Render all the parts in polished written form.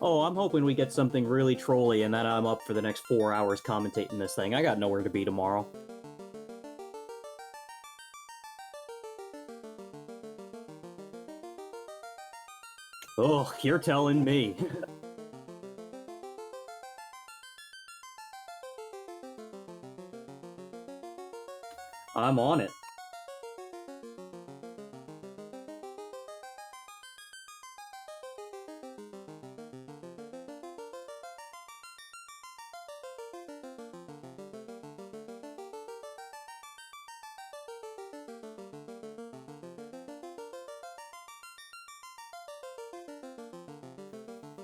Oh, I'm hoping we get something really trolly and then I'm up for the next 4 hours commentating this thing. I got nowhere to be tomorrow. Oh, you're telling me. I'm on it.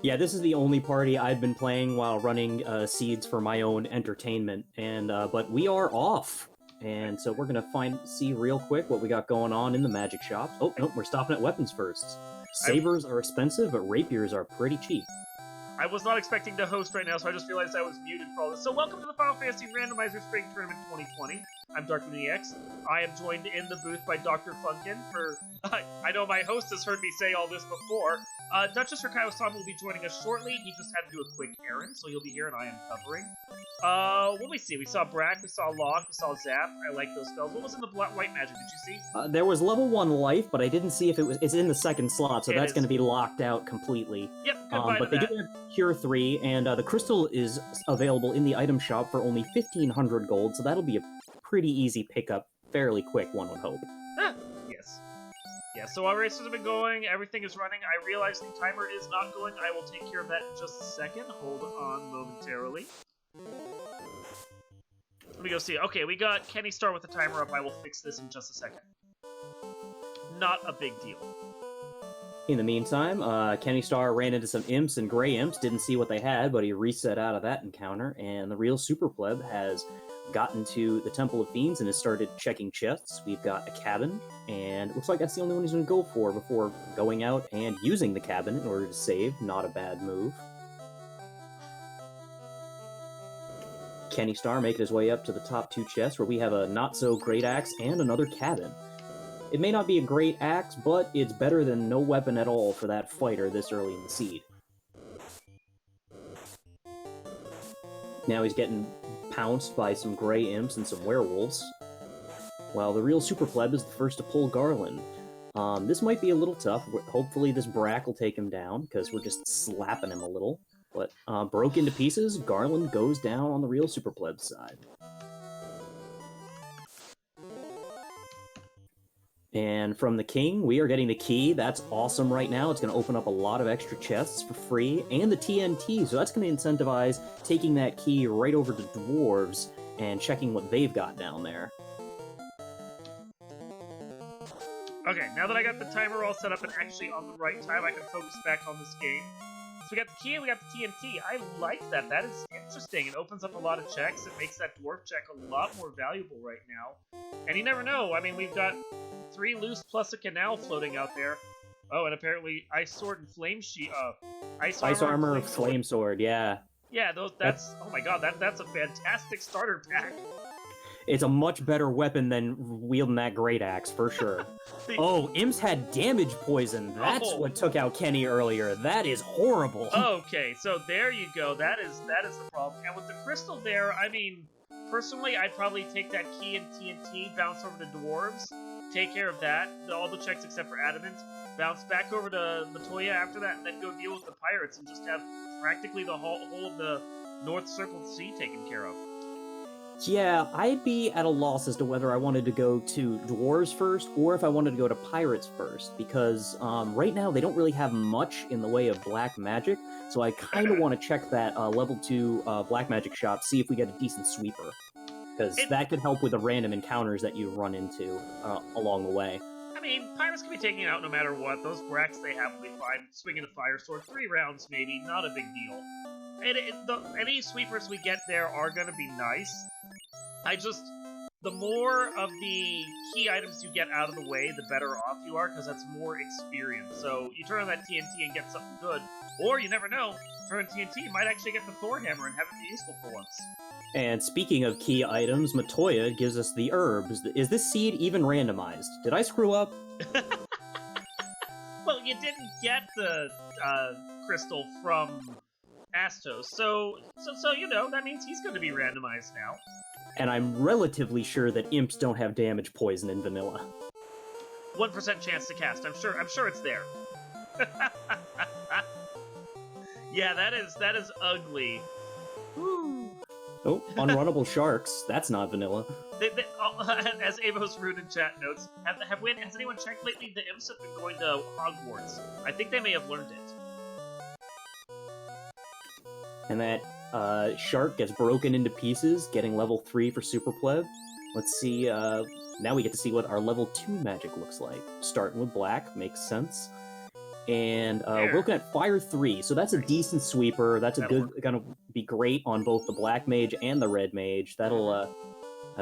Yeah, this is the only party I've been playing while running seeds for my own entertainment, and but we are off, and so we're gonna see real quick what we got going on in the magic shop. Oh, nope, we're stopping at weapons first. Sabers are expensive, but rapiers are pretty cheap. I was not expecting to host right now, so I just realized I was muted for all this. So welcome to the Final Fantasy Randomizer Spring Tournament 2020. I'm DarkMoonEX. I am joined in the booth by Dr. Funkin for... I know my host has heard me say all this before. Duchess Rakayo-sama will be joining us shortly. He just had to do a quick errand, so he'll be here and I am covering. What did we see? We saw Brack, we saw Lock, we saw Zap. I like those spells. What was in the white magic? Did you see? There was level 1 life, but I didn't see if it was... It's in the second slot, so that's going to be locked out completely. Yep, goodbye but they do have Cure 3, and the crystal is available in the item shop for only 1,500 gold, so that'll be a pretty easy pickup fairly quick, one would hope. Yes. Yeah, so our races have been going, everything is running. I realize the timer is not going. I will take care of that in just a second. Hold on momentarily. Let me go see. Okay, we got Kenny Star with the timer up. I will fix this in just a second. Not a big deal. In the meantime, Kenny Star ran into some imps and gray imps, didn't see what they had, but he reset out of that encounter, and the real SuperPleb has gotten to the Temple of Fiends and has started checking chests. We've got a cabin, and it looks like that's the only one he's going to go for before going out and using the cabin in order to save. Not a bad move. Kenny Star making his way up to the top 2 chests, where we have a not-so-great axe and another cabin. It may not be a great axe, but it's better than no weapon at all for that fighter this early in the seed. Now he's getting pounced by some gray imps and some werewolves, while the real SuperPleb is the first to pull Garland. This might be a little tough. Hopefully this Brack will take him down, because we're just slapping him a little. But broke into pieces, Garland goes down on the real SuperPleb's side. And from the King, we are getting the key. That's awesome right now. It's going to open up a lot of extra chests for free, and the TNT, so that's going to incentivize taking that key right over to Dwarves and checking what they've got down there. Okay, now that I got the timer all set up and actually on the right time, I can focus back on this game. So we got the key and we got the TNT. I like that. That is interesting. It opens up a lot of checks. It makes that dwarf check a lot more valuable right now. And you never know. I mean, we've got 3 loose plus a canal floating out there. Oh, and apparently Ice Sword and Flame Ice Armor, Flame Sword, yeah. Yeah, that's oh my god, that's a fantastic starter pack. It's a much better weapon than wielding that great axe, for sure. Oh, imps had damage poison. That's what took out Kenny earlier. That is horrible. Okay, so there you go. That is the problem. And with the crystal there, I mean, personally, I'd probably take that key and TNT, bounce over to Dwarves, take care of that, all the checks except for Adamant, bounce back over to Matoya after that, and then go deal with the pirates and just have practically the whole of the North Circle Sea taken care of. Yeah, I'd be at a loss as to whether I wanted to go to Dwarves first or if I wanted to go to Pirates first, because right now they don't really have much in the way of black magic, so I kind of want to check that level 2 black magic shop, see if we get a decent sweeper, because that could help with the random encounters that you run into along the way. I mean, pirates can be taken out no matter what. Those bracks they have will be fine. Swinging a fire sword, 3 rounds maybe, not a big deal. And any sweepers we get there are going to be nice. The more of the key items you get out of the way, the better off you are, because that's more experience. So you turn on that TNT and get something good, or you never know, turn on TNT, you might actually get the Thor Hammer and have it be useful for once. And speaking of key items, Matoya gives us the herbs. Is this seed even randomized? Did I screw up? Well, you didn't get the crystal from Astos, so that means he's going to be randomized now. And I'm relatively sure that imps don't have damage poison in vanilla. 1% chance to cast. I'm sure it's there. Yeah, that is ugly. Oh, unrunnable sharks. That's not vanilla. As Avos Rude in chat notes, has anyone checked lately? The imps have been going to Hogwarts. I think they may have learned it. And that shark gets broken into pieces, getting level 3 for Super Pleb. Let's see, now we get to see what our level 2 magic looks like. Starting with black, makes sense. And we're looking at Fire 3, so that's a decent sweeper. That's gonna be great on both the black mage and the red mage. That'll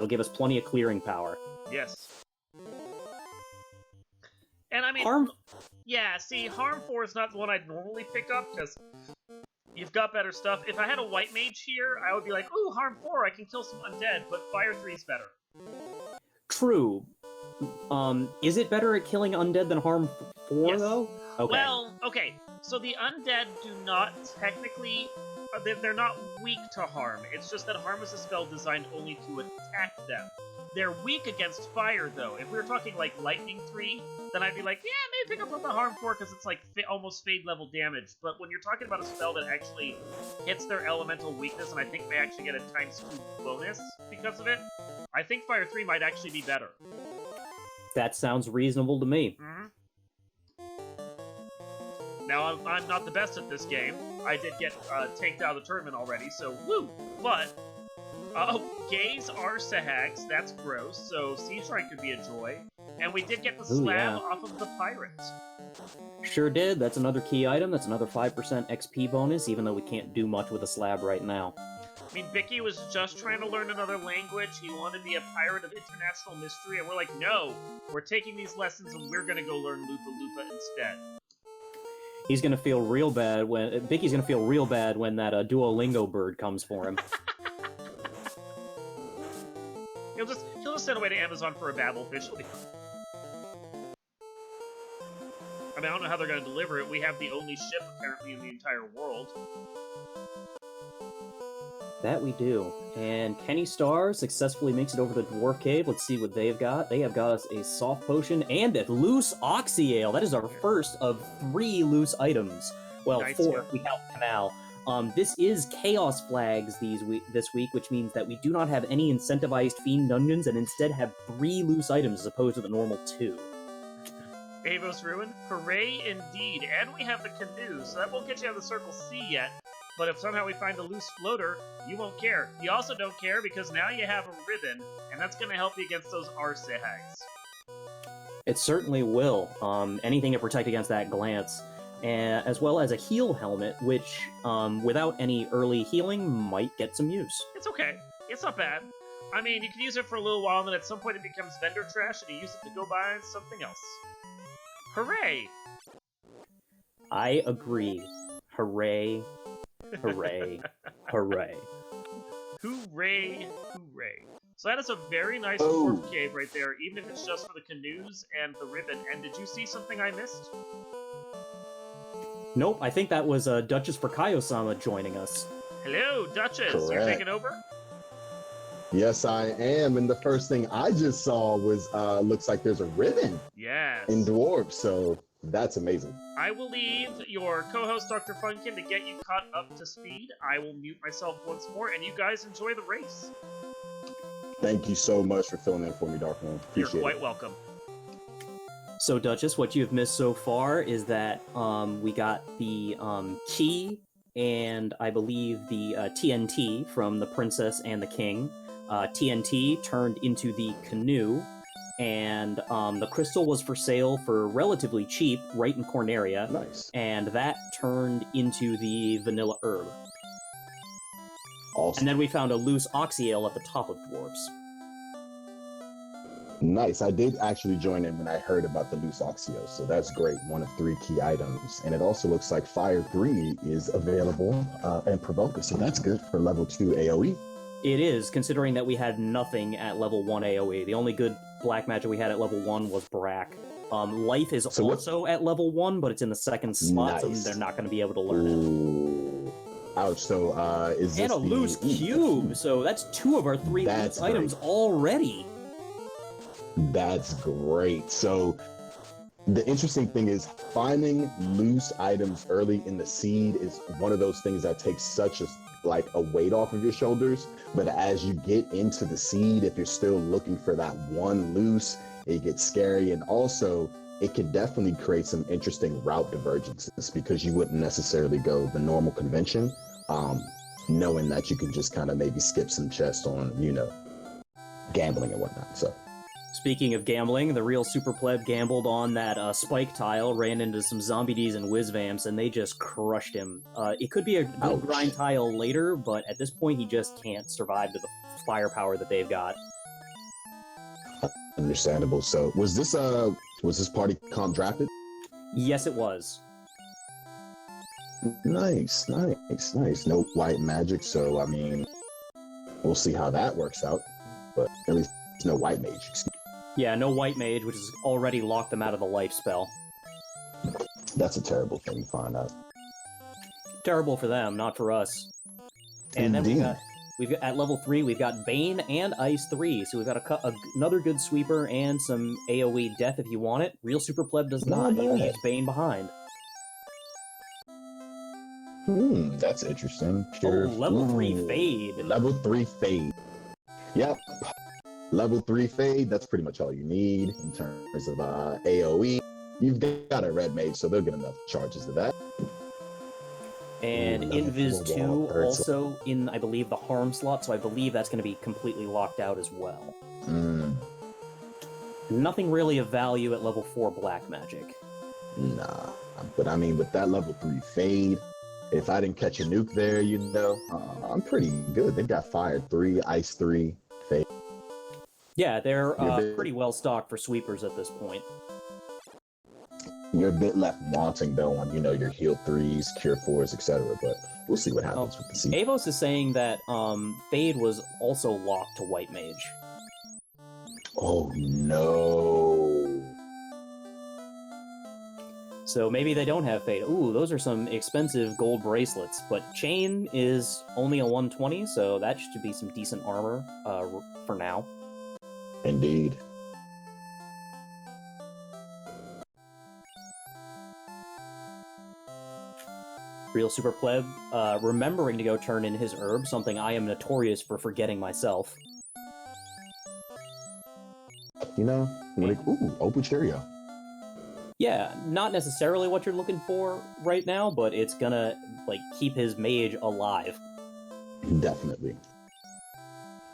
give us plenty of clearing power. Yes. And I mean, Harm 4 is not the one I'd normally pick up, because you've got better stuff. If I had a white mage here, I would be like, ooh, Harm 4, I can kill some undead, but Fire 3 is better. True. Is it better at killing undead than Harm 4, yes. though? Okay. Well, okay, so the undead do not technically... They're not weak to harm. It's just that harm is a spell designed only to attack them. They're weak against fire, though. If we were talking like Lightning 3, then I'd be like, yeah, maybe pick up the harm 4 because it's like almost fade level damage. But when you're talking about a spell that actually hits their elemental weakness, and I think they actually get a ×2 bonus because of it, I think Fire 3 might actually be better. That sounds reasonable to me. Mm-hmm. Now, I'm not the best at this game. I did get tanked out of the tournament already, so woo! But, Gaze Arsahags, that's gross, so Sea Shrine could be a joy. And we did get the slab off of the pirate. Sure did. That's another key item. That's another 5% XP bonus, even though we can't do much with a slab right now. I mean, Bicky was just trying to learn another language. He wanted to be a pirate of international mystery, and we're like, no! We're taking these lessons and we're gonna go learn Lupa Lupa instead. He's gonna feel real bad when Vicky's gonna feel real bad when that Duolingo bird comes for him. He'll just send away to Amazon for a Babelfish. He'll be fine. I mean, I don't know how they're gonna deliver it. We have the only ship apparently in the entire world. That we do. And Kenny Star successfully makes it over to the Dwarf Cave. Let's see what they've got. They have got us a soft potion and a loose oxyale. That is our first of 3 loose items. Well, nice, 4 if we count Canal. This is Chaos Flags this week, which means that we do not have any incentivized Fiend Dungeons and instead have 3 loose items as opposed to the normal 2. Avos Ruin, hooray indeed. And we have the canoe, so that won't get you out of the Circle C yet. But if somehow we find a loose floater, you won't care. You also don't care because now you have a ribbon, and that's going to help you against those Arsahags. It certainly will. Anything to protect against that glance. As well as a heal helmet, which, without any early healing, might get some use. It's okay. It's not bad. I mean, you can use it for a little while, and then at some point it becomes vendor trash, and you use it to go buy something else. Hooray! I agree. Hooray. Hooray. Hooray. Hooray. Hooray. So that is a very nice dwarf cave right there, even if it's just for the canoes and the ribbon. And did you see something I missed? Nope, I think that was Duchess Furkayo-sama joining us. Hello, Duchess. Correct. You're taking over? Yes, I am. And the first thing I just saw was, looks like there's a ribbon. Yes. In Dwarf, so that's amazing. I will leave your co-host, Dr. Funkin, to get you caught up to speed. I will mute myself once more, and you guys enjoy the race. Thank you so much for filling in for me, Darkmoon. Appreciate You're quite welcome. So, Duchess, what you have missed so far is that we got the key and I believe the TNT from the Princess and the King. TNT turned into the canoe, and the crystal was for sale for relatively cheap right in Corneria. Nice. And that turned into the vanilla herb. Awesome. And then we found a loose oxyale at the top of Dwarves. Nice. I did actually join in when I heard about the loose oxio, so that's great. 1 of 3 key items. And it also looks like Fire 3 is available and Provoker, so that's good for level 2 AoE. It is, considering that we had nothing at level 1 AoE. The only good black magic we had at level 1 was Brack. Life is So what- also at level 1, but it's in the second slot, Nice. so they're not going to be able to learn it. Ooh. Ouch. So is this And a the... loose cube, so that's 2 of our 3 That's loose items great. already. That's great. So the interesting thing is finding loose items early in the seed is one of those things that takes such a weight off of your shoulders. But as you get into the seed, if you're still looking for that one loose, it gets scary. And also it can definitely create some interesting route divergences because you wouldn't necessarily go the normal convention, knowing that you can just kind of maybe skip some chests on, gambling and whatnot. So Speaking of gambling, the real super pleb gambled on that spike tile, ran into some zombies and whiz-vamps, and they just crushed him. It could be a good Ouch. grind tile later, but at this point he just can't survive to the firepower that they've got. understandable. So was this party comp drafted? Yes, it was. Nice. No white magic, so I mean, we'll see how that works out. But at least no white mage. Excuse me. Yeah, no white mage, which has already locked them out of the life spell. That's a terrible thing to find out. Terrible for them, not for us. And then Indeed. we've got at level 3 we've got Bane and Ice 3, so we've got another good sweeper and some AoE death if you want it. Real super pleb does not. He bad. leaves Bane behind. That's interesting. Oh, level 3 Fade. Level 3 Fade. Yep. Level 3 Fade, that's pretty much all you need in terms of AoE. You've got a red mage, so they'll get enough charges of that. And Level Invis 4 2 wall hurts. also in, I believe, the harm slot, so I believe that's going to be completely locked out as well. Nothing really of value at level 4 black magic. Nah. But I mean, with that level 3 Fade, if I didn't catch a nuke there, I'm pretty good. They've got Fire 3, Ice 3, Fade. Yeah, they're You're pretty well stocked for sweepers at this point. You're a bit left wanting, though, on, your heal 3s, cure 4s, etc. But we'll see what happens with the season. Avos is saying that Fade was also locked to white mage. Oh, no. So maybe they don't have Fade. Ooh, those are some expensive gold bracelets. But Chain is only a 120, so that should be some decent armor for now. Indeed. Real Super Pleb, remembering to go turn in his herb, something I am notorious for forgetting myself. Opal Cheerio. Yeah, not necessarily what you're looking for right now, but it's gonna, keep his mage alive. Definitely.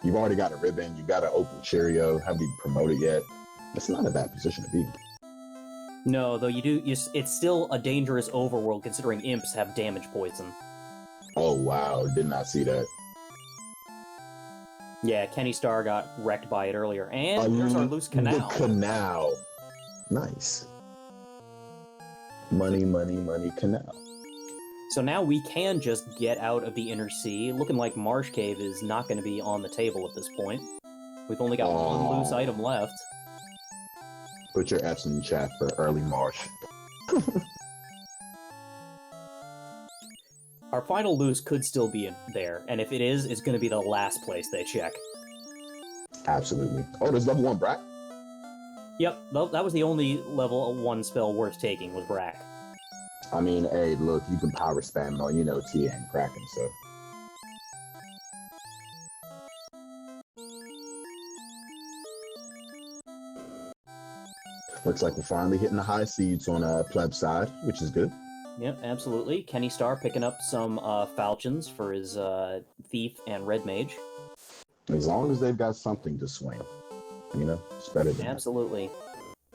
You've already got a ribbon, you got an Opal Cheerio, haven't even promoted yet. That's not a bad position to be in. No, though it's still a dangerous overworld considering imps have damage poison. Oh, wow. Did not see that. Yeah, Kenny Starr got wrecked by it earlier. And there's our loose canal. The canal. Nice. Money, canal. So now we can just get out of the inner sea. Looking like Marsh Cave is not going to be on the table at this point. We've only got one loose item left. Put your F's in the chat for early March. Our final loose could still be in there, and if it is, it's going to be the last place they check. Absolutely. Oh, there's level 1 Brack? Yep, that was the only level 1 spell worth taking, was Brack. I mean, hey, look, you can power spam on, Tia and Kraken, so. Looks like we're finally hitting the high seeds on Pleb side, which is good. Yep, absolutely. Kenny Starr picking up some falchions for his thief and red mage. As long as they've got something to swing, it's better than Absolutely.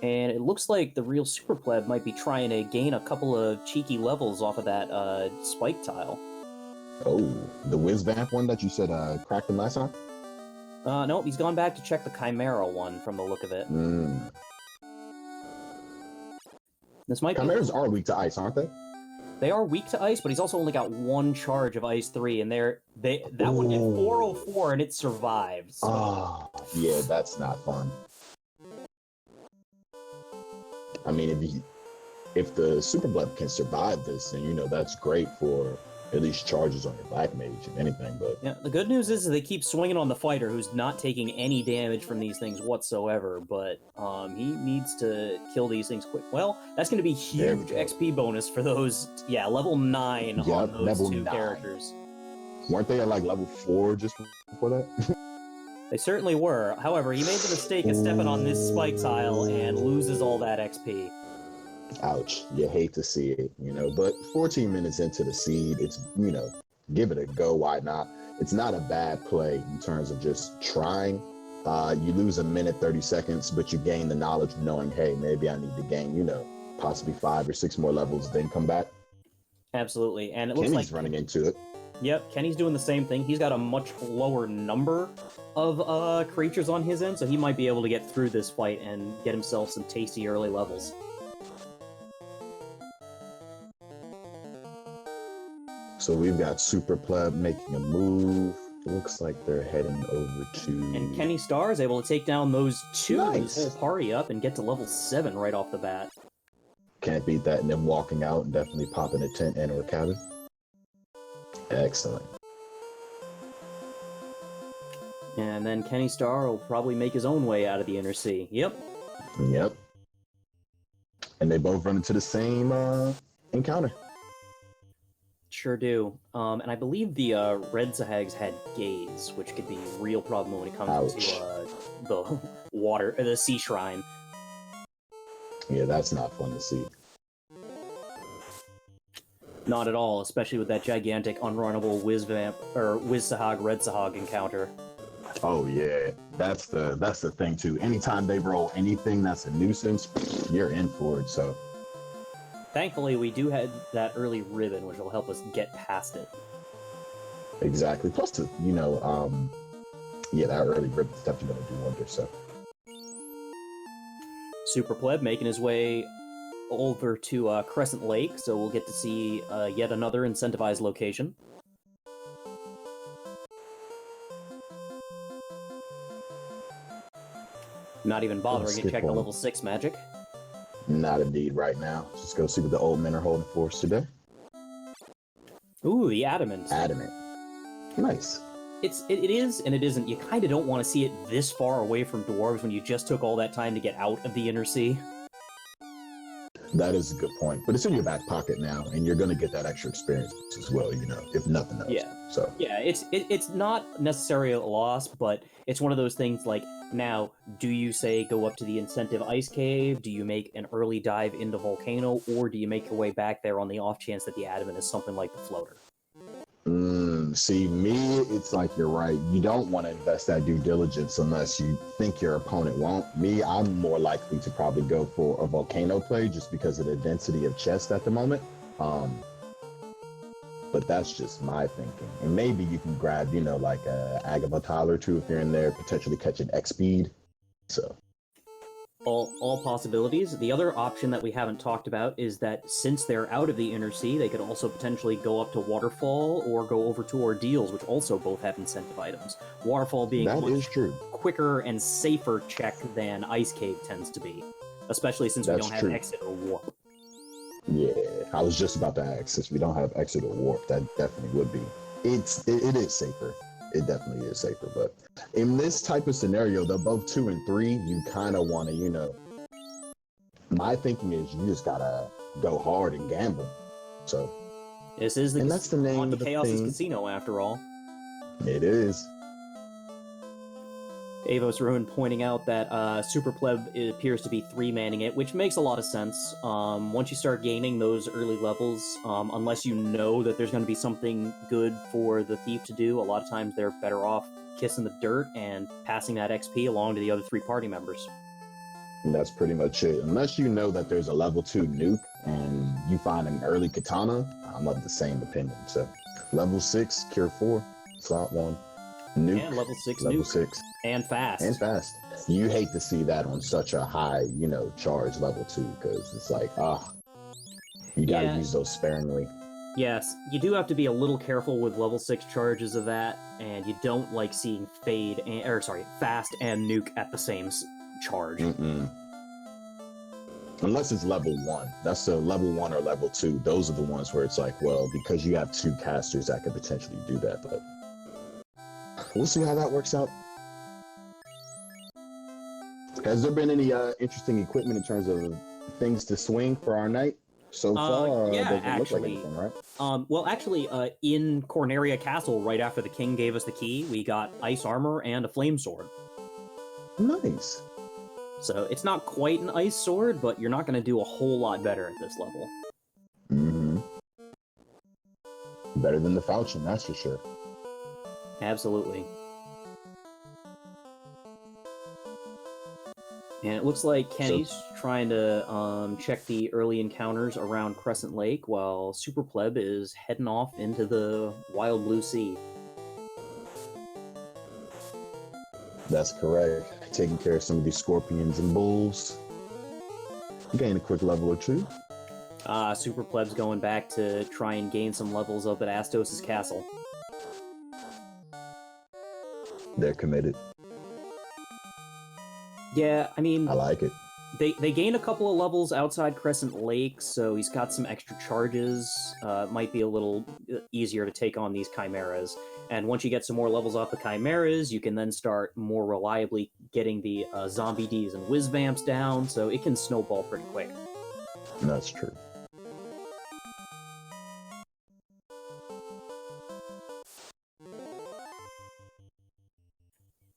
And it looks like the real super pleb might be trying to gain a couple of cheeky levels off of that spike tile. Oh, the Whiz Vamp one that you said cracked him last time? Nope, he's gone back to check the Chimera one from the look of it. This might Chimeras are weak to ice, aren't they? They are weak to ice, but he's also only got 1 charge of Ice 3, and that one did 404 and it survives. So. Yeah, that's not fun. I mean, if the Super Pleb can survive this, then that's great for at least charges on your Black Mage, if anything. But Yeah, the good news is they keep swinging on the fighter, who's not taking any damage from these things whatsoever. But he needs to kill these things quick. Well, that's going to be huge XP bonus for those. Yeah, level 9 on those level 2 9. characters. Weren't they at like level 4 just before that? They certainly were. However, he made the mistake of stepping on this spike tile and loses all that XP. Ouch. You hate to see it, but 14 minutes into the seed, it's, give it a go. Why not? It's not a bad play in terms of just trying. You lose a minute, 30 seconds, but you gain the knowledge of knowing, hey, maybe I need to gain, possibly 5 or 6 more levels, then come back. Absolutely. And it Kenny's looks like running into it. Yep, Kenny's doing the same thing. He's got a much lower number of creatures on his end, so he might be able to get through this fight and get himself some tasty early levels. So we've got Super Pleb making a move. Looks like they're heading over to... And Kenny Starr is able to take down those 2, Nice. his whole party up, and get to level 7 right off the bat. Can't beat that, and then walking out and definitely popping a tent and or cabin. Excellent. And then Kenny Starr will probably make his own way out of the Inner Sea. Yep. And they both run into the same encounter. Sure do. And I believe the Red Zahags had Gaze, which could be a real problem when it comes to the Sea Shrine. Yeah, that's not fun to see. Not at all, especially with that gigantic unrunnable Wiz Sahag Red Sahag encounter. Oh yeah, that's the thing too. Anytime they roll anything that's a nuisance, you're in for it. So thankfully, we do have that early ribbon, which will help us get past it. Exactly. Plus, that early ribbon's definitely gonna do wonders. So Super Pleb making his way over to Crescent Lake, so we'll get to see yet another incentivized location. Not even bothering to check the level 6 magic. Not indeed right now. Just go see what the old men are holding for us today. Ooh, the Adamant. Adamant. Nice. It is, and it isn't. You kind of don't want to see it this far away from dwarves when you just took all that time to get out of the Inner Sea. That is a good point. But it's in your back pocket now, and you're going to get that extra experience as well, if nothing else. Yeah. So. Yeah, it's not necessarily a loss, but it's one of those things like, now, do you say go up to the incentive ice cave? Do you make an early dive into Volcano? Or do you make your way back there on the off chance that the Adamant is something like the floater? See, me, it's like you're right. You don't want to invest that due diligence unless you think your opponent won't. Me, I'm more likely to probably go for a Volcano play just because of the density of chest at the moment. But that's just my thinking. And maybe you can grab, like a Agavatal or 2 if you're in there, potentially catching X speed. So. All possibilities. The other option that we haven't talked about is that since they're out of the Inner Sea, they could also potentially go up to Waterfall or go over to Ordeals, which also both have incentive items. Waterfall being that is true. Quicker and safer check than Ice Cave tends to be, especially since we don't have exit or warp. Yeah, I was just about to ask, since we don't have exit or warp, that definitely would be. It is safer. It definitely is safer, but in this type of scenario, they're both 2 and 3, you kind of want to, my thinking is you just gotta go hard and gamble. So this is the, and that's the name of the Chaos' Casino, after all. It is. Avos Ruin pointing out that Super Pleb appears to be 3-manning it, which makes a lot of sense. Once you start gaining those early levels, unless you know that there's going to be something good for the thief to do, a lot of times they're better off kissing the dirt and passing that XP along to the other 3 party members. And that's pretty much it. Unless you know that there's a level 2 nuke and you find an early katana, I'm of the same opinion. So level 6, cure 4, slot 1. Nuke, and level 6 level nuke. 6. And fast. And fast. You hate to see that on such a high, charge level 2, because it's like, you gotta use those sparingly. Yes, you do have to be a little careful with level 6 charges of that, and you don't like seeing fast and nuke at the same charge. Unless it's level 1. That's the level 1 or level 2. Those are the ones where it's like, well, because you have 2 casters that could potentially do that, but we'll see how that works out. Has there been any interesting equipment in terms of things to swing for our night so far? Yeah, Doesn't look like actually. anything, right? Well, actually, in Corneria Castle, right after the king gave us the key, we got ice armor and a flame sword. Nice. So it's not quite an ice sword, but you're not going to do a whole lot better at this level. Mm-hmm. Better than the falchion, that's for sure. Absolutely. And it looks like Kenny's trying to check the early encounters around Crescent Lake, while Super Pleb is heading off into the wild blue sea. That's correct. Taking care of some of these scorpions and bulls. Gain a quick level or 2. Super Pleb's going back to try and gain some levels up at Astos' castle. They're committed. Yeah, I mean, I like it. They gain a couple of levels outside Crescent Lake, so he's got some extra charges. Might be a little easier to take on these chimeras. And once you get some more levels off the chimeras, you can then start more reliably getting the zombie Ds and whiz vamps down, so it can snowball pretty quick. That's true.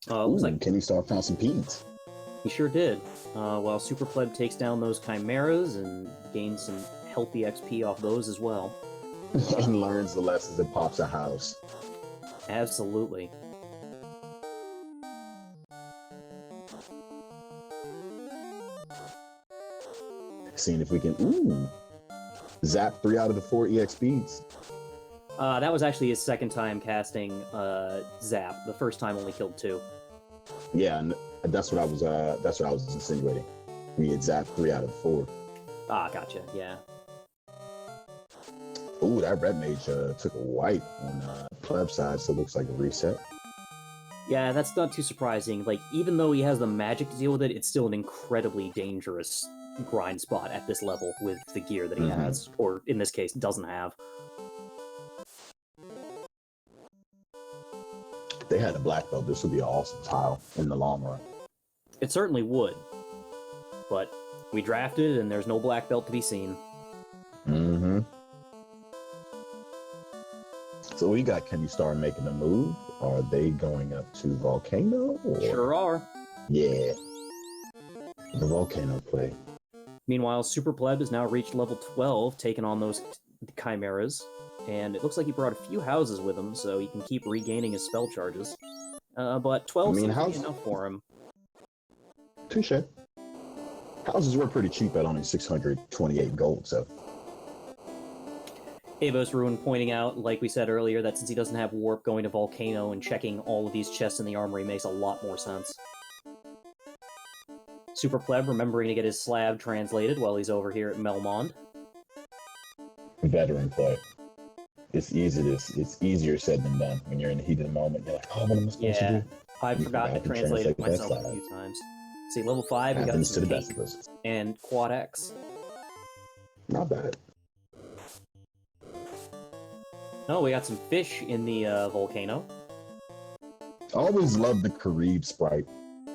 Looks like Kenny Star found some peas. he sure did. While Super Pleb takes down those chimeras and gains some healthy XP off those as well. And learns the lessons and pops a house. Absolutely. Seeing if we can, zap 3 out of the 4 EXPs. That was actually his second time casting Zap. The first time only killed 2. Yeah, and that's what I was insinuating. We had zapped 3 out of 4. Ah, gotcha. Yeah. Ooh, that red mage took a wipe on pleb side, so it looks like a reset. Yeah, that's not too surprising. Like, even though he has the magic to deal with it, it's still an incredibly dangerous grind spot at this level with the gear that he has, or in this case, doesn't have. If they had a black belt, this would be an awesome tile in the long run. It certainly would. But we drafted, and there's no black belt to be seen. Mm-hmm. So we got Kenny Star making a move. Are they going up to Volcano? Or... Sure are. Yeah. The Volcano play. Meanwhile, Super Pleb has now reached level 12, taking on those chimeras. And it looks like he brought a few houses with him, so he can keep regaining his spell charges. But 12 seems to be enough for him. Touche. Houses were pretty cheap at only 628 gold, so... Avos Ruin pointing out, like we said earlier, that since he doesn't have Warp, going to Volcano and checking all of these chests in the armory makes a lot more sense. Super Pleb remembering to get his slab translated while he's over here at Melmond. Veteran play. It's easier said than done. When you're in the heat of the moment, you're like, oh, what am I supposed to do? I've forgotten to translate it myself a few times. See, level 5, we got some Pink and Quad X. Not bad. Oh, we got some fish in the volcano. I always loved the Carib sprite.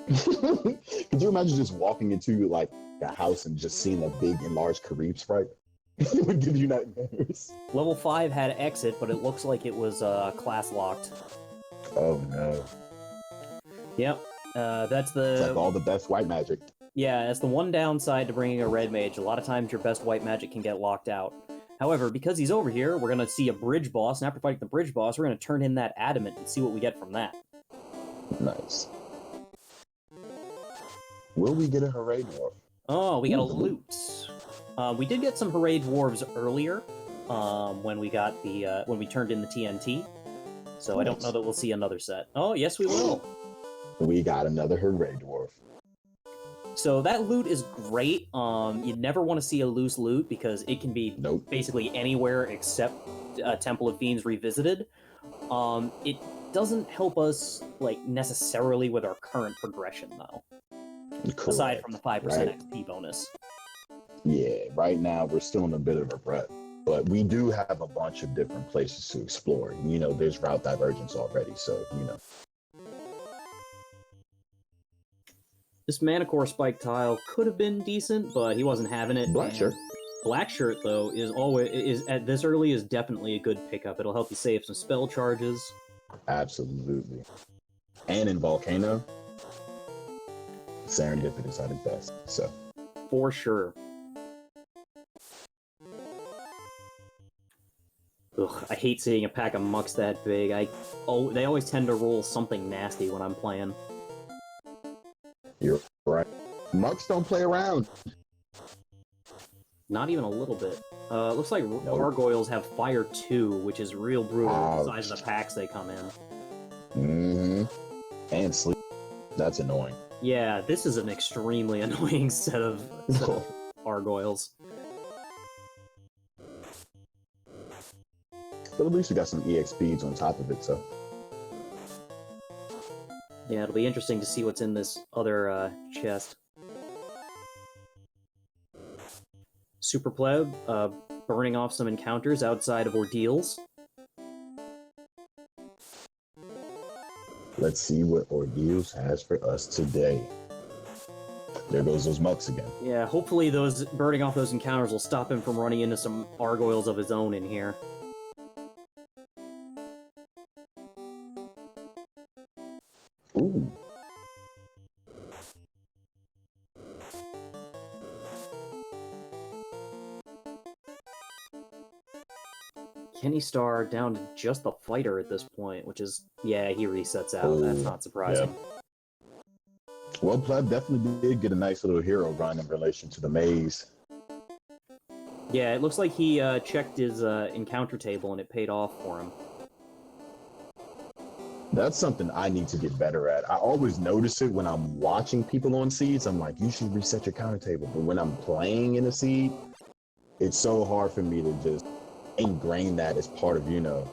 Could you imagine just walking into like a house and just seeing a big enlarged Carib sprite? It would give you nightmares. Level 5 had exit, but it looks like it was class locked. Oh no. Yep. That's the... It's like all the best white magic. Yeah, that's the one downside to bringing a red mage. A lot of times your best white magic can get locked out. However, because he's over here, we're going to see a bridge boss, and after fighting the bridge boss, we're going to turn in that adamant and see what we get from that. Nice. Will we get a Hooray Dwarf? Oh, we got a loot. We did get some Hooray Dwarves earlier, when we got the when we turned in the TNT. So nice. I don't know that we'll see another set. Oh, yes, we will. We got another Hooray Dwarf. So that loot is great. You never want to see a loose loot because it can be basically anywhere except Temple of Fiends Revisited. It doesn't help us like necessarily with our current progression though. Correct. Aside from the 5% XP bonus. Yeah, right now we're still in a bit of a rut, but we do have a bunch of different places to explore. You know, there's route divergence already, so you know. This Manicore spike tile could have been decent, but he wasn't having it. Black shirt. Black shirt though is at this early is definitely a good pickup. It'll help you save some spell charges. Absolutely. And in Volcano, serendipitous at its best. So For sure. Ugh, I hate seeing a pack of mucks that big. They always tend to roll something nasty when I'm playing. you're right. Mucks don't play around. Not even a little bit. Looks like gargoyles have fire too, which is real brutal. The size of the packs they come in. Mm-hmm. And sleep. That's annoying. Yeah, this is an extremely annoying set of gargoyles. But at least we got some EXPs on top of it, so. Yeah, it'll be interesting to see what's in this other chest. SuperPleb, burning off some encounters outside of ordeals. Let's see what Ordeals has for us today. There goes those mucks again. Yeah, hopefully those burning off those encounters will stop him from running into some gargoyles of his own in here. Ooh. Kenny Starr down to just the fighter at this point, which is, yeah, he resets out. That's not surprising. Yeah. Well, Pleb definitely did get a nice little hero run in relation to the maze. Yeah, it looks like he checked his encounter table and it paid off for him. That's something I need to get better at. I always notice it when I'm watching people on seeds. I'm like, you should reset your counter table. But when I'm playing in a seed, it's so hard for me to just ingrain that as part of, you know,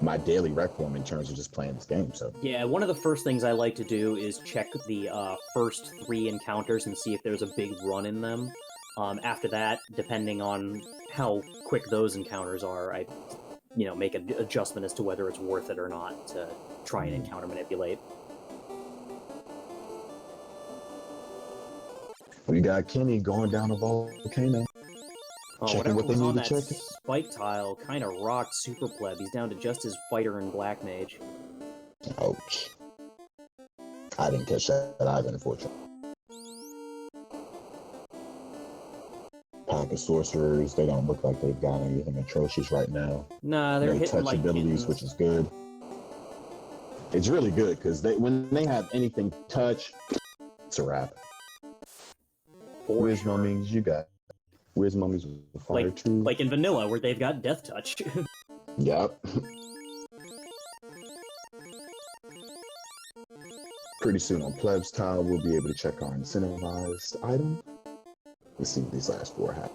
my daily rec form in terms of just playing this game. So yeah, one of the first things I like to do is check the first 3 encounters and see if there's a big run in them. After that, depending on how quick those encounters are, I, you know, make an adjustment as to whether it's worth it or not to try and encounter manipulate. we got Kenny going down a volcano. Checking Whatever what they was on need to that check. spike tile kind of rocked SuperPleb. He's down to just his fighter and black mage. Ouch. I didn't catch that either, unfortunately. Pack of sorcerers, they don't look like they've got anything atrocious right now. Nah, they're No hitting touch like abilities, kittens. which is good. It's really good because when they have anything touch, it's a wrap. Where's mummies? You got where's mummies with fire too? Like in vanilla, where they've got death touch. Yep. Pretty soon on Pleb's tile, we'll be able to check our incentivized item. Let's see what these last 4 have.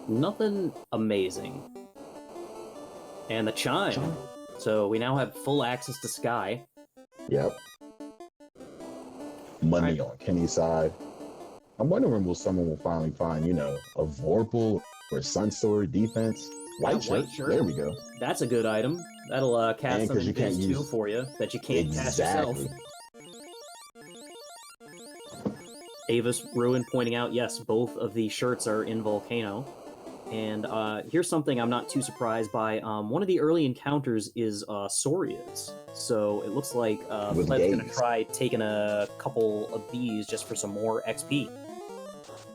Nothing amazing. And the chime. So we now have full access to Sky. Yep. Money on Kenny's side. I'm wondering will someone will finally find, you know, a Vorpal or Sunstory defense. White shirt. There we go. That's a good item. That'll cast some Invis 2 for you that you can't cast yourself. Avis Ruin pointing out, yes, both of the shirts are in Volcano. And here's something I'm not too surprised by. One of the early encounters is Soria's. So it looks like Pleb's going to try taking a couple of these just for some more XP.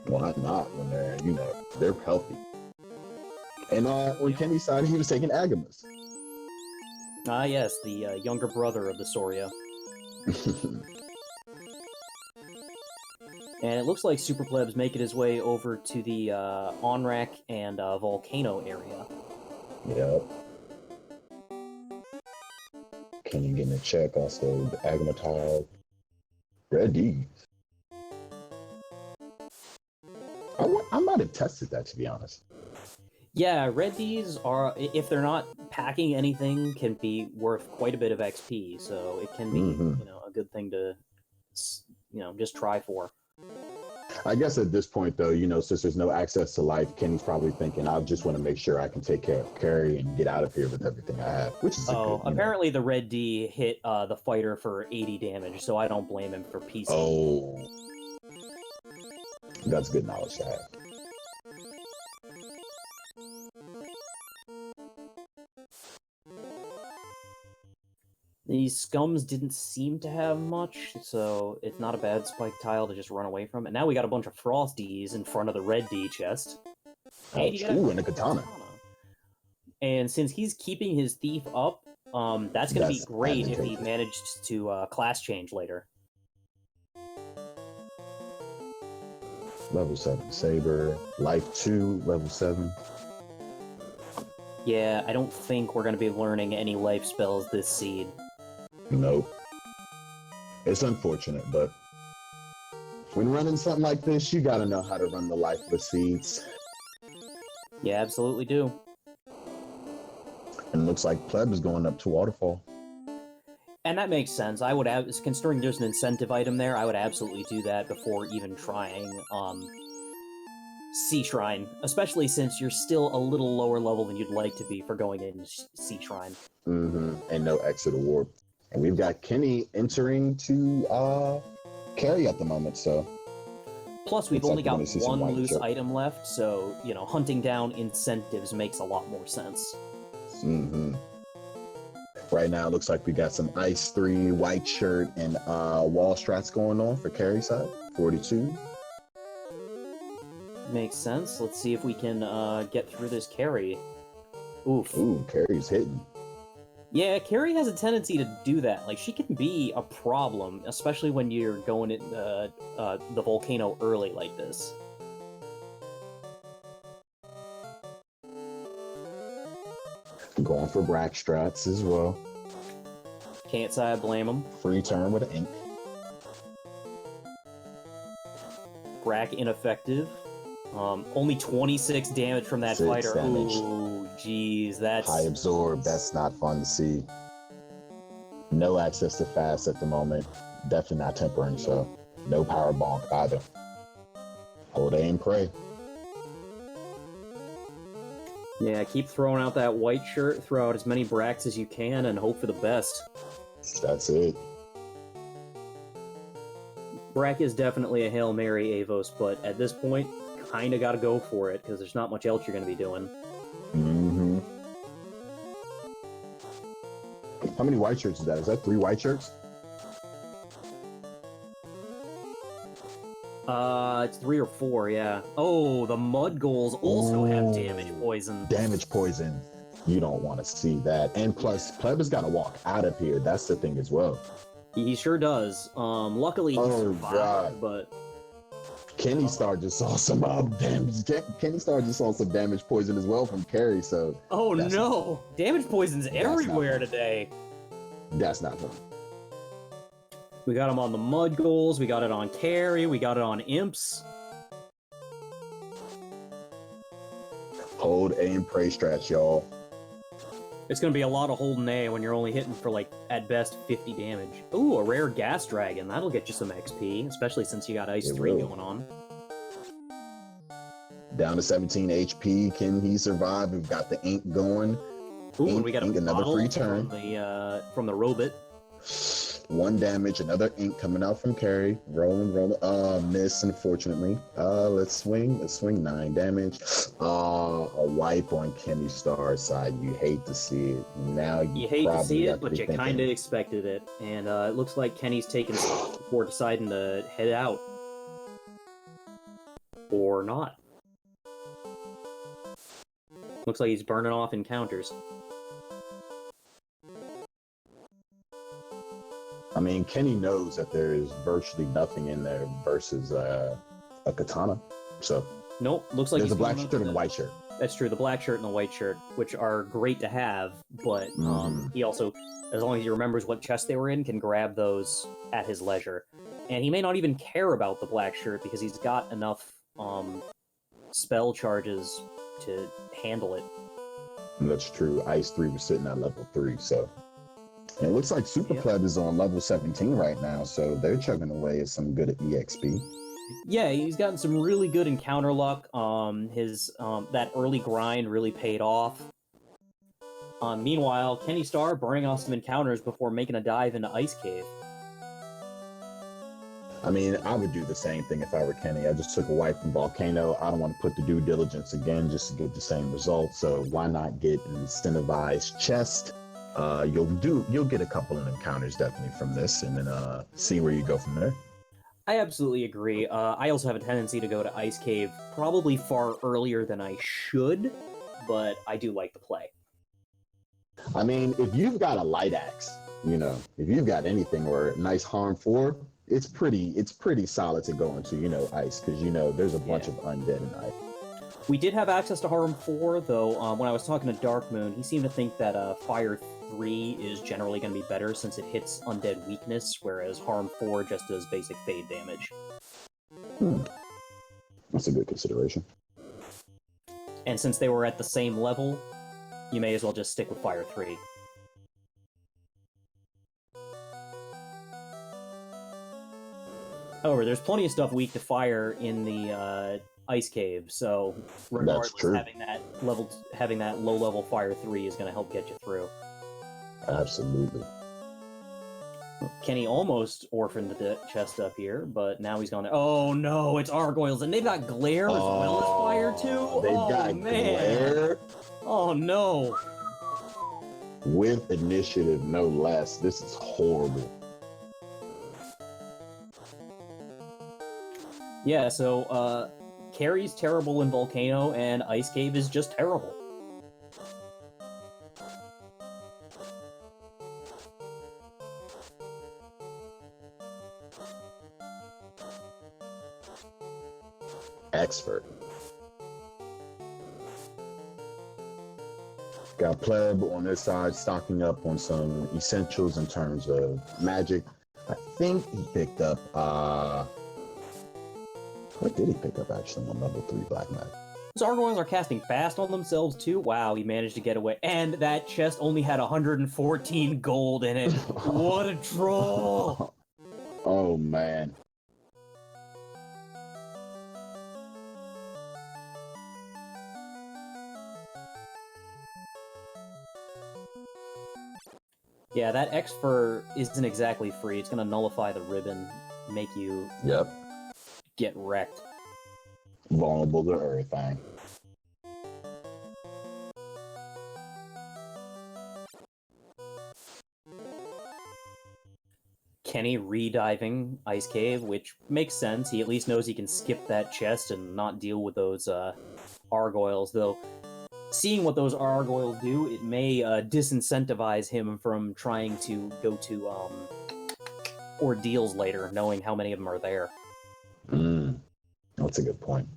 Why not when they're, you know, they're healthy. And on Kenny's side, he was taking Agamas. Ah, yes, the younger brother of the Soria. And it looks like SuperPleb's making his way over to the Onrak and Volcano area. Yep. Kenny getting a check, also the Agama tile. Red D's. I might have tested that, to be honest. Yeah, red Ds are, if they're not packing anything, can be worth quite a bit of XP, so it can be, you know, a good thing to, you know, just try for. I guess at this point, though, since there's no access to life, Kenny's probably thinking, I just want to make sure I can take care of Carrie and get out of here with everything I have, which is apparently the red D hit the fighter for 80 damage, so I don't blame him for PC. Oh, that's good knowledge to have. These scums didn't seem to have much, so it's not a bad spike tile to just run away from. And now we got a bunch of Frosties in front of the red D chest. Ooh, and a katana. And since he's keeping his thief up, that's going to be great if he managed to class change later. Level 7 Saber, Life 2, level 7. Yeah, I don't think we're going to be learning any life spells this seed. Nope. It's unfortunate, but when running something like this, you gotta know how to run the lifeless seeds. Yeah, absolutely do. And it looks like Pleb is going up to Waterfall. And that makes sense. I would have, considering there's an incentive item there, I would absolutely do that before even trying Sea Shrine, especially since you're still a little lower level than you'd like to be for going in Sea Shrine. And no exit award. And we've got Kenny entering to carry at the moment, so. Plus, we've only got one loose item left, so, hunting down incentives makes a lot more sense. Right now, it looks like we got some Ice 3, white shirt, and wall strats going on for carry side, 42. Makes sense. Let's see if we can get through this carry. Oof. Ooh, carry's hitting. Yeah, Carrie has a tendency to do that. Like, she can be a problem, especially when you're going in the volcano early like this. Going for Brack strats as well. Can't say I blame him. Free turn with an ink. Brack ineffective. Only 26 damage from that fighter. Damage. Ooh, jeez, that's... High absorb, that's not fun to see. No access to fast at the moment. Definitely not tempering, so no power bonk either. Hold aim, pray. Yeah, keep throwing out that white shirt, throw out as many bracks as you can, and hope for the best. That's it. Brack is definitely a Hail Mary Avos, but at this point, kinda gotta go for it, because there's not much else you're gonna be doing. How many white shirts is that? Is that 3 white shirts? It's 3 or 4, yeah. Oh, the mud goals also have damage poison. Damage poison. You don't want to see that. And plus, Pleb has got to walk out of here. That's the thing as well. He sure does. Luckily he survived, but... Kenny Star just saw some damage. Kenny Star just saw some damage poison as well from Carrie, so... Oh no! Damage poison's everywhere today! That's not fun. We got him on the mud goals, we got it on Carrie, we got it on imps. Hold, aim, pray strats, y'all. It's gonna be a lot of holding A when you're only hitting for, like, at best 50 damage. Ooh, a rare gas dragon. That'll get you some XP, especially since you got Ice 3 going on. Down to 17 HP. Can he survive? We've got the ink going. Ooh, and we got another free turn from the Robot. 1 damage, another ink coming out from Carrie. Rolling. Miss, unfortunately. Let's swing 9 damage. A wipe on Kenny Star's side. You hate to see it. Now you hate to see it, but you thinking, kind of expected it. And it looks like Kenny's taking stock before deciding to head out. Or not. Looks like he's burning off encounters. I mean, Kenny knows that there is virtually nothing in there versus a katana. So nope, looks like there's a black shirt and a white shirt. That's true, the black shirt and the white shirt, which are great to have, but he also, as long as he remembers what chest they were in, can grab those at his leisure. And he may not even care about the black shirt because he's got enough spell charges to handle it. That's true. Ice 3 was sitting at level 3, so... And it looks like SuperPleb is on level 17 right now, so they're chugging away at some good EXP. Yeah, he's gotten some really good encounter luck. His that early grind really paid off. Meanwhile, Kenny Starr burning off some encounters before making a dive into Ice Cave. I mean, I would do the same thing if I were Kenny. I just took a wipe from Volcano. I don't want to put the due diligence again just to get the same result. So why not get an incentivized chest? You'll get a couple of encounters definitely from this, and then see where you go from there. I absolutely agree. I also have a tendency to go to Ice Cave probably far earlier than I should, but I do like the play. I mean, if you've got a light axe, if you've got anything or a nice harm 4, it's pretty solid to go into, ice, because there's a bunch of undead in ice. We did have access to Harm 4, though. When I was talking to Dark Moon, he seemed to think that Fire 3 is generally going to be better since it hits undead weakness, whereas Harm 4 just does basic fade damage. That's a good consideration. And since they were at the same level, you may as well just stick with Fire 3. However, there's plenty of stuff weak to fire in the Ice Cave, so regardless, having that low-level Fire 3 is going to help get you through. Absolutely. Kenny almost orphaned the chest up here, but now he's gone there. Oh no, it's Argoyles, and they've got Glare as well as Fire too? They've got Glare? Oh no. With initiative, no less. This is horrible. Yeah, so, Carrie's terrible in Volcano, and Ice Cave is just terrible. Expert. Got Pleb on this side, stocking up on some essentials in terms of magic. I think he picked up, what did he pick up actually on level 3 Black Magic? Those Argoyles are casting fast on themselves too. Wow, he managed to get away. And that chest only had 114 gold in it. What a troll! Oh man. Yeah, that X-Fur isn't exactly free. It's gonna nullify the ribbon, make you get wrecked. Vulnerable to everything. Kenny re-diving Ice Cave, which makes sense. He at least knows he can skip that chest and not deal with those Argoyles, though seeing what those Argoyles do, it may disincentivize him from trying to go to ordeals later, knowing how many of them are there. That's a good point.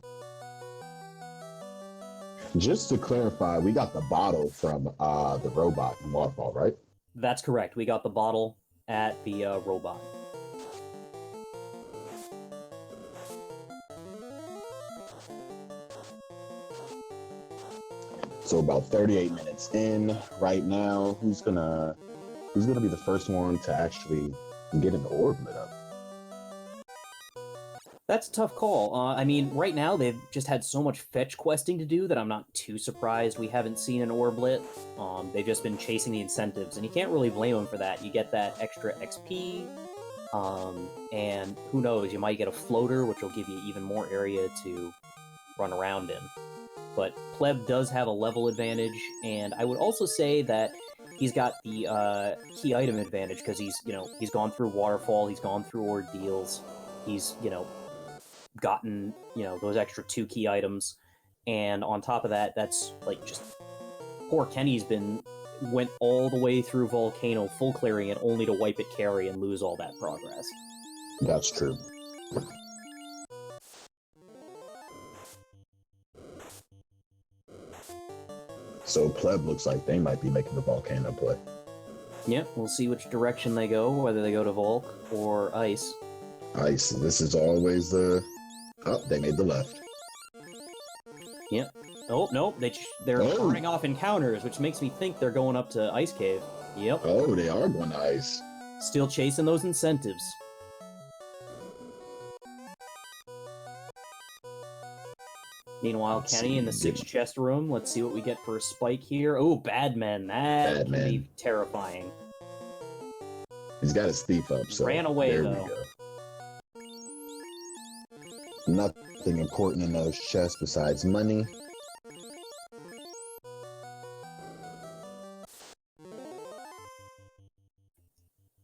Just to clarify, we got the bottle from the robot in Waterfall, right? That's correct. We got the bottle at the robot. So about 38 minutes in right now. Who's gonna be the first one to actually get an orb lit up? That's a tough call. I mean, right now they've just had so much fetch questing to do that I'm not too surprised we haven't seen an orb lit. They've just been chasing the incentives, and you can't really blame them for that. You get that extra XP, and who knows, you might get a floater, which will give you even more area to run around in. But Pleb does have a level advantage, and I would also say that he's got the key item advantage, because he's gone through Waterfall, he's gone through ordeals, he's, gotten, those extra 2 key items, and on top of that, that's, just... Poor Kenny's went all the way through Volcano, full clearing it, only to wipe it carry and lose all that progress. That's true. So Pleb looks like they might be making the Volcano play. Yeah, we'll see which direction they go, whether they go to Volk or Ice. Ice. This is always the... Oh, they made the left. Yep. Oh, nope, they're turning off encounters, which makes me think they're going up to Ice Cave. Yep. Oh, they are going to Ice. Still chasing those incentives. Meanwhile, Let's Kenny in the see. 6 chest room. Let's see what we get for a spike here. Oh, Badman. That Bad can man. be terrifying. He's got his thief up, so Ran away, there though. we go. Nothing important in those chests besides money.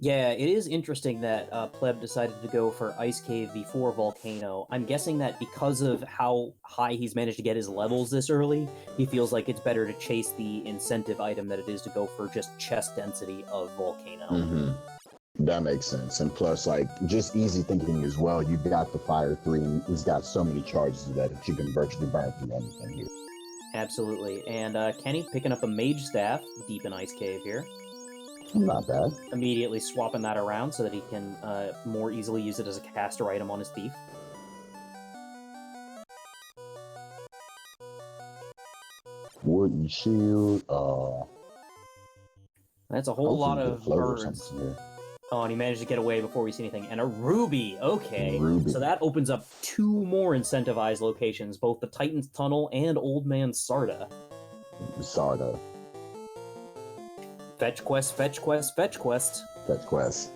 Yeah, it is interesting that Pleb decided to go for Ice Cave before Volcano. I'm guessing that because of how high he's managed to get his levels this early, he feels like it's better to chase the incentive item that it is to go for just chest density of Volcano. Mm-hmm. That makes sense. And plus, like, just easy thinking as well. You've got the Fire 3, and he's got so many charges that you can virtually burn through anything here. Absolutely. And Kenny picking up a Mage Staff deep in Ice Cave here. Not bad. Immediately swapping that around so that he can more easily use it as a caster item on his thief. Wooden shield. That's a whole lot hopefully we of get float or birds. something here. Oh, and he managed to get away before we see anything. And a Ruby! Okay. Ruby. So that opens up 2 more incentivized locations, both the Titan's Tunnel and Old Man Sarda. Sarda. Fetch quest, fetch quest, fetch quest. Fetch quest.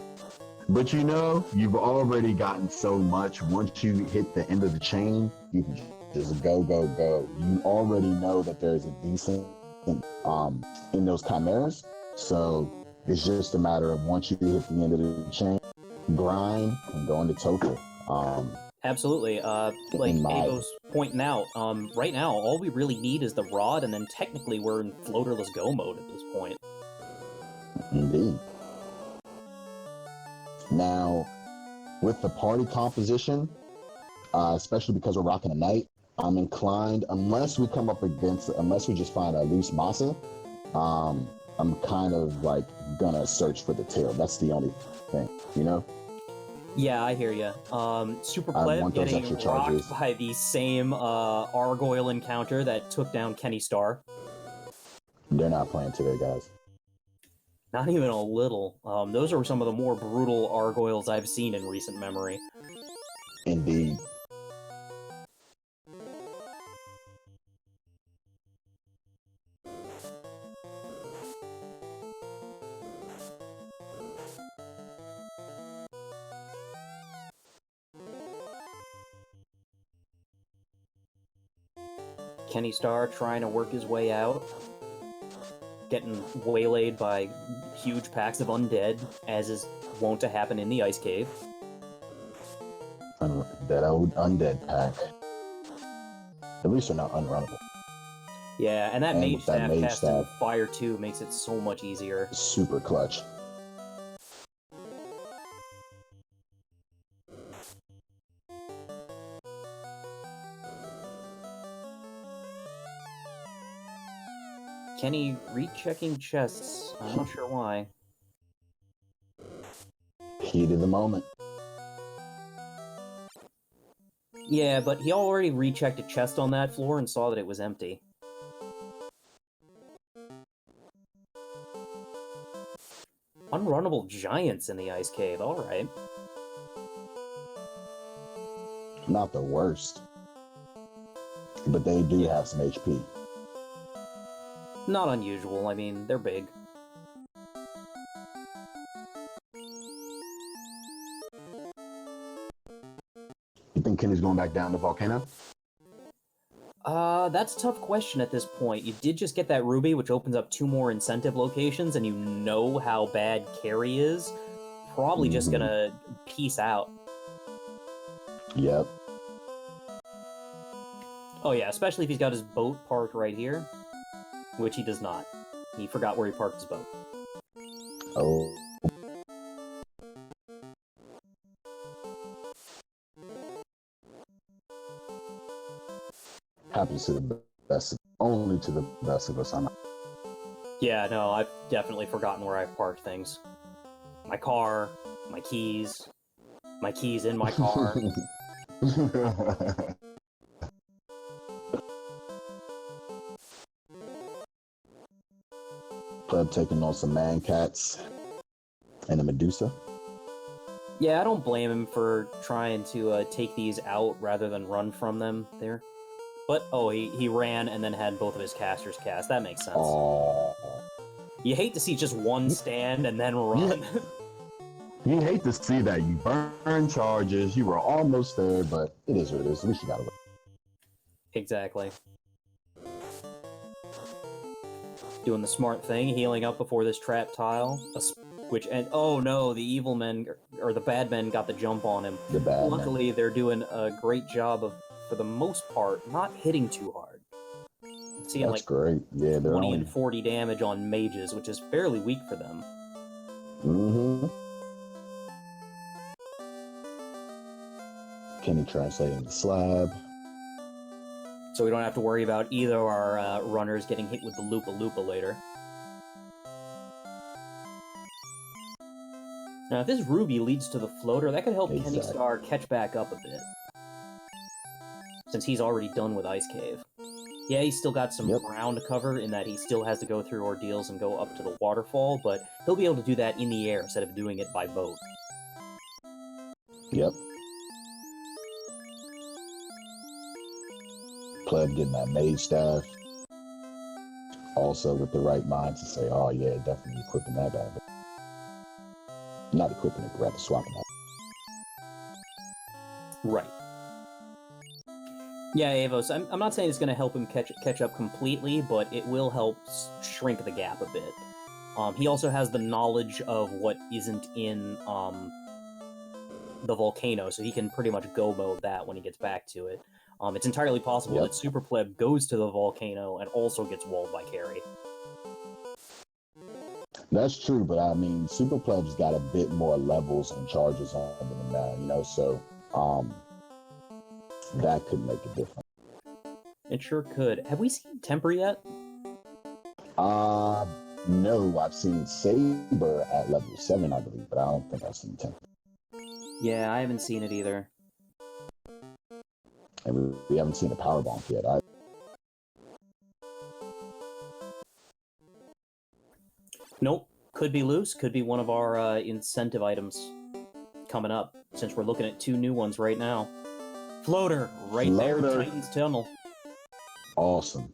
But you know, you've already gotten so much. Once you hit the end of the chain, you can just go, go, go. You already know that there's a decent in those chimeras. So it's just a matter of once you hit the end of the chain, grind and go into Toka. Absolutely. Like Abo's pointing out, right now all we really need is the rod, and then technically we're in floaterless go mode at this point. Indeed. Now, with the party composition, especially because we're rocking a knight, I'm inclined, unless we just find a loose massa, I'm kind of like gonna search for the tail. That's the only thing, you know? Yeah, I hear you. Super I Pleb want those getting extra charges. rocked by the same Argoyle encounter that took down Kenny Starr. They're not playing today, guys. Not even a little. Those are some of the more brutal Argoyles I've seen in recent memory. Indeed. Kenny Starr trying to work his way out. Getting waylaid by huge packs of undead, as is wont to happen in the Ice Cave. That old undead pack. At least they're not unrunnable. Yeah, and that And Mage with that Staff Mage casting Staff- Fire 2 makes it so much easier. Super clutch. Kenny rechecking chests. I'm not sure why. Heat of the moment. Yeah, but he already rechecked a chest on that floor and saw that it was empty. Unrunnable giants in the Ice Cave, alright. Not the worst. But they do have some HP. Not unusual, I mean, they're big. You think Kenny's going back down the volcano? That's a tough question at this point. You did just get that ruby, which opens up 2 more incentive locations, and you know how bad carry is. Probably just gonna peace out. Yep. Oh yeah, especially if he's got his boat parked right here. Which he does not. He forgot where he parked his boat. Oh. Happens to the best, only to the best of us. Yeah, no, I've definitely forgotten where I've parked things. My car, my keys in my car. Pleb taking on some man cats and a Medusa. Yeah, I don't blame him for trying to take these out rather than run from them there. But, oh, he ran and then had both of his casters cast. That makes sense. Oh. You hate to see just one stand and then run. You hate to see that. You burn charges. You were almost there, but it is what it is. At least you got away. Exactly. Doing the smart thing, healing up before this trap tile. And oh no, the evil men, or the bad men got the jump on him. The bad Luckily, man. they're doing a great job of, for the most part, not hitting too hard. Seeing That's like great. Yeah, they're 20 only... and 40 damage on mages, which is fairly weak for them. Mm-hmm. Kenny translating the slab. So we don't have to worry about either of our runners getting hit with the Lupa later. Now, if this Ruby leads to the floater, that could help Exactly. kennystarr catch back up a bit. Since he's already done with Ice Cave. Yeah, he's still got some ground to cover in that he still has to go through ordeals and go up to the waterfall, but he'll be able to do that in the air instead of doing it by boat. Yep. Pleb getting that mage staff. Also with the right mind to say, oh yeah, definitely equipping that bad. Not equipping it, but rather swapping that. Right. Yeah, Avos, I'm not saying it's going to help him catch up completely, but it will help shrink the gap a bit. He also has the knowledge of what isn't in the volcano, so he can pretty much go mode that when he gets back to it. It's entirely possible that SuperPleb goes to the volcano and also gets walled by Carry. That's true, but I mean, SuperPleb's got a bit more levels and charges on them now, you know, so that could make a difference. It sure could. Have we seen Temper yet? No, I've seen Saber at level 7, I believe, but I don't think I've seen Temper. Yeah, I haven't seen it either. And we haven't seen a power bomb yet either. Nope. Could be loose. Could be one of our incentive items coming up, since we're looking at 2 new ones right now. Floater! Right there in Titan's Tunnel. Awesome.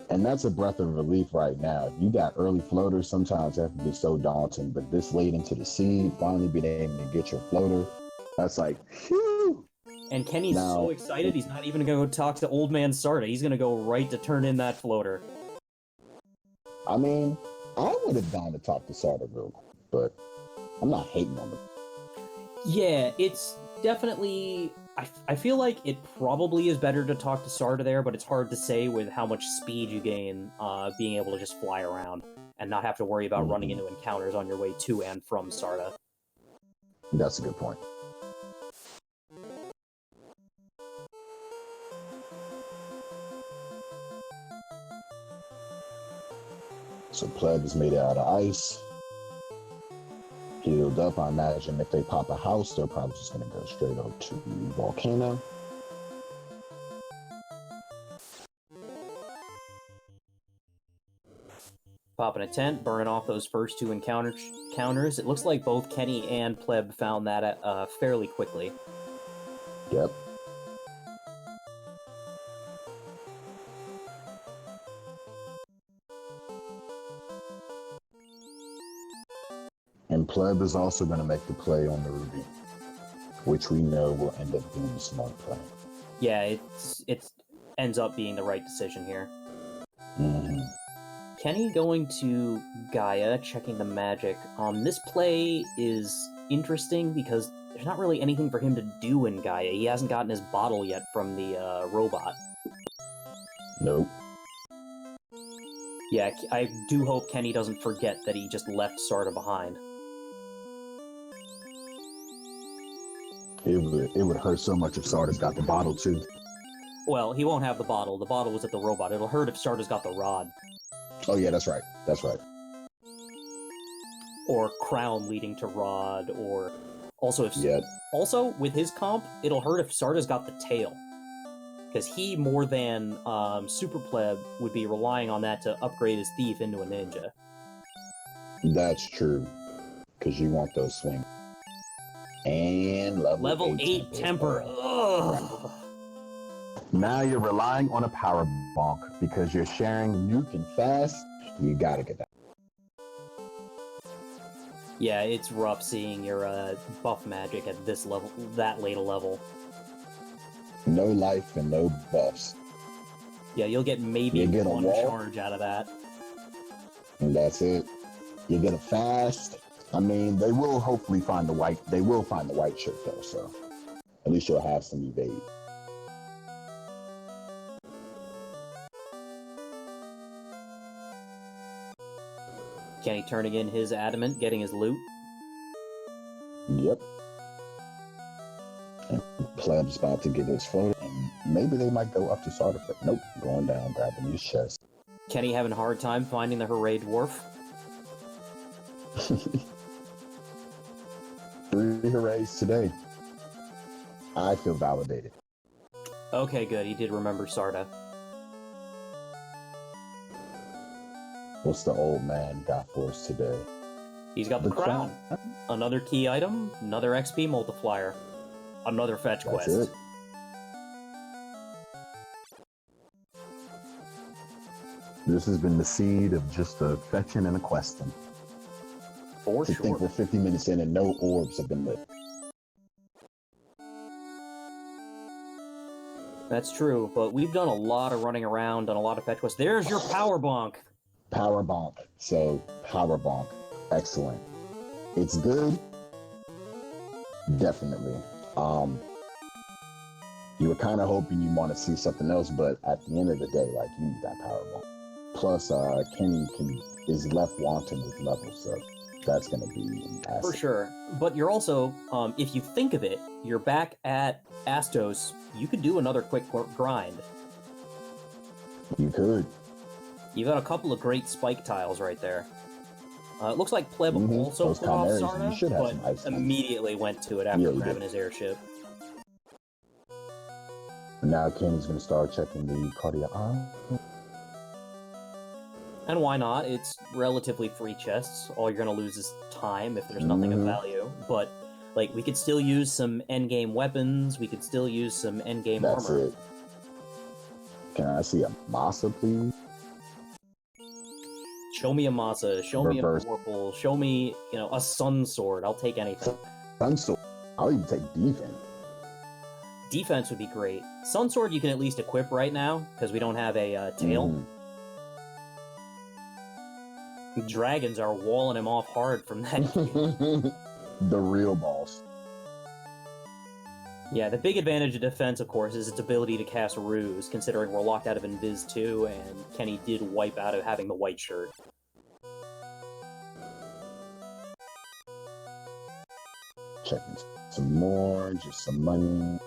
And that's a breath of relief right now. If you got early floaters, sometimes that can be so daunting, but this late into the seed, finally being able to get your floater, that's like, whew! And Kenny's so excited, he's not even going to go talk to Old Man Sarda. He's going to go right to turn in that floater. I mean, I would have gone to talk to Sarda real quick, but I'm not hating on him. Yeah, it's definitely... I feel like it probably is better to talk to Sarda there, but it's hard to say with how much speed you gain being able to just fly around and not have to worry about running into encounters on your way to and from Sarda. That's a good point. So Pleb is made out of ice. Healed up, I imagine if they pop a house, they're probably just going to go straight up to the volcano. Popping a tent, burning off those first 2 encounters. It looks like both Kenny and Pleb found that fairly quickly. Yep. And Pleb is also going to make the play on the Ruby, which we know will end up being a smart play. Yeah, it ends up being the right decision here. Kenny going to Gaia, checking the magic. This play is interesting because there's not really anything for him to do in Gaia. He hasn't gotten his bottle yet from the robot. Nope. Yeah, I do hope Kenny doesn't forget that he just left Sarda behind. It would hurt so much if Sarda's got the bottle too. Well, he won't have the bottle. The bottle was at the robot. It'll hurt if Sarda's got the rod. Oh yeah, that's right. That's right. Or crown leading to rod, or also if Yep. Also with his comp, it'll hurt if Sarda's got the tail, because he more than SuperPleb would be relying on that to upgrade his thief into a ninja. That's true, because you want those swings. And level 8 temper. Ugh. Now you're relying on a power bonk because you're sharing nuke and fast. You gotta get that. Yeah, it's rough seeing your buff magic at this level, that late a level. No life and no buffs. Yeah, you'll get maybe You get a one wall. charge out of that. And that's it. You get a fast. I mean, they will hopefully find the white. They will find the white shirt though, so at least you'll have some evade. Kenny turning in his adamant, getting his loot. Yep. And Pleb's about to get his photo, and maybe they might go up to Sardifer. Nope, going down, grabbing his chest. Kenny having a hard time finding the Hooray Dwarf. 3 hoorays today. I feel validated. Okay, good. He did remember Sarda. What's the old man got for us today? He's got the crown. Another key item, another XP multiplier, another fetch That's quest. it. This has been the seed of just a fetching and a questing. For To think sure. we're 50 minutes in and no orbs have been lit. That's true, but we've done a lot of running around, done a lot of fetch quests. There's your power bonk. Power bonk. So, power bonk. Excellent. It's good. Definitely. You were kind of hoping you want to see something else, but at the end of the day, like, you need that power bonk. Plus, Kenny is left wanting with levels, so that's going to be an asset. For sure. But you're also, if you think of it, you're back at Astos. You could do another quick grind. You could. You've got a couple of great spike tiles right there. It looks like Pleb Mhm. also Those pulled off chimeras, you should have Sarda, some but ice ones. immediately went to it after Yeah, he grabbing did. his airship. Now Kenny's going to start checking the cardiac. And why not? It's relatively free chests. All you're going to lose is time if there's nothing of Mhm. value. But, like, we could still use some endgame weapons. We could still use some endgame That's armor. it. Can I see a Masa, please? Show me a Masa. Show Reverse. me a Purple. Show me, a Sun Sword. I'll take anything. Sun Sword. I'll even take defense. Defense would be great. Sun Sword you can at least equip right now, because we don't have a tail. Mhm. Dragons are walling him off hard from that. The real boss. Yeah, the big advantage of defense, of course, is its ability to cast Ruse, considering we're locked out of Invis 2, and Kenny did wipe out of having the white shirt. Checking some more, just some money.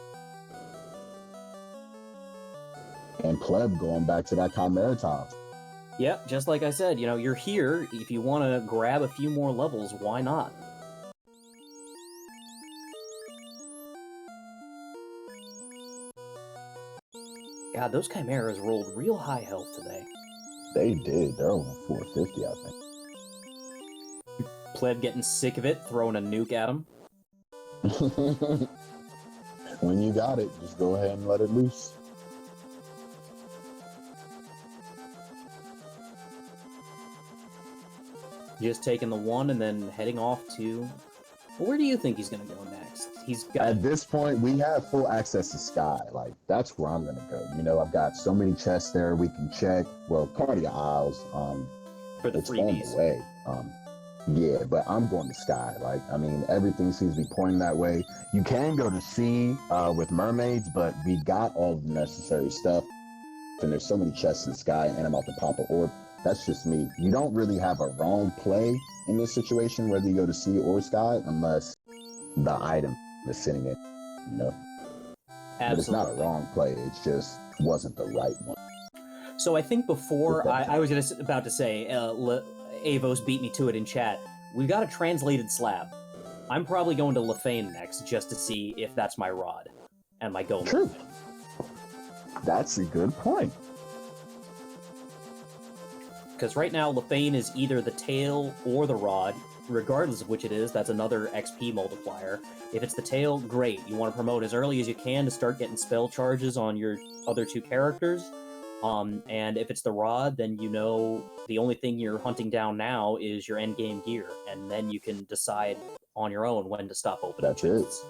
And Pleb going back to that Chimera top. Yep, just like I said, you're here. If you want to grab a few more levels, why not? God, those Chimeras rolled real high health today. They did. They're over 450, I think. Pleb getting sick of it, throwing a nuke at him. When you got it, just go ahead and let it loose. Just taking the one and then heading off to... Well, where do you think he's going to go next? He's got... At this point, we have full access to Sky. Like, that's where I'm going to go. I've got so many chests there we can check. Well, Cardia Isles, for the it's on freebies. the way. Yeah, but I'm going to Sky. Like, I mean, everything seems to be pointing that way. You can go to Sea with mermaids, but we got all the necessary stuff. And there's so many chests in Sky, and I'm about to pop an orb. That's just me. You don't really have a wrong play in this situation, whether you go to Sea or Sky, unless the item is sitting in, Absolutely. But it's not a wrong play. It just wasn't the right one. So I think before, I was about to say, Avos beat me to it in chat, we got a translated slab. I'm probably going to Lefane next, just to see if that's my rod and my go. True. That's a good point. Because right now, Lefane is either the tail or the rod. Regardless of which it is, that's another XP multiplier. If it's the tail, great. You want to promote as early as you can to start getting spell charges on your other two characters. And if it's the rod, then you know the only thing you're hunting down now is your endgame gear, and then you can decide on your own when to stop opening chests.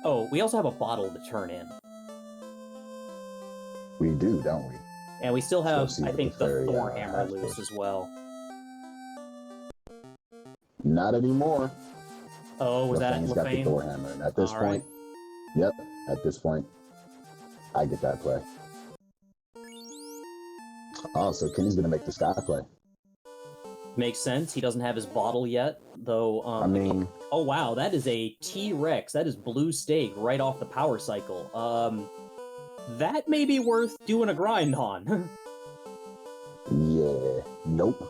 Oh, we also have a bottle to turn in. We do, don't we? And we still have, I think, the fairy, Thor hammer loose as well. Not anymore. Oh, was that Lefane's got the Lefane? Thor hammer. And at this point, yep, at this point, I get that play. Oh, so Kenny's going to make the Sky play. Makes sense. He doesn't have his bottle yet, though. I mean... Oh, wow, that is a T-Rex. That is blue steak right off the power cycle. That may be worth doing a grind on. Yeah, nope.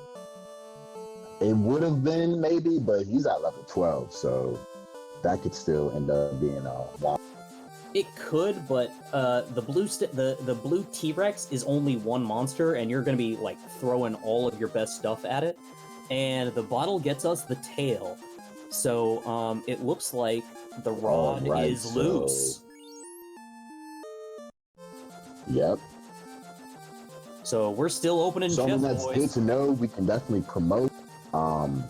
It would have been, maybe, but he's at level 12, so that could still end up being a wow. It could, but the blue T-Rex is only one monster, and you're going to be, like, throwing all of your best stuff at it. And the bottle gets us the tail. So, it looks like the rod is loose. Yep. So we're still opening chests, boys. That's good to know. We can definitely promote. And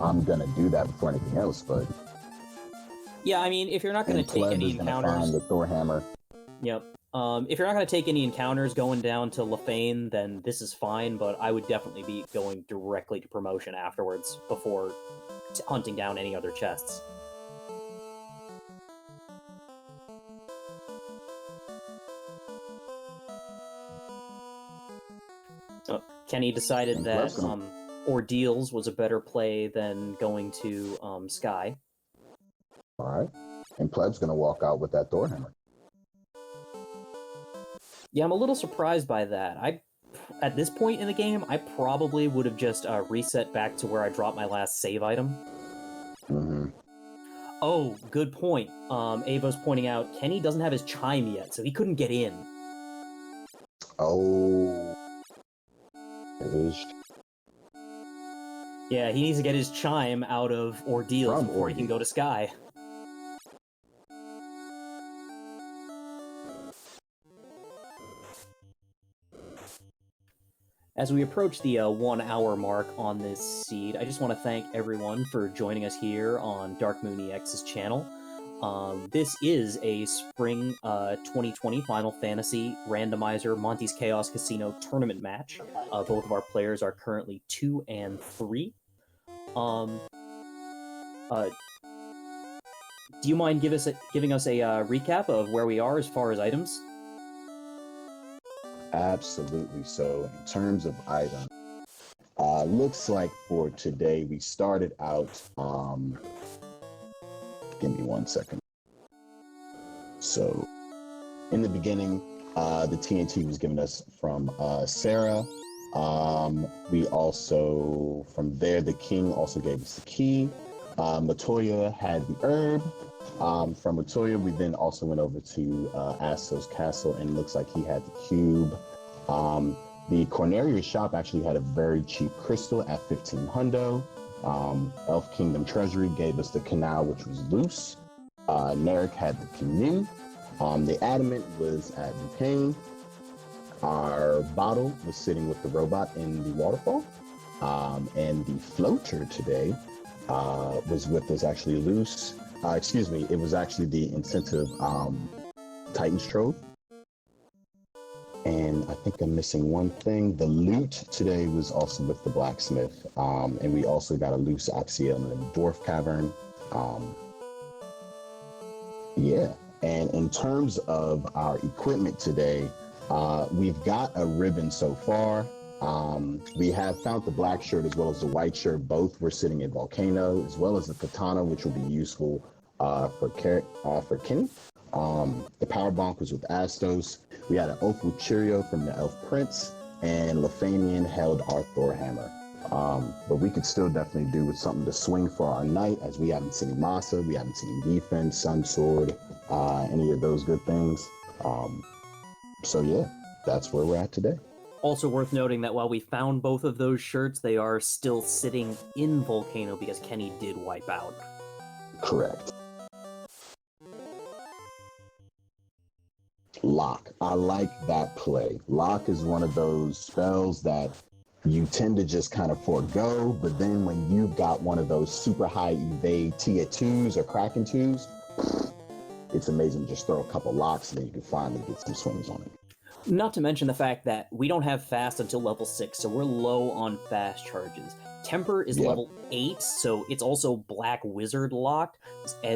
I'm gonna do that before anything else. But yeah, I mean, if you're not gonna take any encounters, find the Thor hammer. Yep. If you're not gonna take any encounters going down to Lefane, then this is fine. But I would definitely be going directly to promotion afterwards before hunting down any other chests. Kenny decided that Ordeals was a better play than going to Sky. Alright. And Pleb's gonna walk out with that Thor hammer. Yeah, I'm a little surprised by that. At this point in the game, I probably would have just reset back to where I dropped my last save item. Mm-hmm. Oh, good point. Ava's pointing out Kenny doesn't have his chime yet, so he couldn't get in. Oh. Yeah, he needs to get his chime out of Ordeals before he can go to Sky. As we approach the 1 hour mark on this seed, I just want to thank everyone for joining us here on Dark Moon EX's channel. This is a Spring 2020 Final Fantasy Randomizer Monty's Chaos Casino tournament match. Both of our players are currently 2 and 3. Do you mind giving us a recap of where we are as far as items? Absolutely. So, in terms of items, looks like for today we started out. Give me 1 second. So, in the beginning, the TNT was given us from Sarah. We also, from there, the king also gave us the key. Latoya had the herb. From Latoya, we then also went over to Astos Castle, and it looks like he had the cube. The Corneria shop actually had a very cheap crystal at 15 hundo. Elf Kingdom Treasury gave us the canal, which was loose. Narek had the canoe. The adamant was at Duquesne. Our bottle was sitting with the robot in the waterfall. And the floater today was with us actually loose. Excuse me, it was actually the incentive Titan's Trove. And I think I'm missing one thing. The loot today was also with the blacksmith. And we also got a loose Oxia in the Dwarf Cavern. Yeah. And in terms of our equipment today, we've got a ribbon so far. We have found the black shirt as well as the white shirt. Both were sitting at Volcano, as well as the katana, which will be useful for Kenny. The power bonk was with Astos. We had an Opal Cheerio from the Elf Prince, and Lefanian held our Thor hammer. But we could still definitely do with something to swing for our knight, as we haven't seen Masa, we haven't seen defense, Sun Sword, any of those good things. So yeah, that's where we're at today. Also worth noting that while we found both of those shirts, they are still sitting in Volcano because Kenny did wipe out. Correct. Lock. I like that play. Lock is one of those spells that you tend to just kind of forego, but then when you've got one of those super high evade Tia 2s or Kraken 2s, it's amazing to just throw a couple locks and then you can finally get some swings on it. Not to mention the fact that we don't have fast until level 6, so we're low on fast charges. Temper is level 8, so it's also Black Wizard locked,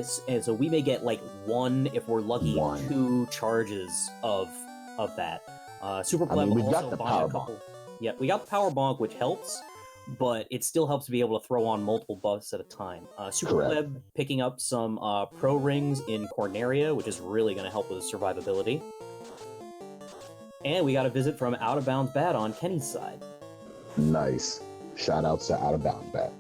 so we may get like 1, if we're lucky, 2 charges of that. Super Pleb we also got the bought power a couple. bonk. Yeah, we got the power bonk, which helps, but it still helps to be able to throw on multiple buffs at a time. Super Pleb picking up some pro rings in Corneria, which is really going to help with survivability. And we got a visit from Out of Bounds Bat on Kenny's side. Nice. Shout outs to Out of Bounds Bat.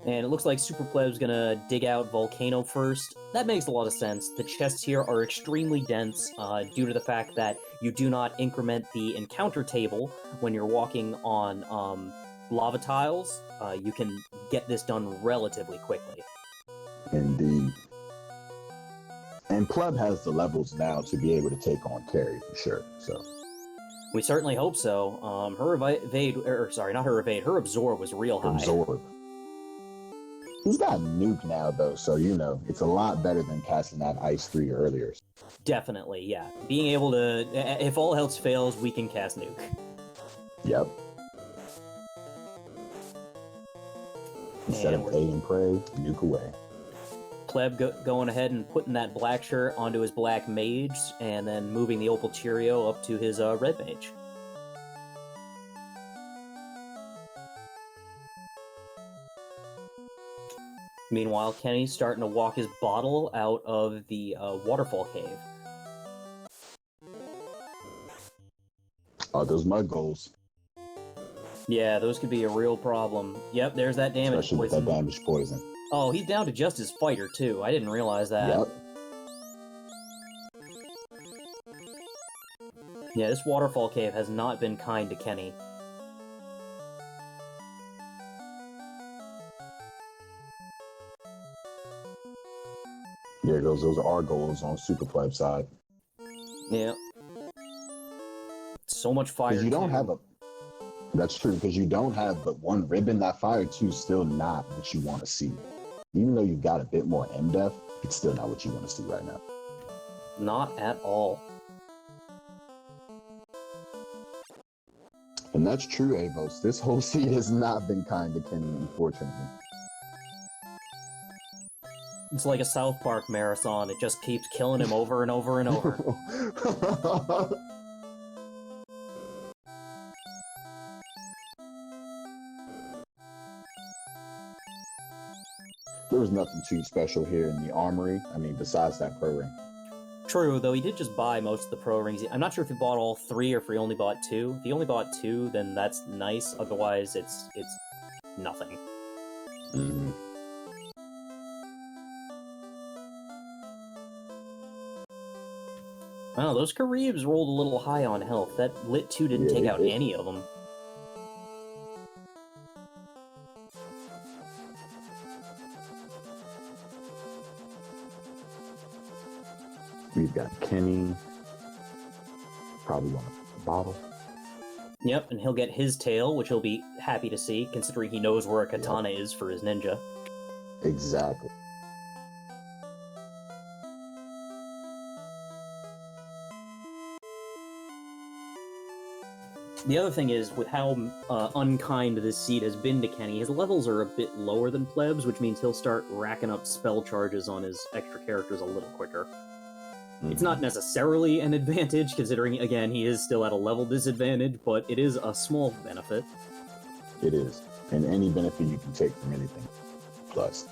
And it looks like Super Pleb's gonna dig out Volcano first. That makes a lot of sense. The chests here are extremely dense due to the fact that you do not increment the encounter table when you're walking on lava tiles. You can get this done relatively quickly. Indeed. And Pleb has the levels now to be able to take on carry for sure. So we certainly hope so. Her evade, not her evade, her absorb was real high. Absorb. He's got nuke now though, so it's a lot better than casting that Ice 3 earlier. Definitely, yeah. Being able to, if all else fails, we can cast nuke. Yep. Instead of aid and pray, nuke away. Pleb going ahead and putting that black shirt onto his black mage, and then moving the Opal Cheerio up to his red mage. Meanwhile, Kenny's starting to walk his bottle out of the waterfall cave. Oh, those mud goals. Yeah, those could be a real problem. Yep, there's that damage Especially poison. with that damage poison. Oh, he's down to just his fighter, too. I didn't realize that. Yep. Yeah, this waterfall cave has not been kind to Kenny. There goes those Argols on Super Pleb side. Yeah. So much fire. Because you don't have a... That's true, because you don't have but one ribbon. That fire 2 is still not what you want to see. Even though you've got a bit more M-Def, it's still not what you want to see right now. Not at all. And that's true, Avos. This whole seed has not been kind to Kenny, unfortunately. It's like a South Park marathon. It just keeps killing him over and over and over. There was nothing too special here in the armory. I mean, besides that pro ring. True, though he did just buy most of the pro rings. I'm not sure if he bought all 3 or if he only bought 2. If he only bought 2, then that's nice. Otherwise, it's nothing. Mm-hmm. Wow, those Caribs rolled a little high on health. That Lit 2 didn't take out any of them. We've got Kenny. Probably want a bottle. Yep, and he'll get his tail, which he'll be happy to see, considering he knows where a katana is for his ninja. Exactly. The other thing is, with how unkind this seed has been to Kenny, his levels are a bit lower than Pleb's, which means he'll start racking up spell charges on his extra characters a little quicker. Mm-hmm. It's not necessarily an advantage, considering, again, he is still at a level disadvantage, but it is a small benefit. It is. And any benefit you can take from anything, plus.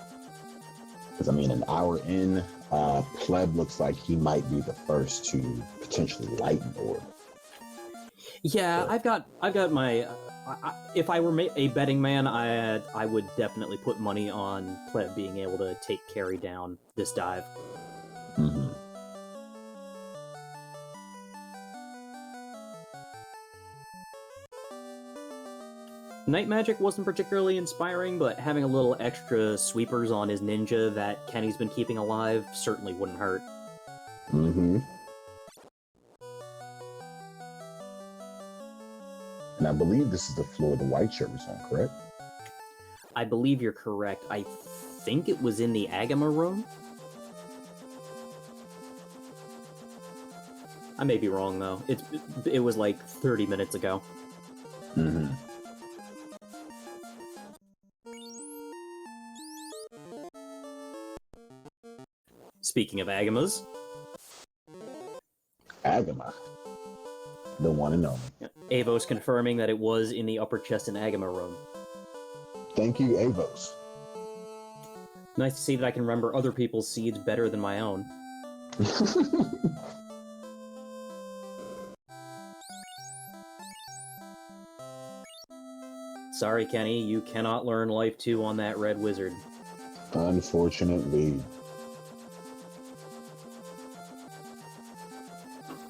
Because, I mean, an hour in, Pleb looks like he might be the first to potentially lighten orb. Yeah, I've got my. If I were a betting man, I would definitely put money on Pleb being able to take carry down this dive. Mm-hmm. Night Magic wasn't particularly inspiring, but having a little extra sweepers on his ninja that Kenny's been keeping alive certainly wouldn't hurt. Mm-hmm. And I believe this is the floor the white shirt was on, correct? I believe you're correct. I think it was in the Agama room? I may be wrong, though. It was like 30 minutes ago. Mm-hmm. Speaking of Agamas... Agama. The one and only. Avos confirming that it was in the upper chest and Agama room. Thank you, Avos. Nice to see that I can remember other people's seeds better than my own. Sorry, Kenny, you cannot learn Life 2 on that red wizard. Unfortunately.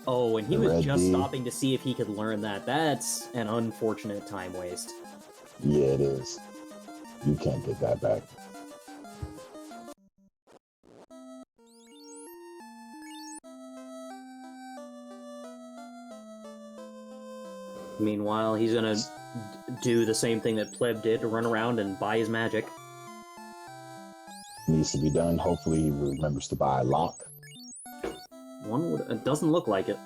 Oh, and he was Red just D. stopping to see if he could learn that. That's an unfortunate time waste. Yeah, it is. You can't get that back. Meanwhile, he's gonna do the same thing that Pleb did, to run around and buy his magic. Needs to be done. Hopefully he remembers to buy a lock. It doesn't look like it.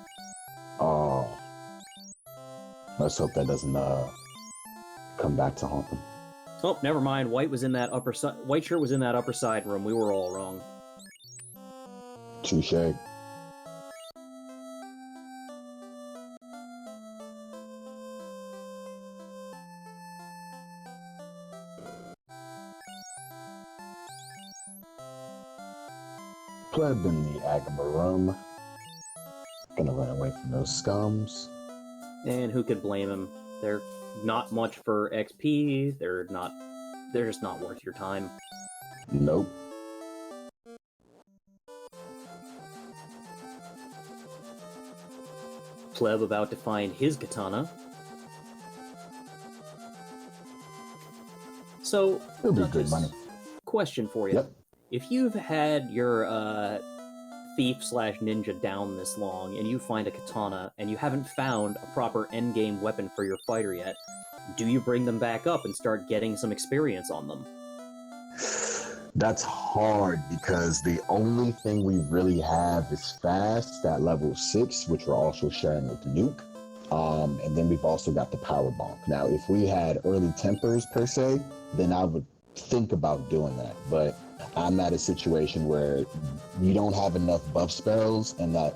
Oh. Let's hope that doesn't come back to haunt him. Oh, never mind. White shirt was in that upper side room. We were all wrong. Touche. Pleb in the Agama room. Gonna run away from those scums. And who could blame him? They're not much for XP. They're just not worth your time. Nope. Pleb about to find his katana. So, It'll be Duchess, good money. question for you. Yep. If you've had your thief/ninja down this long, and you find a katana, and you haven't found a proper endgame weapon for your fighter yet, do you bring them back up and start getting some experience on them? That's hard because the only thing we really have is fast at level 6, which we're also sharing with Nuke. And then we've also got the power bonk. Now, if we had early tempers per se, then I would think about doing that. But I'm at a situation where you don't have enough buff spells, and that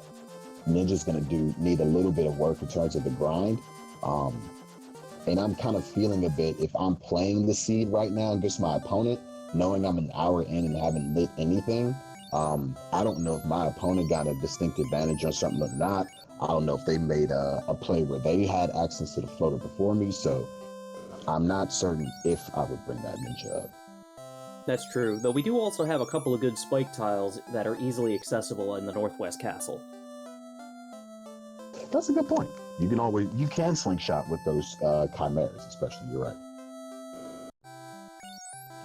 ninja's gonna need a little bit of work in terms of the grind. And I'm kind of feeling a bit, if I'm playing the seed right now against my opponent, knowing I'm an hour in and haven't lit anything, I don't know if my opponent got a distinct advantage on something or not. I don't know if they made a play where they had access to the floater before me, so I'm not certain if I would bring that ninja up. That's true, though we do also have a couple of good spike tiles that are easily accessible in the Northwest Castle. That's a good point. You can slingshot with those chimeras, especially, you're right.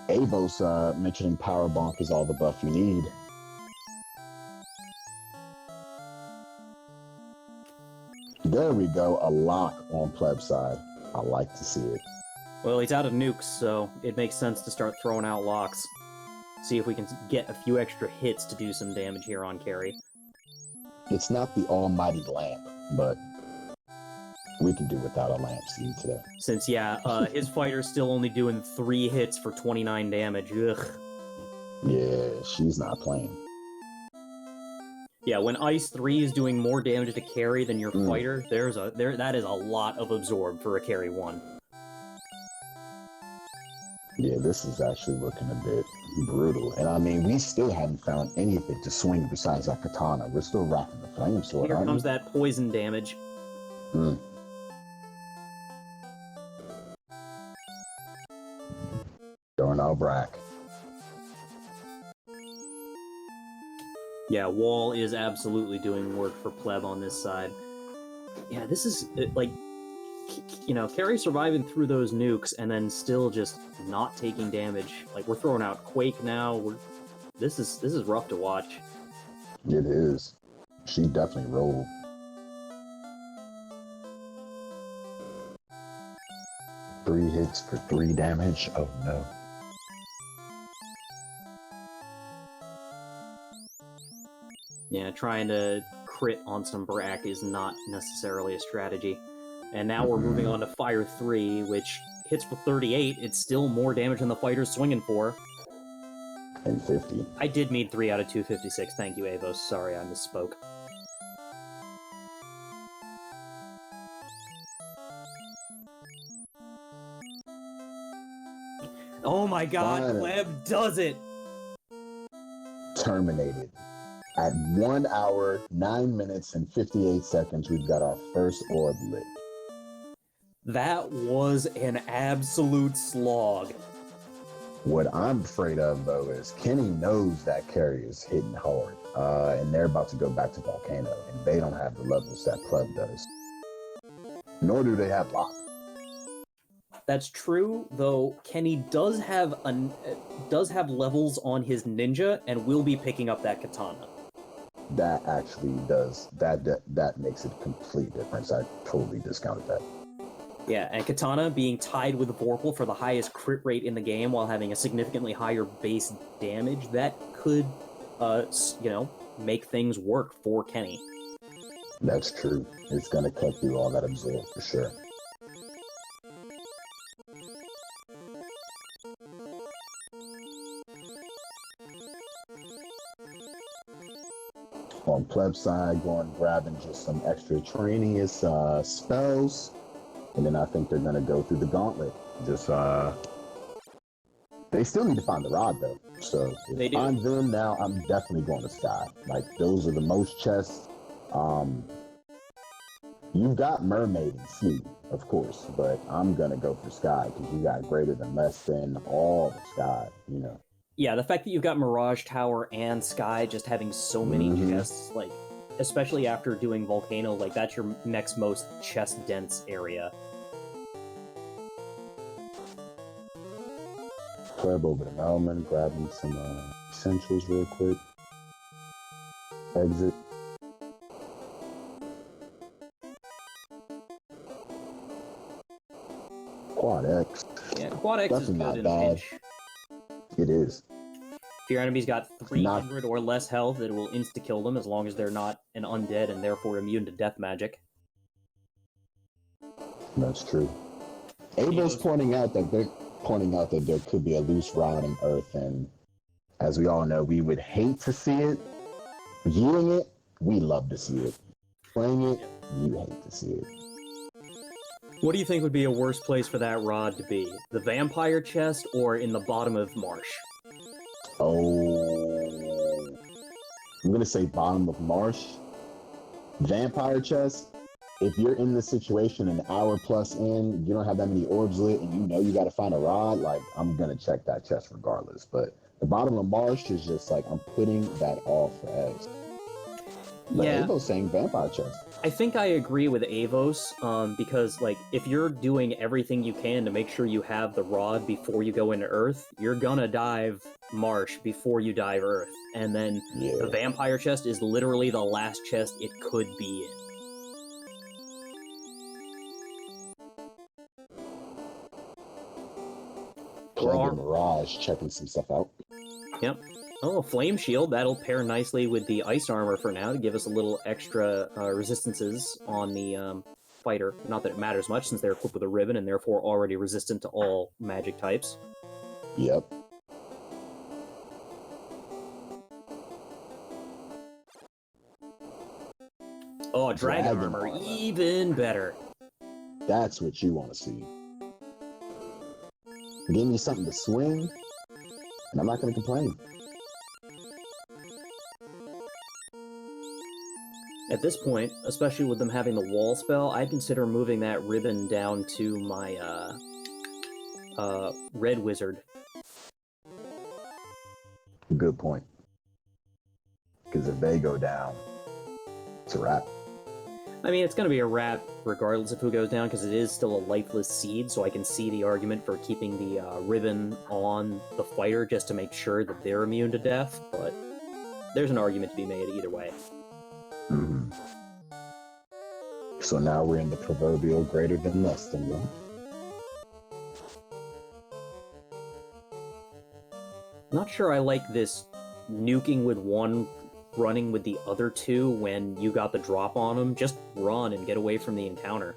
Avos mentioning power bonk is all the buff you need. There we go, a lock on Pleb side. I like to see it. Well, he's out of nukes, so it makes sense to start throwing out locks. See if we can get a few extra hits to do some damage here on carry. It's not the almighty lamp, but we can do without a lamp seed today. Since, yeah, his fighter's still only doing 3 hits for 29 damage. Ugh. Yeah, she's not playing. Yeah, when Ice 3 is doing more damage to carry than your fighter, that is a lot of absorb for a carry 1. Yeah, this is actually looking a bit brutal. And I mean, we still haven't found anything to swing besides our katana. We're still rocking the flame sword. Here comes that poison damage. No, Brack. Yeah, Wall is absolutely doing work for Pleb on this side. Yeah, this is, like, you know, Carrie surviving through those nukes and then still just not taking damage. Like, we're throwing out Quake now. This is rough to watch. It is. She definitely rolled. Three hits for 3 damage. Oh no. Yeah, trying to crit on some Brack is not necessarily a strategy. And now we're moving on to Fire 3, which hits for 38. It's still more damage than the fighter's swinging for. And 50. I did mean 3 out of 256. Thank you, Avos. Sorry, I misspoke. Oh my god, Pleb does it! Terminated. At 1 hour, 9 minutes, and 58 seconds, we've got our first orb lit. That was an absolute slog. What I'm afraid of, though, is Kenny knows that Carrie is hitting hard, and they're about to go back to Volcano, and they don't have the levels that Pleb does. Nor do they have Lock. That's true, though Kenny does have levels on his ninja, and will be picking up that katana. That actually does, that makes a complete difference. I totally discounted that. Yeah, and Katana being tied with Vorpal for the highest crit rate in the game while having a significantly higher base damage, that could, you know, make things work for Kenny. That's true. It's gonna cut through all that absorb for sure. On Pleb side, going grabbing just some extraneous spells. And then I think they're going to go through the gauntlet. Just, they still need to find the rod, though. So if I'm them now, I'm definitely going to Sky. Like, those are the most chests. You've got Mermaid and Sea, of course, but I'm going to go for Sky because you got greater than less than all the Sky, you know. Yeah, the fact that you've got Mirage Tower and Sky just having so many chests, like, especially after doing Volcano, like, that's your next most chest-dense area. Pleb over to Melman, grabbing some essentials real quick. Exit. Quad X. Yeah, Quad X is good in a pinch. It is. If your enemy's got 300 or less health, it will insta-kill them as long as they're not an undead and therefore immune to death magic. That's true. Abel's pointing out that there could be a loose rod in Earth, and as we all know, we would hate to see it. Viewing it, we love to see it. Playing it, you hate to see it. What do you think would be a worse place for that rod to be? The vampire chest or in the bottom of Marsh? Oh, I'm gonna say bottom of Marsh. Vampire chest. If you're in this situation an hour plus in, you don't have that many orbs lit, and you know you got to find a rod, like, I'm gonna check that chest regardless. But the bottom of Marsh is just like, I'm putting that off for eggs. But yeah, Avo's saying vampire chest. I think I agree with Avos, because, like, if you're doing everything you can to make sure you have the rod before you go into Earth, you're gonna dive Marsh before you dive Earth. And then the vampire chest is literally the last chest it could be in. Mirage checking some stuff out. Yep. Oh, a flame shield. That'll pair nicely with the ice armor for now to give us a little extra resistances on the fighter. Not that it matters much since they're equipped with a ribbon and therefore already resistant to all magic types. Yep. Oh, dragon armor. Even better. That's what you want to see. Give me something to swing, and I'm not going to complain. At this point, especially with them having the wall spell, I'd consider moving that ribbon down to my red wizard. Good point. Because if they go down, it's a wrap. I mean, it's going to be a wrap regardless of who goes down, because it is still a lifeless seed, so I can see the argument for keeping the ribbon on the fighter just to make sure that they're immune to death, but there's an argument to be made either way. Mm-hmm. So now we're in the proverbial greater than less than, right? Not sure I like this nuking with one, running with the other two when you got the drop on them. Just run and get away from the encounter.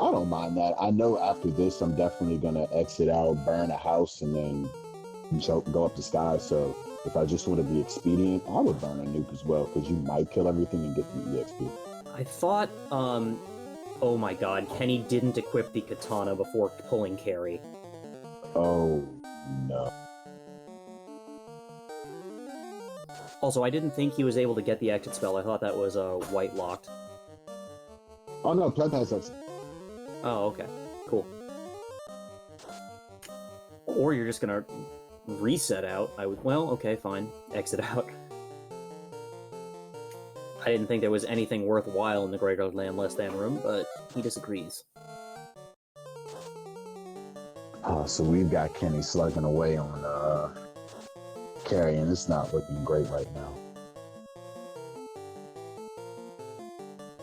I don't mind that. I know after this, I'm definitely going to exit out, burn a house, and then go up the sky. So if I just want to be expedient, I would burn a nuke as well, because you might kill everything and get the EXP. I thought, oh my god, Kenny didn't equip the katana before pulling carry. Oh, no. Also, I didn't think he was able to get the exit spell. I thought that was white locked. Oh, no, Pleb has exit. Oh, okay. Cool. Or you're just gonna reset out. Well, okay, fine. Exit out. I didn't think there was anything worthwhile in the greater than less than room, but he disagrees. So we've got Kenny slugging away on carry, and it's not looking great right now.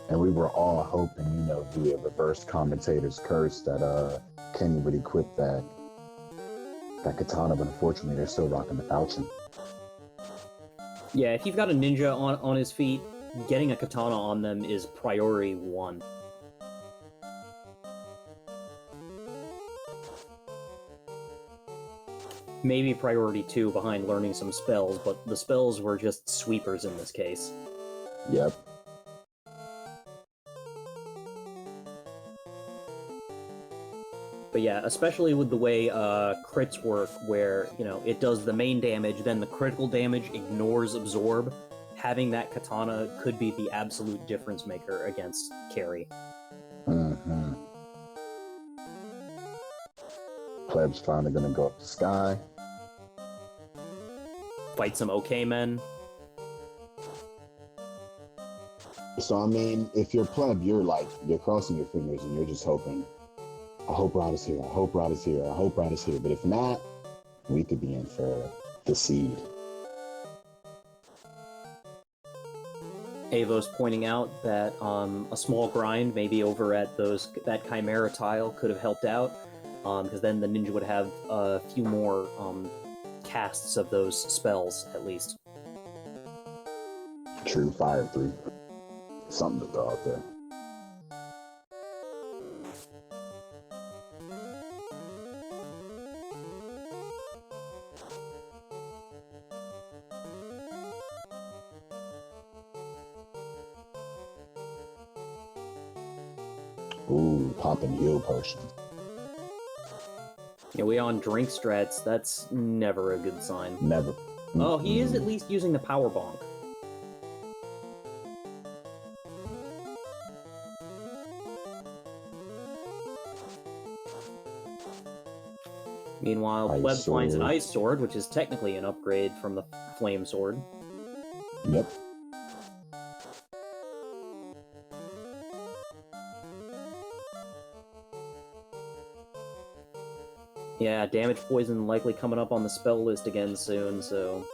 And we were all hoping, via reverse commentator's curse that Kenny would equip that katana, but unfortunately they're still rocking the falchion. Yeah, if you've got a ninja on his feet, getting a katana on them is priority 1. Maybe priority 2 behind learning some spells, but the spells were just sweepers in this case. Yep. But yeah, especially with the way crits work, where, it does the main damage, then the critical damage ignores absorb, having that katana could be the absolute difference maker against carry. Mm-hmm. Pleb's finally gonna go up the sky. Fight some okay men. So, I mean, if you're Pleb, you're crossing your fingers and you're just hoping, I hope Rod is here, I hope Rod is here, I hope Rod is here. But if not, we could be in for the seed. Avos pointing out that a small grind, maybe over at that Chimera tile, could have helped out, because then the ninja would have a few more casts of those spells, at least. True, fire 3. Something to throw out there. Ooh, popping heal potions. Yeah, we on drink strats, that's never a good sign. Never. Oh, he is at least using the power bonk. Meanwhile, Pleb finds an ice sword, which is technically an upgrade from the flame sword. Yep. Yeah, damage poison likely coming up on the spell list again soon, so...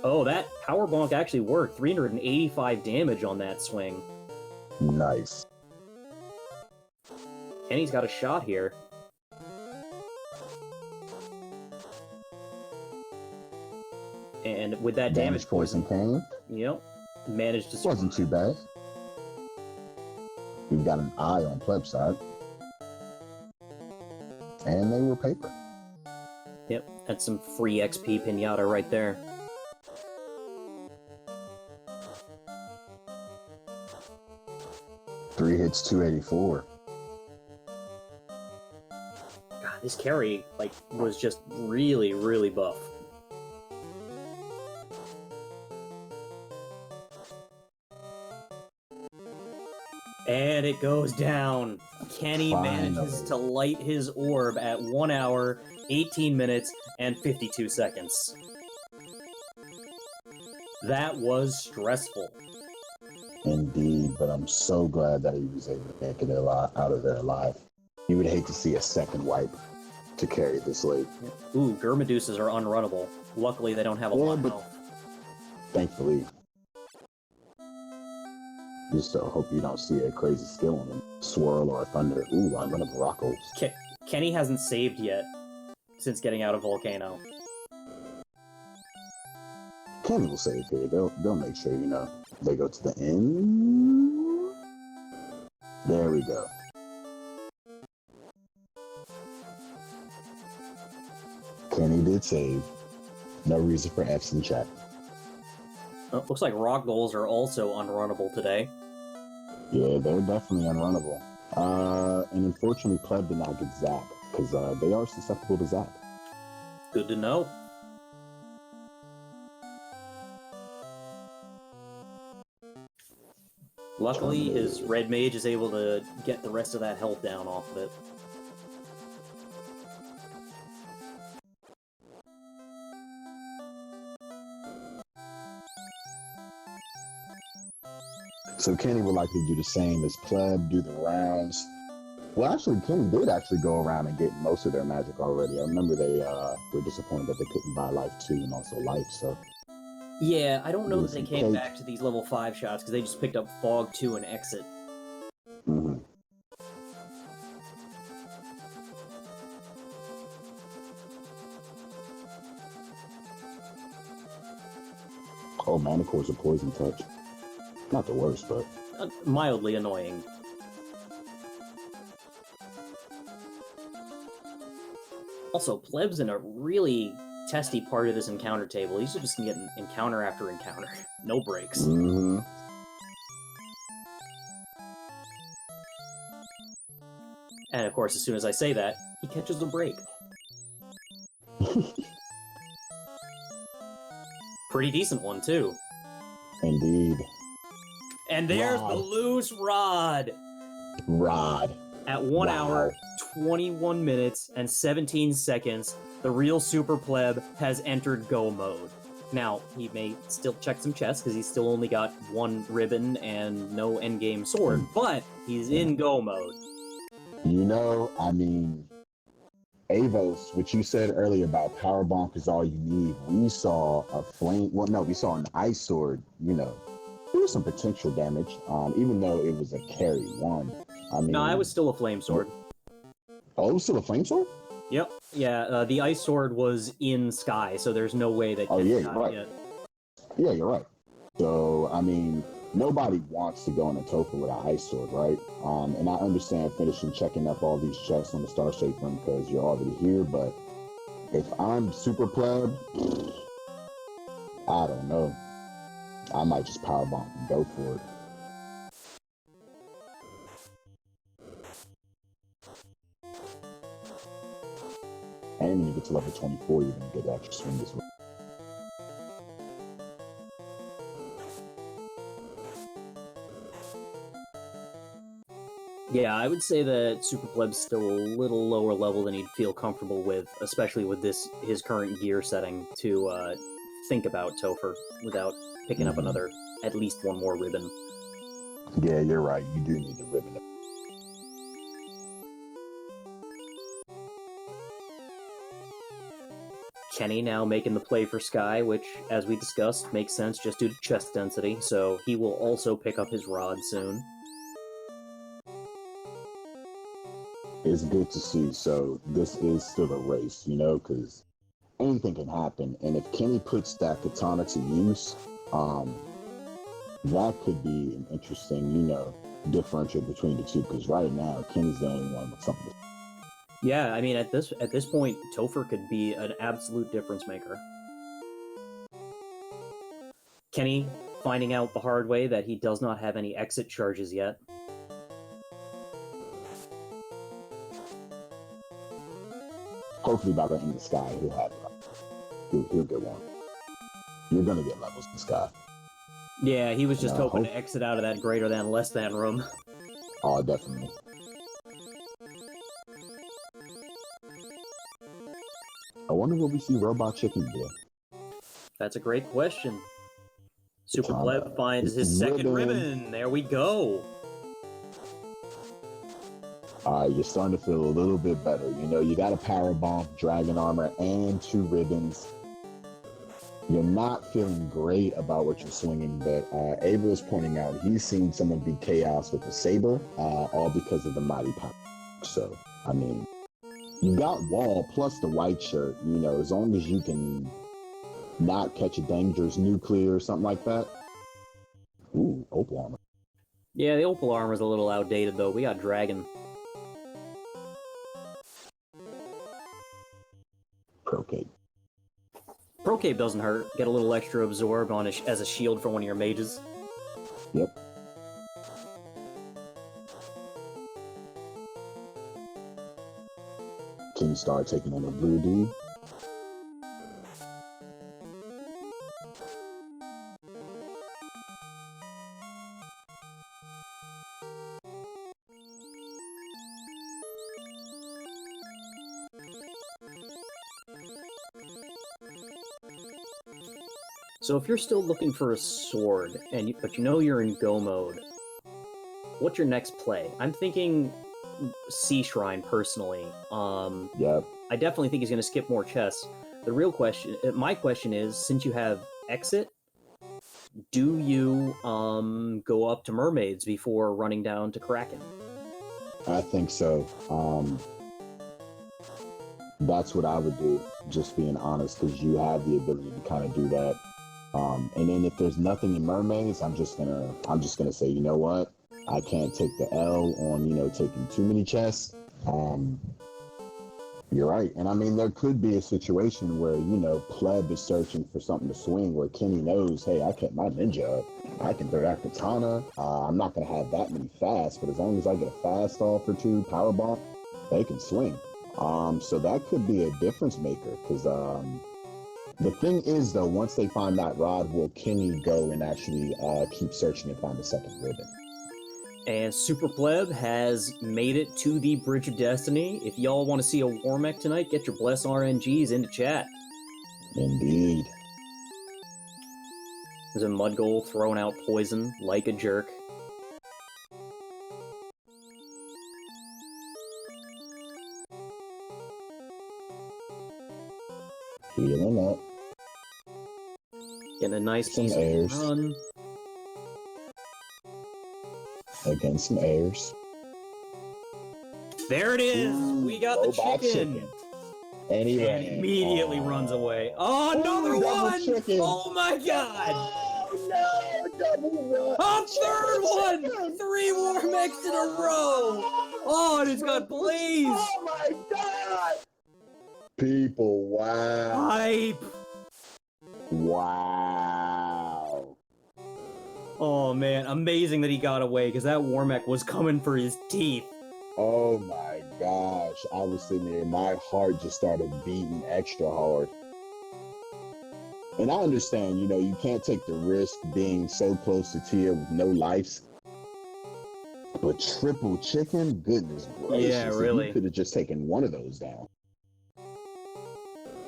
Oh, that power bonk actually worked. 385 damage on that swing. Nice. Kenny's got a shot here. And with that damage poison came. Yep. Managed to... Wasn't too bad. We've got an eye on Pleb side. And they were paper. Yep, that's some free XP pinata right there. Three hits, 284. God, this carry, was just really, really buff. And it goes down. Kenny manages to light his orb at 1 hour 18 minutes and 52 seconds. That was stressful. Indeed, but I'm so glad that he was able to make it out of there alive. You would hate to see a second wipe to carry this late. Ooh, Gurmaduces are unrunnable. Luckily, they don't have a lot of health. Thankfully. Just hope you don't see a crazy skill on them. Swirl or a thunder. Ooh, I'm gonna Broccos. Kenny hasn't saved yet since getting out of Volcano. Kenny will save here. They'll make sure, you know, they go to the end. There we go. Kenny did save. No reason for F's in chat. Looks like rock goals are also unrunnable today. Yeah, they're definitely unrunnable. And unfortunately, Pleb did not get zapped, because they are susceptible to zap. Good to know. Luckily, his red mage is able to get the rest of that health down off of it. So Kenny would likely do the same as Pleb, do the rounds. Well, actually, Kenny did actually go around and get most of their magic already. I remember they were disappointed that they couldn't buy life 2 and also life, so... Yeah, I don't know that they came back to these level 5 shots, because they just picked up Fog 2 and Exit. Mm-hmm. Oh, Mana Core's a poison touch. Not the worst, but... Mildly annoying. Also, Pleb's in a really testy part of this encounter table. He's just gonna get encounter after encounter. No breaks. Mm-hmm. And of course, as soon as I say that, he catches a break. Pretty decent one, too. Indeed. And there's Rod. the loose rod! Rod. At 1 Wow. hour, 21 minutes, and 17 seconds, the real Super Pleb has entered Go mode. Now, he may still check some chests, because he's still only got 1 ribbon and no endgame sword, but he's in Go mode. You know, I mean, Avos, what you said earlier about Power Bonk is all you need. We saw a flame, well, no, we saw an ice sword, you know. There was some potential damage, even though it was a carry 1. I mean... No, it was still a flame sword. Oh, it was still a flame sword? Yep. Yeah, the ice sword was in Sky, so there's no way that... Oh, yeah, you're right. Yet. Yeah, you're right. So, I mean, nobody wants to go in a Topher with an ice sword, right? And I understand finishing checking up all these chests on the Star Shape Room because you're already here, but if I'm Super Pleb, I don't know. I might just power bomb and go for it. And when you get to level 24, you're going to get extra swing as well. Yeah, I would say that Super Pleb's still a little lower level than he'd feel comfortable with, especially with his current gear setting, to think about Topher without picking up at least one more ribbon. Yeah, you're right. You do need the ribbon. Kenny now making the play for Sky, which, as we discussed, makes sense just due to chest density, so he will also pick up his rod soon. It's good to see. So this is still a race, you know, because anything can happen. And if Kenny puts that katana to use, that could be an interesting, you know, differential between the two. Because right now, Kenny's the only one with something. Yeah, I mean, at this point, Topher could be an absolute difference maker. Kenny finding out the hard way that he does not have any exit charges yet. Hopefully by the end of the Sky, he'll have it. He'll get one. You're gonna get levels in the Sky. Yeah, he was just hoping to exit out of that greater than, less than room. Oh, definitely. I wonder what we see Robot Chicken do. That's a great question. Super Time Pleb finds his second ribbon. ribbon. There we go. You're starting to feel a little bit better. You know, you got a power bomb, dragon armor, and 2 ribbons. You're not feeling great about what you're swinging, but Abel is pointing out he's seen someone beat Chaos with a saber, all because of the mighty power. So, I mean, you got wall plus the white shirt. You know, as long as you can not catch a dangerous nuclear or something like that. Ooh, opal armor. Yeah, the opal armor's a little outdated though. We got dragon. Procade. Procape doesn't hurt. Get a little extra absorb on as a shield for one of your mages. Yep. Keemstar taking on a blue D. So if you're still looking for a sword, but you know you're in go mode, what's your next play? I'm thinking Sea Shrine, personally. Yep. I definitely think he's going to skip more chests. The real question, my question is, since you have Exit, do you go up to Mermaids before running down to Kraken? I think so. That's what I would do, just being honest, because you have the ability to kind of do that. And then if there's nothing in Mermaids, I'm just gonna say, you know what? I can't take the L on, you know, taking too many chests. You're right. And I mean, there could be a situation where, you know, Pleb is searching for something to swing where Kenny knows, hey, I kept my ninja up. I can throw that katana. I'm not going to have that many fast, but as long as I get a fast off or 2, power bomb, they can swing. So that could be a difference maker, because the thing is, though, once they find that rod, will Kenny go and actually keep searching and find the second ribbon? And Super Pleb has made it to the Bridge of Destiny. If y'all want to see a war mech tonight, get your Bless RNGs into chat. Indeed. There's a Mudgoal throwing out poison like a jerk. Healing up. Getting a nice Some piece airs. of run. Again, some airs. There it is! Ooh, We got the robot chicken! Anyway. And immediately runs away. Oh, another double one! chicken. Oh my god! Oh no! Double run! A third one! Chicken. 3 war mechs in a row! Oh, and it's got Blaze! Oh my god! People, wow. Hype! Wow. Oh man, amazing that he got away, because that war mech was coming for his teeth. Oh my gosh. I was sitting there, my heart just started beating extra hard. And I understand, you know, you can't take the risk being so close to Tia with no lives. But triple chicken? Goodness gracious. Yeah, really. You could have just taken one of those down.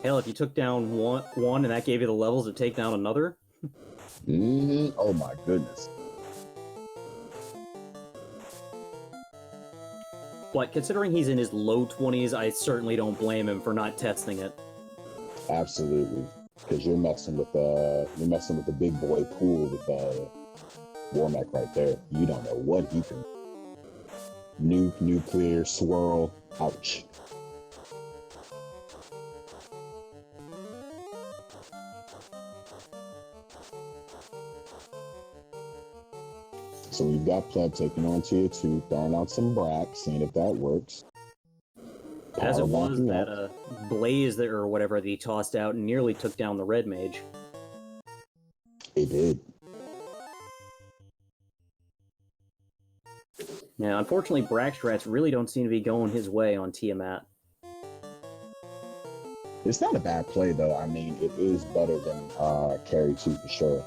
Hell, if you took down one and that gave you the levels to take down another. Oh my goodness. But considering he's in his low 20s, I certainly don't blame him for not testing it. Absolutely. Because you're messing with the big boy pool with Warmack right there. You don't know what he can. Nuke, nuclear, swirl, ouch. So we've got Pleb taking on Tier 2, throwing out some Brack, seeing if that works. As it was, Power that Blaze there, or whatever that he tossed out nearly took down the red mage. It did. Now, unfortunately, Brack strats really don't seem to be going his way on Tiamat. It's not a bad play, though. I mean, it is better than Carry 2 for sure.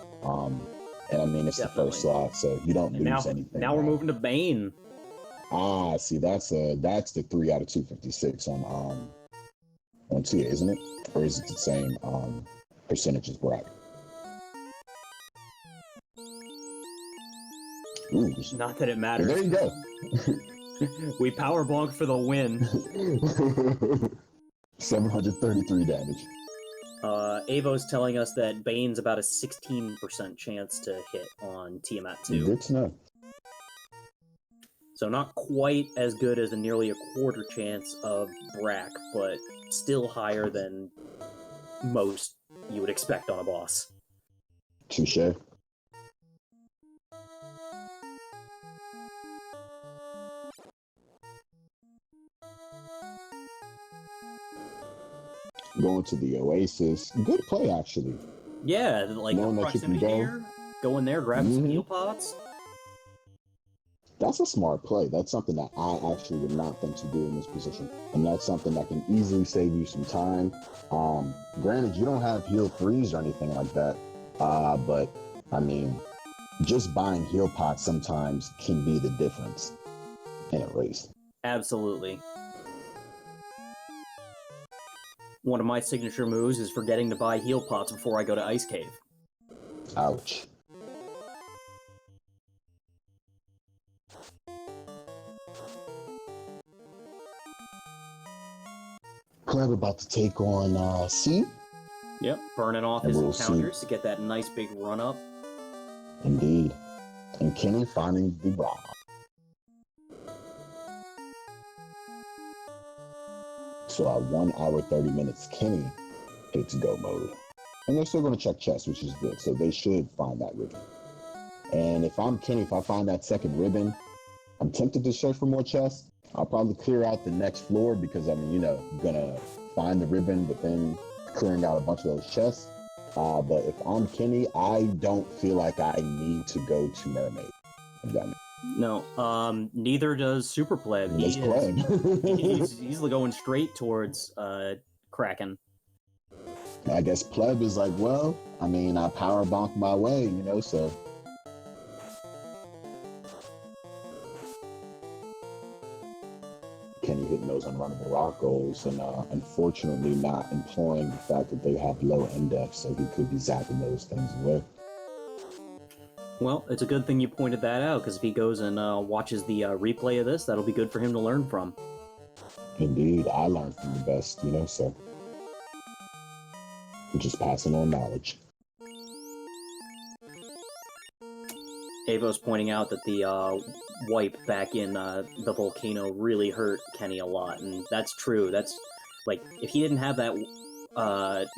And I mean, it's Definitely. the first slot, so you don't lose anything. Now we're moving to Bane. See, that's the 3 out of 256 on on TA, isn't it? Or is it the same percentage as Brack? Ooh, Not that it well, matters. there you go. We power bonk for the win. 733 damage. Avo's telling us that Bane's about a 16% chance to hit on Tiamat 2. Good to know. So not quite as good as a nearly a quarter chance of Brack, but still higher than most you would expect on a boss. Touche. Going to the Oasis. Good play, actually. Yeah, like Knowing that you can proximity go. here, go in there, grab some Mhm. heal pots. That's a smart play. That's something that I actually would not think to do in this position. And that's something that can easily save you some time. Granted, you don't have heal freeze or anything like that. But I mean, just buying heal pots sometimes can be the difference in a race. Absolutely. One of my signature moves is forgetting to buy heal pots before I go to Ice Cave. Ouch. Pleb about to take on C. Yep, burning off And his we'll see. encounters to get that nice big run up. Indeed. And Kenny finding the bra. So at 1 hour 30 minutes, Kenny hits go mode. And they're still going to check chest, which is good. So they should find that ribbon. And if I'm Kenny, if I find that second ribbon, I'm tempted to search for more chests. I'll probably clear out the next floor because I'm gonna find the ribbon, but then clearing out a bunch of those chests. But if I'm Kenny, I don't feel like I need to go to Mermaid. If that makes No, neither does SuperPleb. sense. Pleb. He's going straight towards Kraken. I guess Pleb is like, well, I mean, I power bonk my way, so. Kenny hitting those unrunnable rock goals and unfortunately not employing the fact that they have low index, so he could be zapping those things away. Well, it's a good thing you pointed that out, because if he goes and watches the replay of this, that'll be good for him to learn from. Indeed, I learned from the best, so we're just passing on knowledge. Avo's pointing out that the wipe back in the volcano really hurt Kenny a lot, and that's true. That's, like, if he didn't have that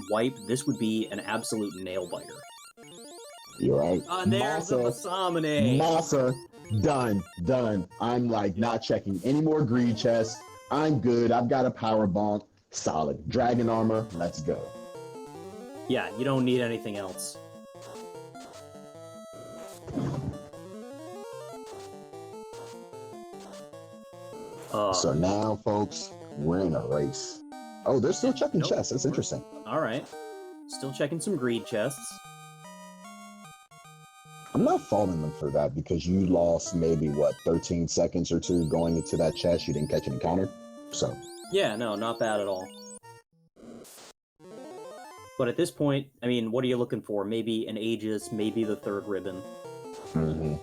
wipe, this would be an absolute nail-biter. You're right. There's the Masamune! Masa, done. I'm, like, not checking any more greed chests. I'm good. I've got a power bonk. Solid. Dragon armor. Let's go. Yeah, you don't need anything else. So now, folks, we're in a race. Oh, they're still checking chests. That's interesting. All right. Still checking some greed chests. I'm not faulting them for that because you lost maybe, 13 seconds or two going into that chest. You didn't catch an encounter. So. Yeah, no, not bad at all. But at this point, I mean, what are you looking for? Maybe an Aegis, maybe the third ribbon. Mm-hmm.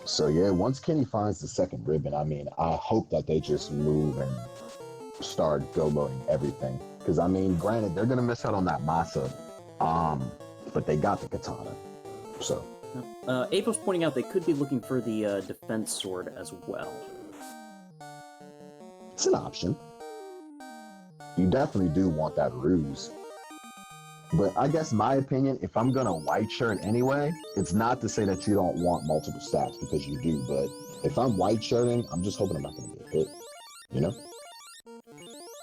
So yeah, once Kenny finds the second ribbon, I mean, I hope that they just move and start go-loading everything. Because I mean, granted, they're gonna miss out on that Masa, but they got the katana. So. Avo's pointing out they could be looking for the defense sword as well. It's an option. You definitely do want that ruse. But I guess my opinion, if I'm gonna white shirt anyway, it's not to say that you don't want multiple stats, because you do, but if I'm white shirting, I'm just hoping I'm not gonna get hit,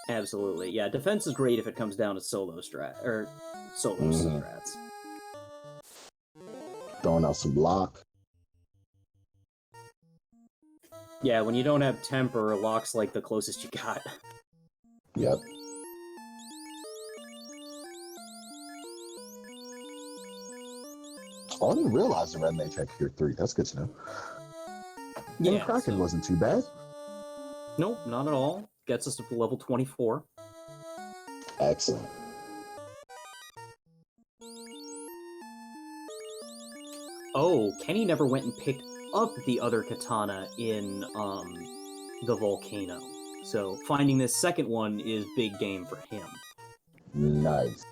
Absolutely. Yeah, defense is great if it comes down to solo strats. Throwing out some block. Yeah, when you don't have temper, lock's like the closest you got. Yep. Oh, I didn't realize the red mage had tier 3. That's good to know. Yeah, And Kraken wasn't too bad. Nope, not at all. Gets us to level 24. Excellent. Oh, Kenny never went and picked up the other katana in the volcano. So finding this second one is big game for him. Nice.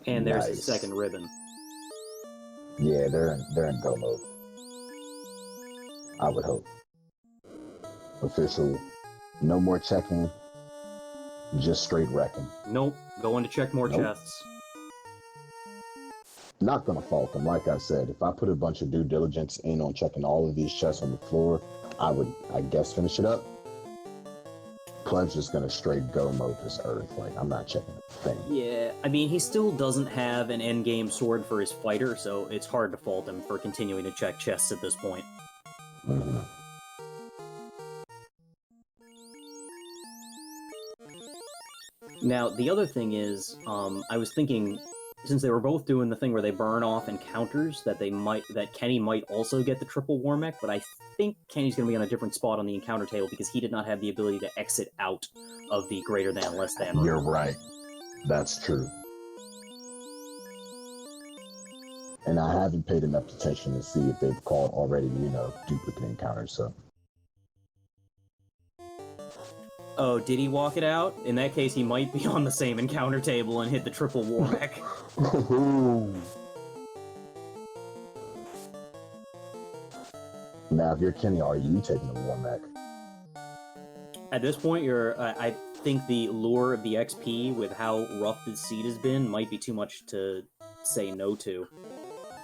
And there's the Nice. second ribbon. Yeah, they're in go mode. I would hope. Official. No more checking. Just straight wrecking. Nope, going to check more Nope. chests. Not gonna fault them. Like I said, if I put a bunch of due diligence in on checking all of these chests on the floor, I would, I guess, finish it up. Pleb's just gonna straight go mode this earth. Like, I'm not checking a thing. Yeah, I mean, he still doesn't have an endgame sword for his fighter, so it's hard to fault him for continuing to check chests at this point. Mm-hmm. Now, the other thing is, I was thinking, since they were both doing the thing where they burn off encounters, that Kenny might also get the triple war mech, but I think Kenny's going to be on a different spot on the encounter table because he did not have the ability to exit out of the greater than, less than. You're right. That's true. And I haven't paid enough attention to see if they've called already, duplicate encounters, so. Oh, did he walk it out? In that case, he might be on the same encounter table and hit the triple war mech. Now, if you're Kenny, are you taking the war mech? At this point, I think the lure of the XP with how rough the seed has been might be too much to say no to.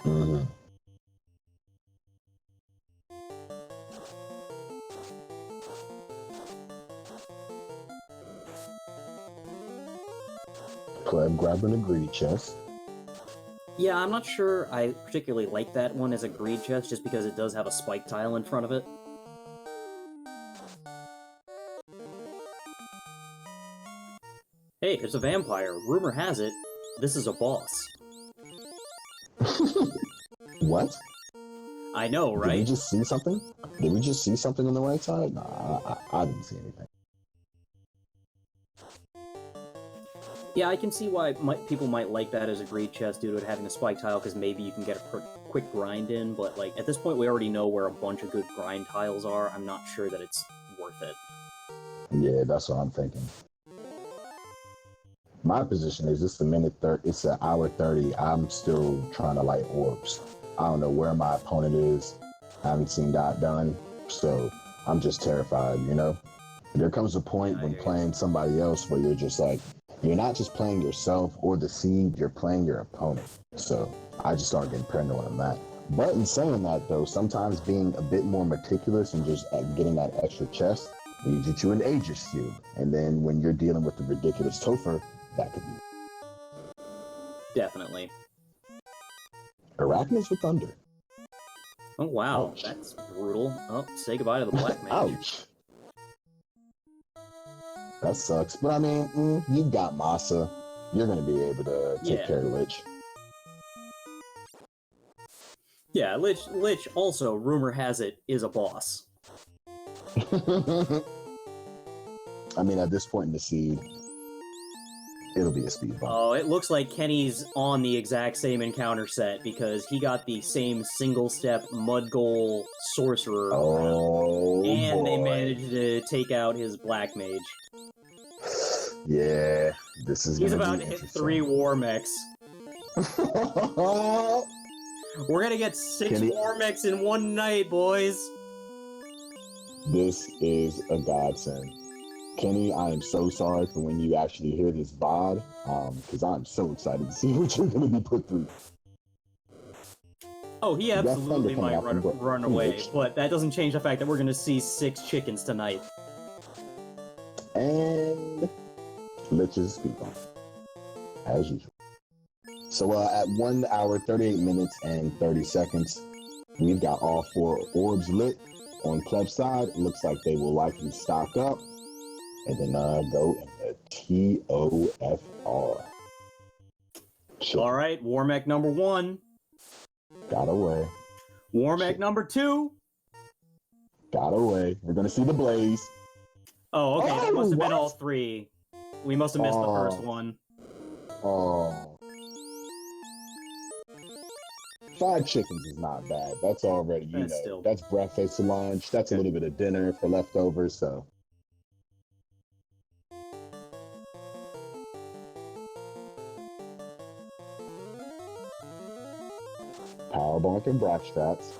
Mm-hmm. Pleb grabbing a greedy chest. Yeah, I'm not sure I particularly like that one as a greed chest, just because it does have a spike tile in front of it. Hey, there's a vampire. Rumor has it, this is a boss. What? I know, right? Did we just see something? Did we just see something on the right side? Nah, I didn't see anything. Yeah, I can see why people might like that as a greed chest due to it having a spike tile, because maybe you can get a quick grind in, but like at this point we already know where a bunch of good grind tiles are. I'm not sure that it's worth it. Yeah, that's what I'm thinking. My position is it's it's an hour 30. I'm still trying to light orbs. I don't know where my opponent is. I haven't seen that done, so I'm just terrified, There comes a point when playing somebody else where you're just like, you're not just playing yourself or the seed, you're playing your opponent. So I just start getting paranoid on that. But in saying that, though, sometimes being a bit more meticulous and just getting that extra chest leads you to an Aegis shield. And then when you're dealing with the ridiculous Topher, that could be. Definitely. Arachnids with thunder. Oh wow, Ouch. That's brutal. Oh, say goodbye to the black mage. Ouch. That sucks. But I mean, you've got Masa. You're going to be able to take care of Lich. Yeah, Lich also, rumor has it, is a boss. I mean, at this point in the seed, it'll be a speed bump. Oh, it looks like Kenny's on the exact same encounter set because he got the same single-step Mud Goal Sorcerer Oh, and they boy. managed to take out his black mage. Yeah, this is He's gonna about be to hit interesting. 3 war mechs. We're gonna get 6 Kenny- war mechs in one night, boys. This is a godsend. Kenny, I am so sorry for when you actually hear this VOD, because I'm so excited to see what you're going to be put through. Oh, he got absolutely thunder coming might out from run away, Lich. but that doesn't change the fact that we're gonna see 6 chickens tonight. And Lich's speed bump, as usual. So at 1 hour, 38 minutes, and 30 seconds, we've got all 4 orbs lit. On Pleb's side, it looks like they will likely stock up and then go in the TOFR. Sure. Alright, war mech number 1. Got away. Warmack number 2. Got away. We're gonna see the blaze. Oh, okay, that Oh, must have been what? all 3. We must have missed the first one. Oh. 5 chickens is not bad. That's already, Still. that's breakfast, lunch. That's a little bit of dinner for leftovers, so. Power bonk and Brock straps.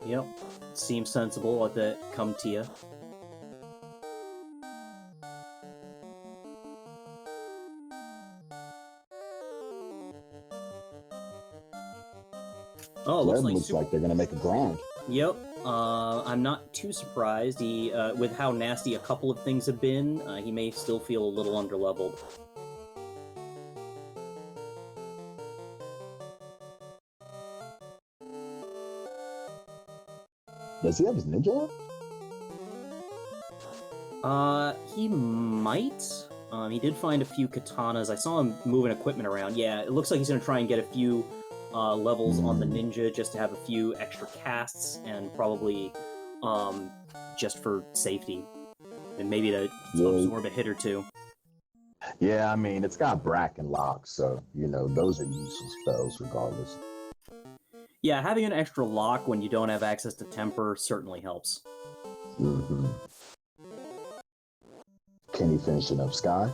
Yep. Seems sensible. Let that come to you. Oh, it Looks like they're gonna make a grind. Yep. I'm not too surprised. He, with how nasty a couple of things have been, he may still feel a little underleveled. Does he have his ninja on? He might. He did find a few katanas. I saw him moving equipment around. Yeah, it looks like he's gonna try and get a few levels on the ninja just to have a few extra casts and probably just for safety and maybe to absorb a hit or two. Yeah, I mean, it's got Brack and Lock, so, those are useless spells regardless. Yeah, having an extra lock when you don't have access to temper certainly helps. Mm-hmm. Can he finish it up, Sky?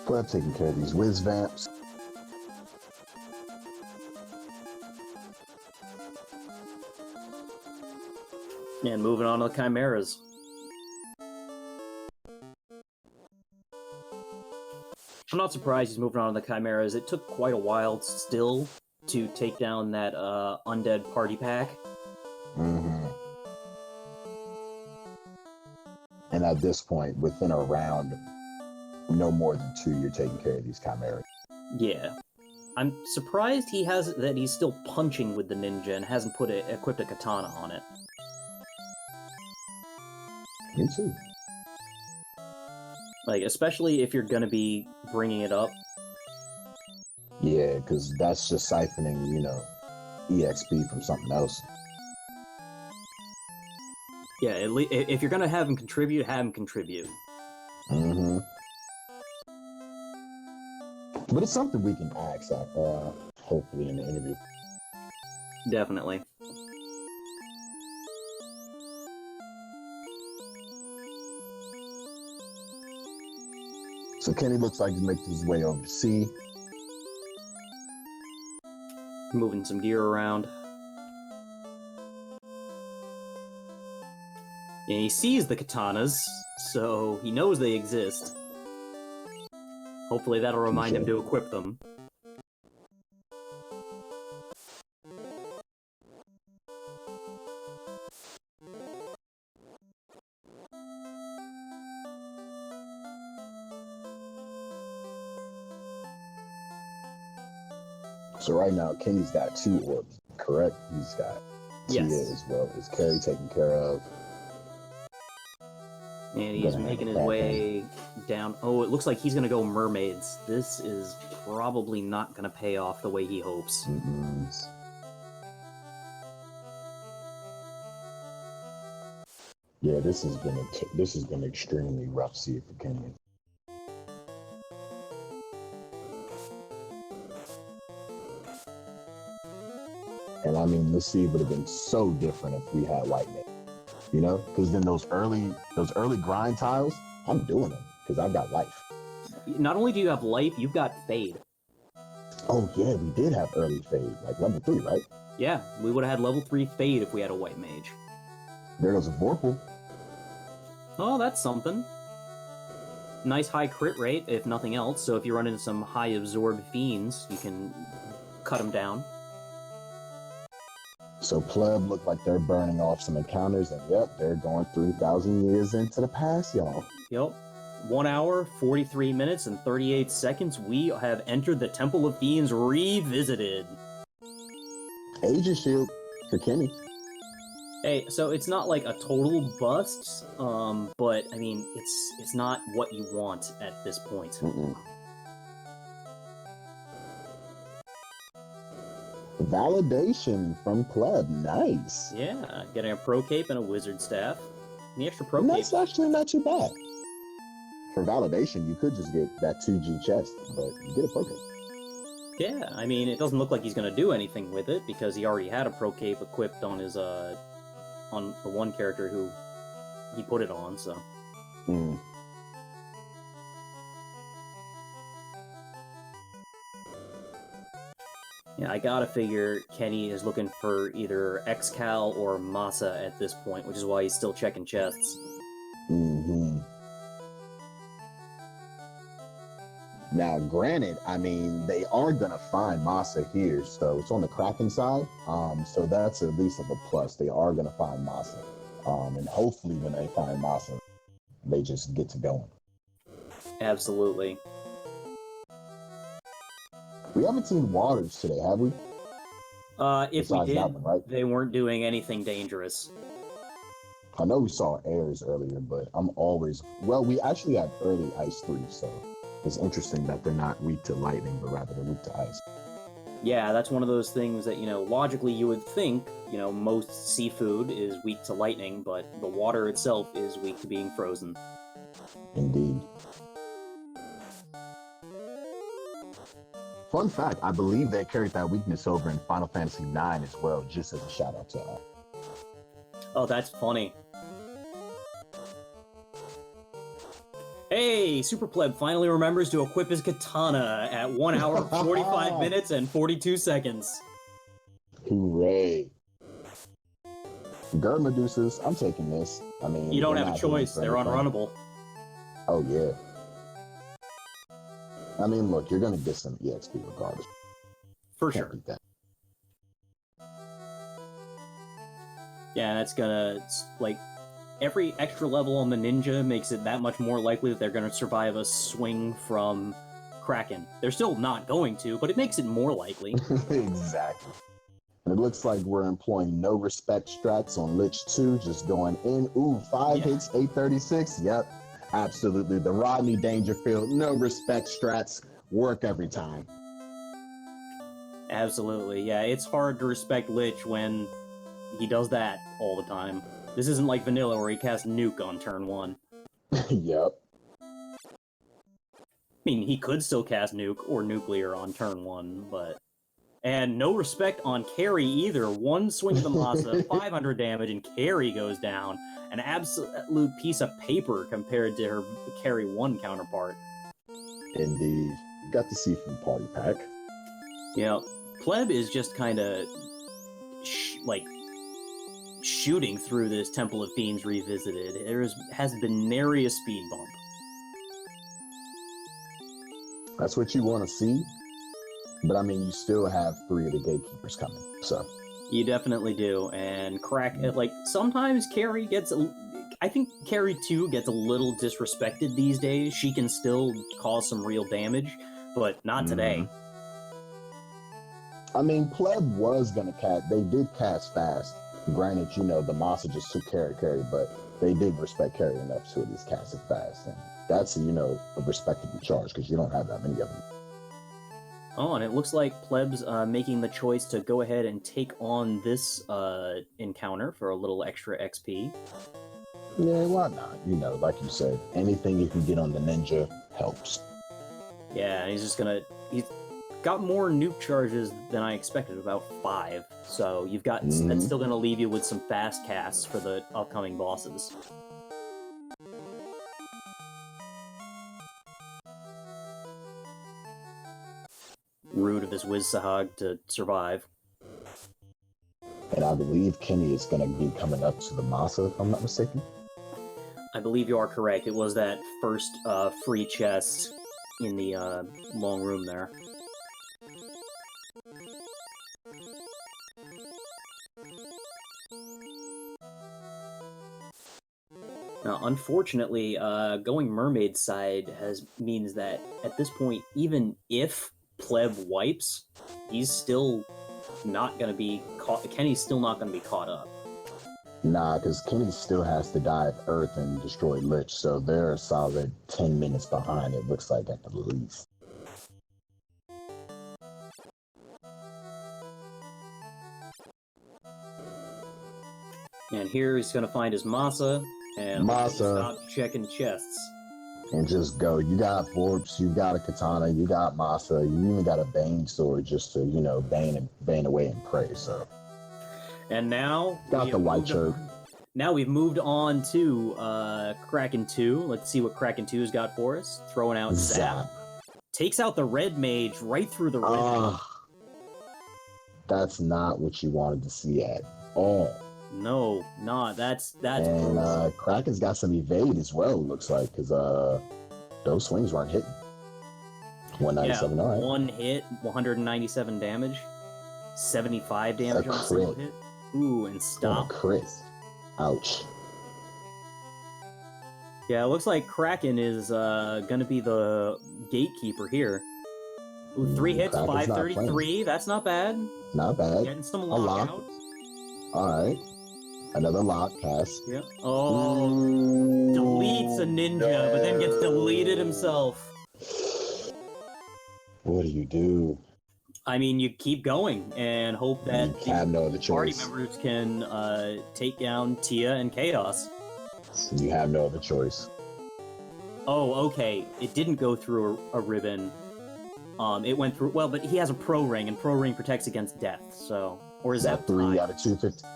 Pleb taking care of these whiz vamps. And moving on to the chimeras. I'm not surprised he's moving on to the chimeras. It took quite a while still to take down that undead party pack. Mm-hmm. And at this point, within a round, no more than 2, you're taking care of these chimeras. Yeah. I'm surprised that he's still punching with the ninja and hasn't equipped a katana on it. Me too. Like, especially if you're gonna be bringing it up. Yeah, because that's just siphoning, EXP from something else. Yeah, if you're gonna have him contribute, have him contribute. Mm-hmm. But it's something we can ask, hopefully, in the interview. Definitely. So Kenny looks like he's making his way over to C. Moving some gear around. And he sees the katanas, so he knows they exist. Hopefully that'll remind him to equip them. So right now, Kenny's got 2 orbs, correct? He's got Tia as well as Carrie taken care of. And he's making his way down. Oh, it looks like he's going to go mermaids. This is probably not going to pay off the way he hopes. Mm-mm. Yeah, this has been an extremely rough seed for Kenny. And I mean, this seed would have been so different if we had white men. Because then those early grind tiles, I'm doing them because I've got life. Not only do you have life, you've got fade. Oh yeah, we did have early fade, like level 3, right? Yeah, we would have had level 3 fade if we had a white mage. There goes a Vorpal. Oh, that's something. Nice high crit rate, if nothing else. So if you run into some high absorb fiends, you can cut them down. So Pleb look like they're burning off some encounters, and yep, they're going 3,000 years into the past, y'all. Yep. 1 hour, 43 minutes, and 38 seconds, we have entered the Temple of Fiends Revisited. Aegis Shield for Kenny. Hey, so it's not like a total bust, but I mean, it's not what you want at this point. Mm-mm. Validation from Pleb, nice. Yeah, getting a pro cape and a wizard staff. And the extra pro And cape. that's actually not too bad. For validation, you could just get that 2G chest, but you get a pro cape. Yeah, I mean, it doesn't look like he's gonna do anything with it because he already had a pro cape equipped on his on the one character who he put it on. So. Mm. Yeah, I gotta figure Kenny is looking for either Xcal or Masa at this point, which is why he's still checking chests. Mm-hmm. Now, granted, I mean, they are gonna find Masa here, so it's on the Kraken side. So that's at least of a plus. They are gonna find Masa. And hopefully when they find Masa, they just get to going. Absolutely. We haven't seen Waters today, have we? If Besides we did, that one, right? they weren't doing anything dangerous. I know we saw Airs earlier, but I'm always... Well, we actually had early Ice 3, so it's interesting that they're not weak to lightning, but rather they're weak to ice. Yeah, that's one of those things that, logically you would think, most seafood is weak to lightning, but the water itself is weak to being frozen. Indeed. Fun fact, I believe they carried that weakness over in Final Fantasy IX as well, just as a shout out to Oh, that's funny. Hey, SuperPleb finally remembers to equip his katana at 1 hour, 45 minutes, and 42 seconds. Hooray. Girl Medusas, I'm taking this. I mean... You don't have a choice, they're unrunnable. Oh, yeah. I mean, look, you're gonna get some EXP regardless. For Can't sure. beat that. Yeah, that's gonna, every extra level on the ninja makes it that much more likely that they're gonna survive a swing from Kraken. They're still not going to, but it makes it more likely. Exactly. And it looks like we're employing no respect strats on Lich 2, just going in. Ooh, 5 hits, 836. Yep, absolutely. The Rodney Dangerfield, no respect strats, work every time. Absolutely, yeah. It's hard to respect Lich when he does that all the time. This isn't like vanilla where he casts Nuke on turn 1. Yep. I mean, he could still cast Nuke or Nuclear on turn 1, but... And no respect on Carry either. One swing of the Masa, 500 damage, and Carry goes down. An absolute piece of paper compared to her Carry 1 counterpart. Indeed. Got to see from Party Pack. Pleb is just kind of, shooting through this Temple of Fiends Revisited. There has been nary a speed bump. That's what you want to see. But I mean, you still have 3 of the gatekeepers coming, so. You definitely do, and sometimes Carrie gets, I think Carrie 2 gets a little disrespected these days. She can still cause some real damage, but not today. I mean, Pleb was gonna cast, they did cast fast. Granted, the Masa just took carry, but they did respect carry enough to at least cast it fast. And that's, a respectable charge, because you don't have that many of them. Oh, and it looks like Pleb's making the choice to go ahead and take on this encounter for a little extra XP. Yeah, why not? Like you said, anything you can get on the ninja helps. Yeah, and he's got more nuke charges than I expected, about 5. So you've got that's still going to leave you with some fast casts for the upcoming bosses. Rude of this Wiz Sahag to survive. And I believe Kenny is going to be coming up to the Masa, if I'm not mistaken. I believe you are correct. It was that first free chest in the long room there. Now, unfortunately, going Mermaid side means that at this point, even if Pleb wipes, he's still not going to be caught. Kenny's still not going to be caught up. Nah, because Kenny still has to dive Earth and destroy Lich, so they're a solid 10 minutes behind, it looks like, at the least. And here he's gonna find his Masa, and stop checking chests. And just go. You got Forbes, you got a Katana, you got Masa, you even got a Bane sword just to, you know, bane away and pray, so. And now... Got the white shirt. Now we've moved on to Kraken 2. Let's see what Kraken 2's got for us. Throwing out Zap. Takes out the red mage right through the red. That's not what you wanted to see at all. No, that's and Kraken's got some evade as well, looks like, because those swings weren't hitting. 197, all right. One hit, 197 damage, 75 damage on a single hit. Ooh, and stop. Oh, crit. Ouch. Yeah, it looks like Kraken is gonna be the gatekeeper here. Ooh, 3 hits, 533. That's not bad. Not bad. Getting some lockouts. All right. Another lock cast. Yep. Oh, deletes a ninja, but then gets deleted himself. What do you do? I mean, you keep going and hope that the party members can take down Tia and Chaos. You have no other choice. Oh, okay. It didn't go through a ribbon. It went through... Well, but he has a pro ring, and pro ring protects against death, so... Or is that 3 out of 250?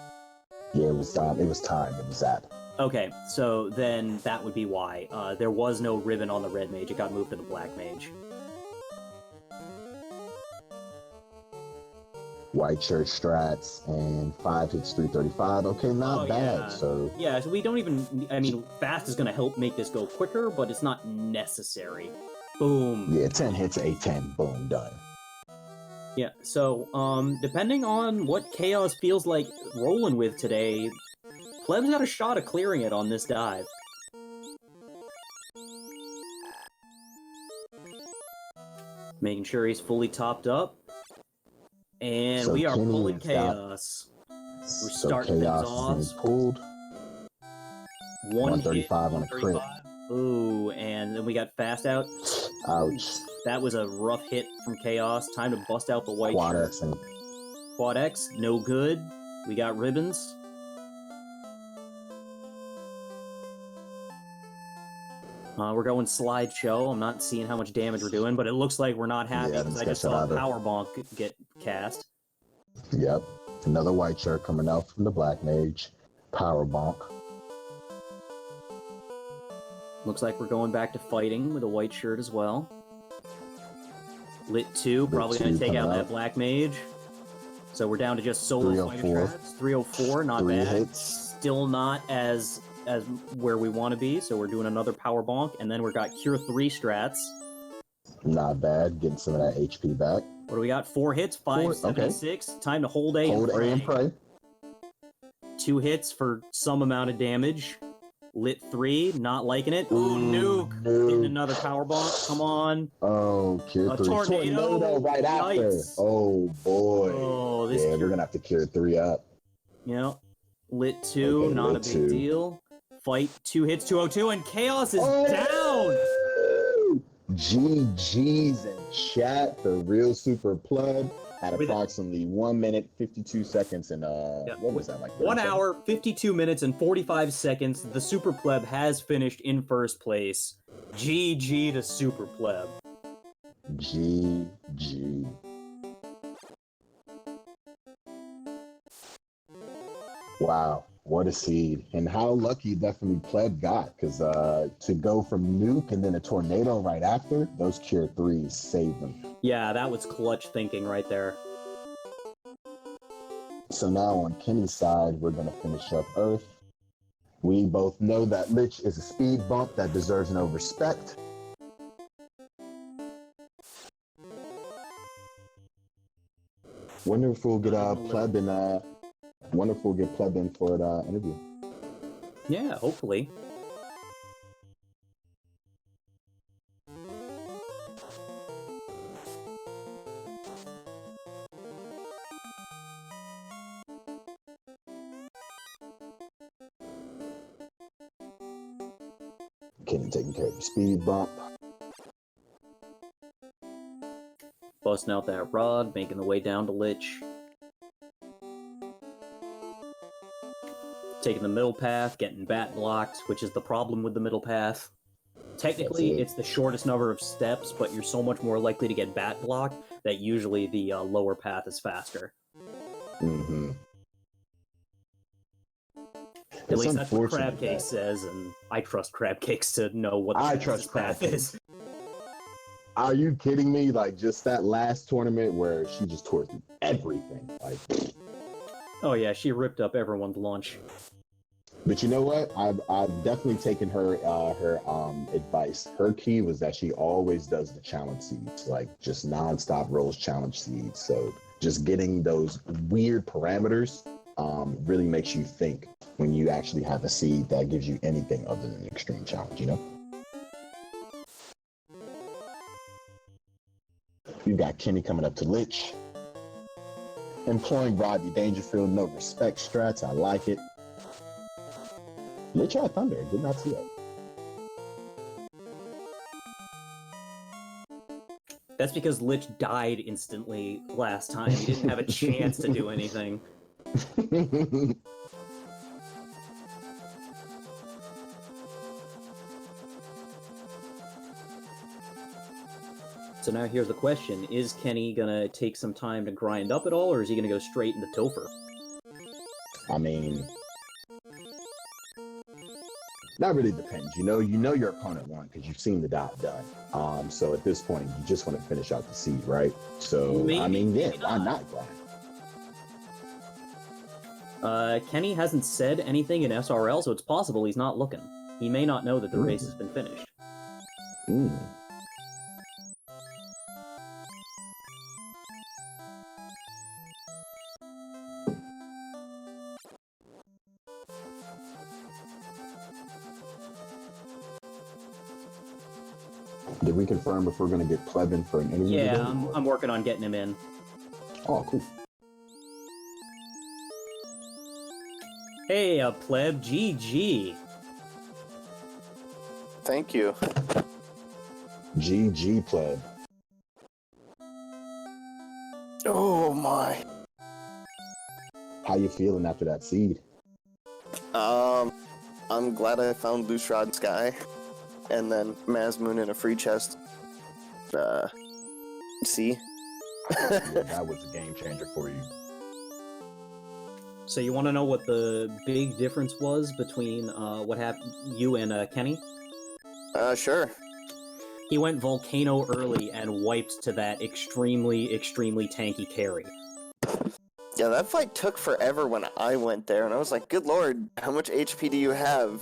Yeah, it was time. It was Zap. Okay, so then that would be why. There was no ribbon on the red mage. It got moved to the black mage. White shirt strats and 5 hits, 335. Okay, not bad. Yeah. So we don't even... I mean, fast is going to help make this go quicker, but it's not necessary. Boom. Yeah, 10 hits, 810. Boom, done. Yeah, so, depending on what Chaos feels like rolling with today, Pleb's got a shot of clearing it on this dive. Making sure he's fully topped up. And so we are Kenny pulling Chaos. We're starting things off. Pulled. 135 hit, on a crit. Ooh, and then we got fast out. Ouch. That was a rough hit from Chaos. Time to bust out the white Quad shirt. X and Quad X, no good. We got ribbons. We're going slideshow. I'm not seeing how much damage we're doing, but it looks like we're not happy because I just saw a power bonk get cast. Yep. Another white shirt coming out from the black mage. Power bonk. Looks like we're going back to fighting with a white shirt as well. Lit 2, probably going to take out that black mage. So we're down to just solo fighter traps. 304, not bad. Hits. Still not as where we want to be, so we're doing another power bonk, and then we've got Cure 3 strats. Not bad, getting some of that HP back. What do we got? 4 hits, 576. Okay. Time to hold A and pray. 2 hits for some amount of damage. Lit 3, not liking it. Ooh, nuke. Getting another power bonk. Come on. Oh, Cure 3. Tornado right after. Oh, boy. Oh, we're going to have to Cure 3 up. Yeah. Lit 2, okay, not a big deal. Fight, 2 hits, 202, and Chaos is down! GG's in chat. TheRealSuperPleb at approximately 1 minute, 52 seconds, and what was that, like 1 hour, 52 minutes, and 45 seconds. The Super Pleb has finished in first place. GG to Super Pleb. GG. Wow, what a seed. And how lucky definitely Pleb got, because to go from nuke and then a tornado right after, those Cure 3s saved them. Yeah, that was clutch thinking right there. So now on Kenny's side, we're going to finish up Earth. We both know that Lich is a speed bump that deserves no respect. Wonder if we'll get Pleb in, wonder if we'll get Pleb in for an interview. Yeah, hopefully. Kenny taking care of the speed bump. Busting out that rod, making the way down to Lich. Taking the middle path, getting bat blocked, which is the problem with the middle path. Technically, it's the shortest number of steps, but you're so much more likely to get bat blocked that usually the lower path is faster. Mm-hmm. At least that's what Crabcake says, and I trust Crabcakes to know what the fastest path is. Are you kidding me? Like, just that last tournament where she just tore through everything. Like, oh yeah, she ripped up everyone's lunch. But you know what? I've definitely taken her advice. Her key was that she always does the challenge seeds, like just nonstop rolls challenge seeds. So just getting those weird parameters really makes you think when you actually have a seed that gives you anything other than an extreme challenge, you know? You've got Kenny coming up to Lich. Employing Rodney Dangerfield, no respect strats. I like it. Lich had Thunder. Did not see that. That's because Lich died instantly last time. He didn't have a chance to do anything. So now here's the question. Is Kenny gonna take some time to grind up at all, or is he gonna go straight into Topher? I mean, that really depends. You know your opponent won because you've seen the dot done. So at this point, you just want to finish out the seed, right? So, Maybe, I mean, yeah, maybe why not grind? Kenny hasn't said anything in SRL, so it's possible he's not looking. He may not know that the race has been finished. Did we confirm if we're going to get Pleb in for an interview? Yeah, today? I'm working on getting him in. Oh, cool. Hey, Pleb, GG. Thank you. GG Pleb. Oh my. How you feeling after that seed? I'm glad I found Loose Rod Sky, and then Mazmoon in a free chest. See? Yeah, that was a game changer for you. So you want to know what the big difference was between what happened, you and Kenny? Sure. He went Volcano early and wiped to that extremely, extremely tanky carry. Yeah, that fight took forever when I went there, and I was like, good lord, how much HP do you have?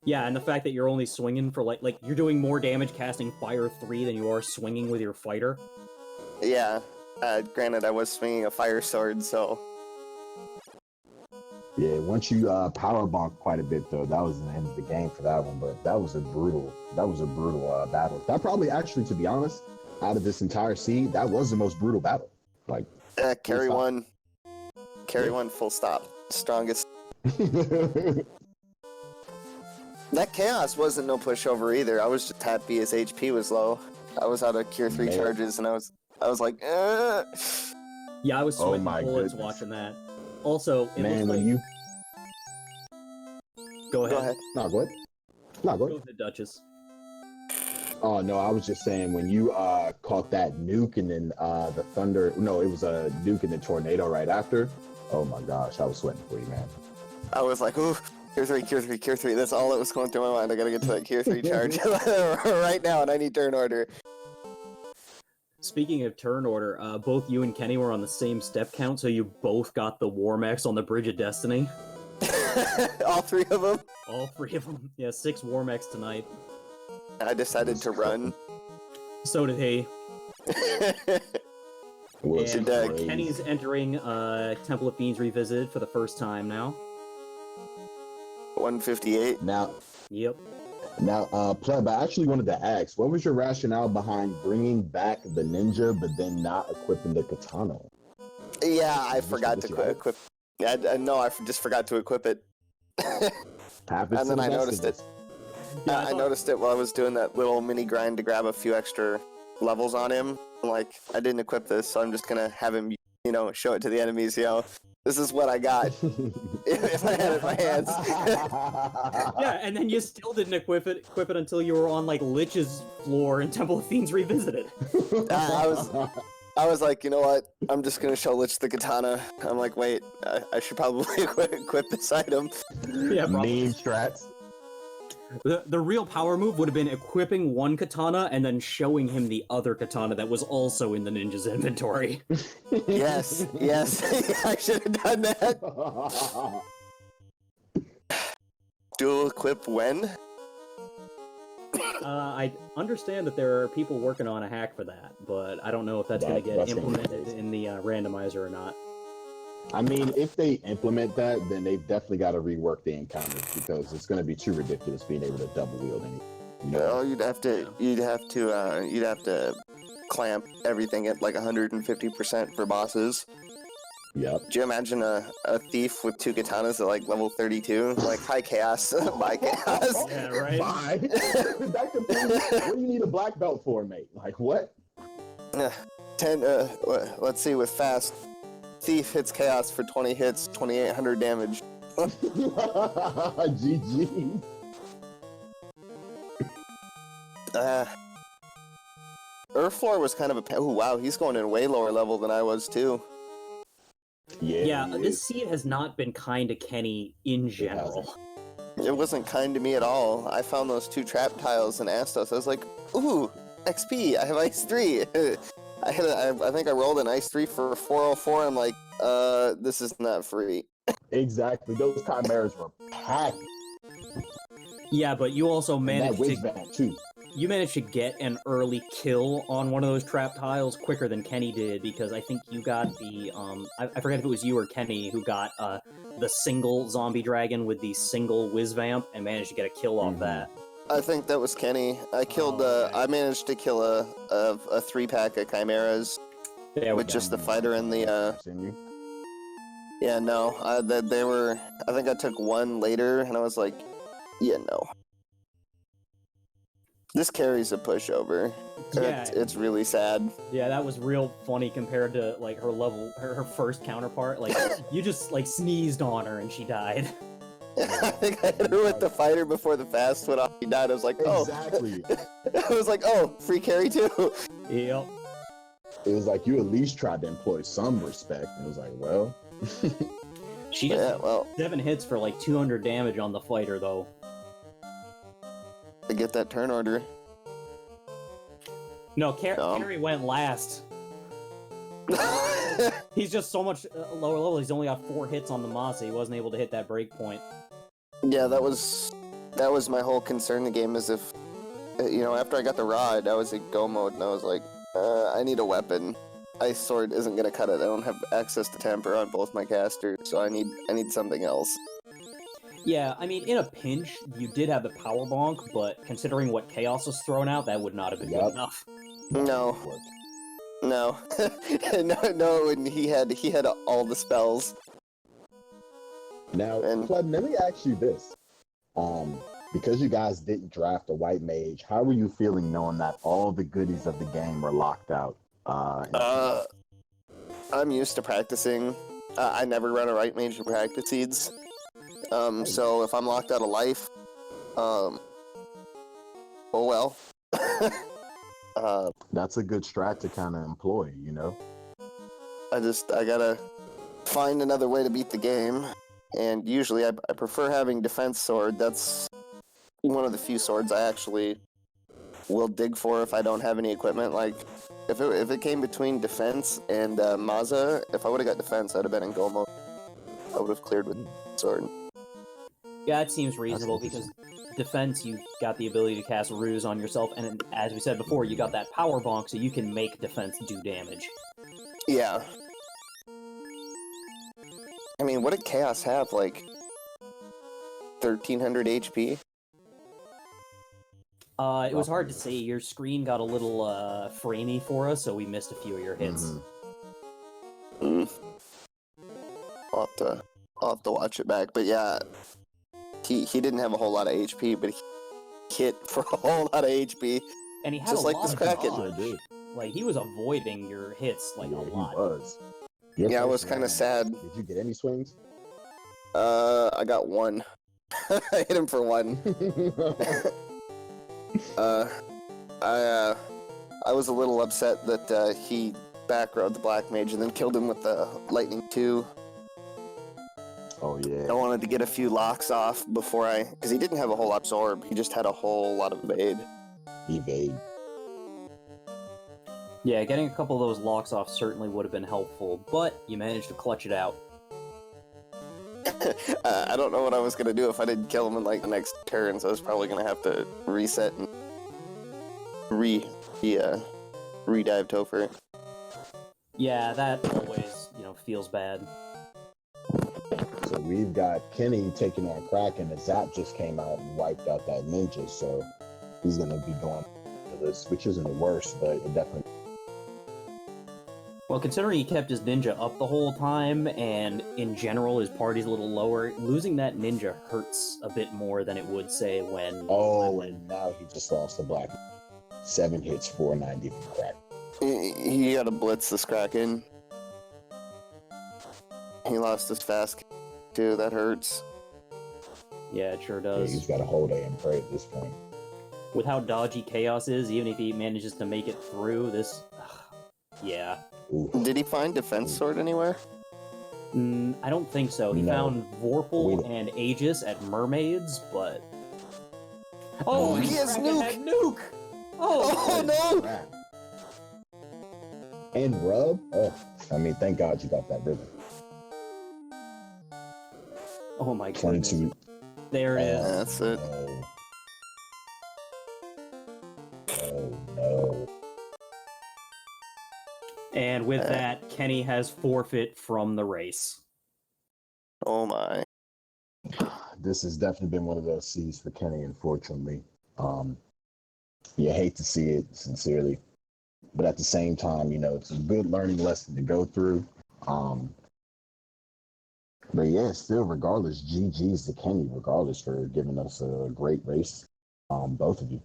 Yeah, and the fact that you're only swinging for, like you're doing more damage casting Fire 3 than you are swinging with your fighter. Yeah, granted, I was swinging a fire sword, so... Yeah, once you power bonk quite a bit though, that was the end of the game for that one. But that was a brutal battle. That probably actually, to be honest, out of this entire seed, that was the most brutal battle. Like, carry one. Carry one, full stop. Strongest. That Chaos wasn't no pushover either. I was just happy his HP was low. I was out of Cure 3 charges, and I was like, Yeah, I was sweating my bullets goodness. watching that. Also, it man, looks when like... you Go ahead. Go ahead. no, go ahead. No, go Go ahead. ahead, Duchess. Oh no, I was just saying when you caught that nuke and then the thunder. No, it was a nuke and then tornado right after. Oh my gosh, I was sweating for you, man. I was like, ooh, Cure 3, Cure 3, Cure 3. That's all that was going through my mind. I gotta get to that Cure 3 charge right now, and I need turn order. Speaking of turn order, both you and Kenny were on the same step count, so you both got the Warmax on the Bridge of Destiny. All three of them. All three of them. Yeah, 6 Warmax tonight. I decided to run. So did he. Was And crazy. Kenny's entering Temple of Fiends Revisited for the first time now. 158. Now, Yep. Pleb, I actually wanted to ask, what was your rationale behind bringing back the ninja, but then not equipping the katana? Yeah, I Just forgot this to year? equip. Yeah, no, I just forgot to equip it. Happens And to then the I best noticed of it. us. Yeah, I noticed it while I was doing that little mini grind to grab a few extra levels on him. I'm like, I didn't equip this, so I'm just gonna have him, show it to the enemies. This is what I got if I had it in my hands. Yeah, and then you still didn't equip it until you were on like Lich's floor in Temple of Fiends Revisited. I was like, you know what? I'm just gonna show Lich the katana. I'm like, wait, I should probably equip this item. Yeah, probably. Meme strats. The real power move would have been equipping one katana and then showing him the other katana that was also in the ninja's inventory. Yes, I should have done that. Dual equip when? I understand that there are people working on a hack for that, but I don't know if that's going to get implemented in the randomizer or not. I mean, if they implement that, then they've definitely got to rework the encounters because it's going to be too ridiculous being able to double wield anything. No, you'd have to clamp everything at like 150% for bosses. Yep. Do you imagine a thief with 2 katanas at like level 32? Like, hi chaos, bye chaos. Yeah, right? Bye. That depends. What do you need a black belt for, mate? Like, what? 10, let's see, with fast, thief hits chaos for 20 hits, 2,800 damage. GG. Earthfloor was kind of a... Oh, wow, he's going in way lower level than I was, too. Yeah, this seed has not been kind to Kenny in general. It wasn't kind to me at all. I found those 2 trap tiles in Astos. I was like, ooh, XP, I have Ice 3. I think I rolled an Ice 3 for 404. I'm like, this is not free. Exactly. Those chimeras were packed. Yeah, but you also managed too. You managed to get an early kill on one of those trap tiles quicker than Kenny did, because I think you got the, I forget if it was you or Kenny who got the single zombie dragon with the single whiz vamp and managed to get a kill off that. I think that was Kenny. I killed, I managed to kill a 3-pack of chimeras with just the fighter and the, yeah, no, they were, I think I took one later and I was like, yeah, no. This carries a pushover. Yeah. It's really sad. Yeah, that was real funny compared to like her first counterpart. Like you just like sneezed on her and she died. I think I hit her with the fighter before the fast went off. She died. I was like, oh. Exactly. I was like, oh, free carry too. Yep. It was like you at least tried to employ some respect. And it was like, well. She just 7 hits for like 200 damage on the fighter though. To get that turn order. No, Carry went last. He's just so much lower level. He's only got 4 hits on the Masa. He wasn't able to hit that break point. Yeah, that was my whole concern in the game. Is if after I got the rod, I was in go mode and I was like, I need a weapon. Ice sword isn't gonna cut it. I don't have access to temper on both my casters, so I need something else. Yeah, I mean, in a pinch, you did have the power bonk, but considering what Chaos was thrown out, that would not have been good enough. No. No, it wouldn't. He had all the spells. Now, Pleb, let me ask you this. Because you guys didn't draft a white mage, how were you feeling knowing that all the goodies of the game were locked out? I'm used to practicing. I never run a white mage in practice seeds. So if I'm locked out of life, oh well. That's a good strat to kind of employ, you know? I gotta find another way to beat the game. And usually I prefer having defense sword. That's one of the few swords I actually will dig for if I don't have any equipment. Like, if it came between defense and Maza, if I would have got defense, I'd have been in go mode. I would have cleared with sword. Yeah, that seems reasonable because defense, you've got the ability to cast ruse on yourself, and as we said before, you got that power bonk, so you can make defense do damage. Yeah. I mean, what did Chaos have? Like 1,300 HP? It was hard to see. Your screen got a little framey for us, so we missed a few of your hits. I'll have to watch it back. But yeah, he didn't have a whole lot of HP, but hit for a whole lot of HP. And he had Just a like lot this of Kraken. dodge. Sure did. Like, he was avoiding your hits, like, Yeah, a he lot. was. Your Yeah, I was first kind of round, sad. Did you get any swings? I got one. I hit him for one. I was a little upset that he back-rowed the Black Mage and then killed him with the Lightning 2. Oh yeah. I wanted to get a few locks off before because he didn't have a whole lot of absorb. He just had a whole lot of evade. Evade. Yeah, getting a couple of those locks off certainly would have been helpful, but you managed to clutch it out. I don't know what I was gonna do if I didn't kill him in like the next turn, so I was probably gonna have to reset and re-dive Topher. Yeah, that always, feels bad. So we've got Kenny taking on Kraken. The Zap just came out and wiped out that ninja, so he's gonna be going to this, which isn't the worst, but it definitely. Well, considering he kept his ninja up the whole time, and in general his party's a little lower, losing that ninja hurts a bit more than it would, say, when... Oh, and now he just lost the Black. 7 hits, 490 from Kraken. He got to blitz this Kraken. He lost his fast too. That hurts. Yeah, it sure Yeah, does. he's got a whole day and pray at this point. With how dodgy Chaos is, even if he manages to make it through, this... yeah. Ooh. Did he find Defense Sword anywhere? I don't think so. He No. found Vorpal Wait. and Aegis at Mermaids, but... Oh, He has Kraken Nuke! had Nuke! Oh no! Crap. And Rub? Oh, I mean, thank God you got that ribbon. Oh my goodness. 22. There it is. That's it. No. Oh, no. And with that, Kenny has forfeit from the race. Oh my. This has definitely been one of those C's for Kenny, unfortunately. You hate to see it, sincerely. But at the same time, it's a good learning lesson to go through. But yeah, still, regardless, GG's to Kenny, regardless, for giving us a great race, both of you.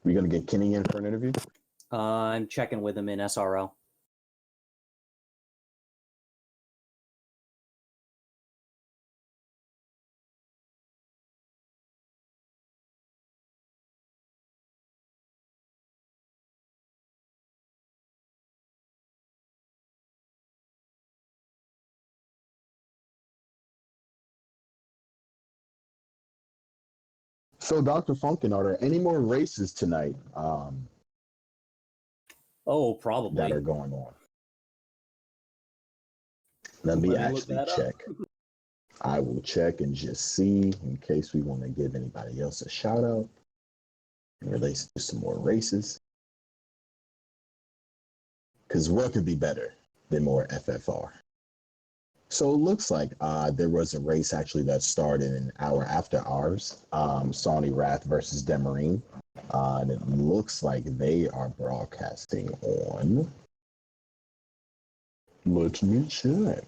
We gonna get Kenny in for an interview? I'm checking with him in SRO. So, Dr. Funkin, are there any more races tonight Oh, probably. that are going on? Let me look actually that up. check. I will check and just see in case we want to give anybody else a shout out in relation to some more races. Because what could be better than more FFR? So it looks like there was a race actually that started an hour after ours, Sawney Wrath versus Demarine. And it looks like they are broadcasting on. Let me check.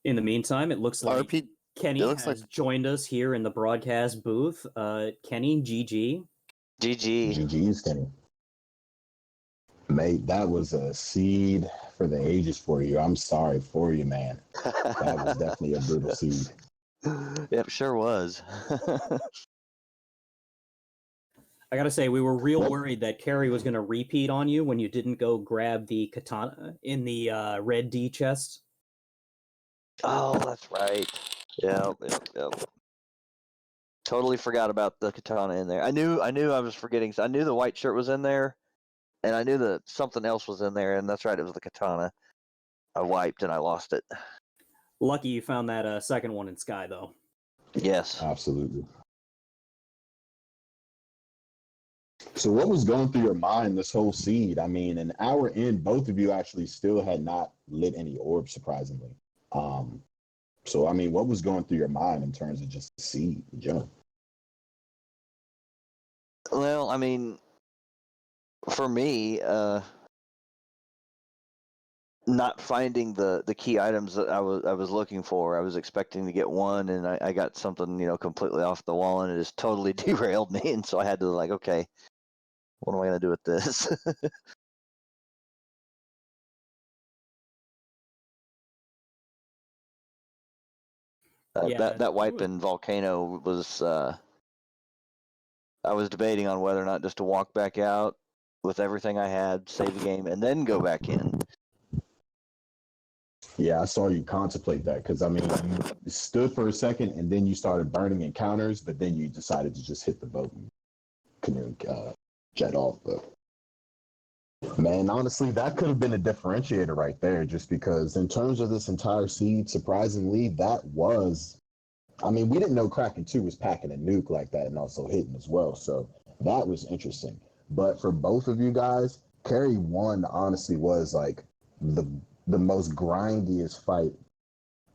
In the meantime, it looks like RP. Kenny it looks has like- joined us here in the broadcast booth. Kenny, GG. GG. GG's, Kenny. Mate, that was a seed for the ages for you. I'm sorry for you, man. That was definitely a brutal seed. Yep, sure was. I gotta say, we were real What? worried that Carrie was gonna repeat on you when you didn't go grab the katana in the red D chest. Oh, that's right. Yep. Totally forgot about the katana in there. I knew I was forgetting. I knew the white shirt was in there, and I knew that something else was in there, and that's right, it was the katana. I wiped and I lost it. Lucky you found that second one in Sky, though. Yes. Absolutely. So what was going through your mind this whole seed? I mean, an hour in, both of you actually still had not lit any orbs, surprisingly. So, I mean, what was going through your mind in terms of just the seed in general? Well, I mean, For me, not finding the key items that I was looking for. I was expecting to get one, and I got something completely off the wall, and it just totally derailed me. And so I had to okay, what am I gonna do with this? Yeah, that wipe in Volcano was. I was debating on whether or not just to walk back out with everything I had, save the game, and then go back in. Yeah, I saw you contemplate that because I mean, you stood for a second and then you started burning encounters, but then you decided to just hit the boat and canoe jet off. But man, honestly, that could have been a differentiator right there, just because in terms of this entire seed, surprisingly, that was. I mean, we didn't know Kraken 2 was packing a nuke like that and also hitting as well. So that was interesting. But for both of you guys, Carry 1 honestly was like the most grindiest fight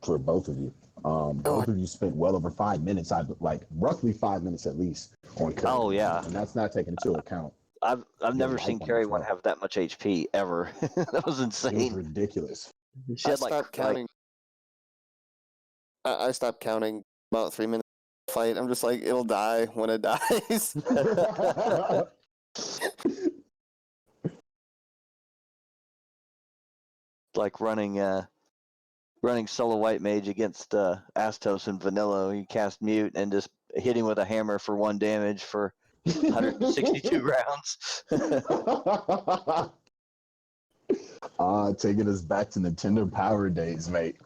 for both of you. Both of you spent well over 5 minutes, like roughly 5 minutes at least on Carry. Oh yeah, and that's not taking into account. I've your never seen life on Carrie the One truck. have that much HP ever. That was It was insane. ridiculous. She I had stopped counting. I stopped counting about 3 minutes fight. I'm just like, it'll die when it dies. like running solo white mage against Astos and Vanilla. You cast mute and just hit him with a hammer for 1 damage for 162 rounds. Taking us back to Nintendo Power days, mate.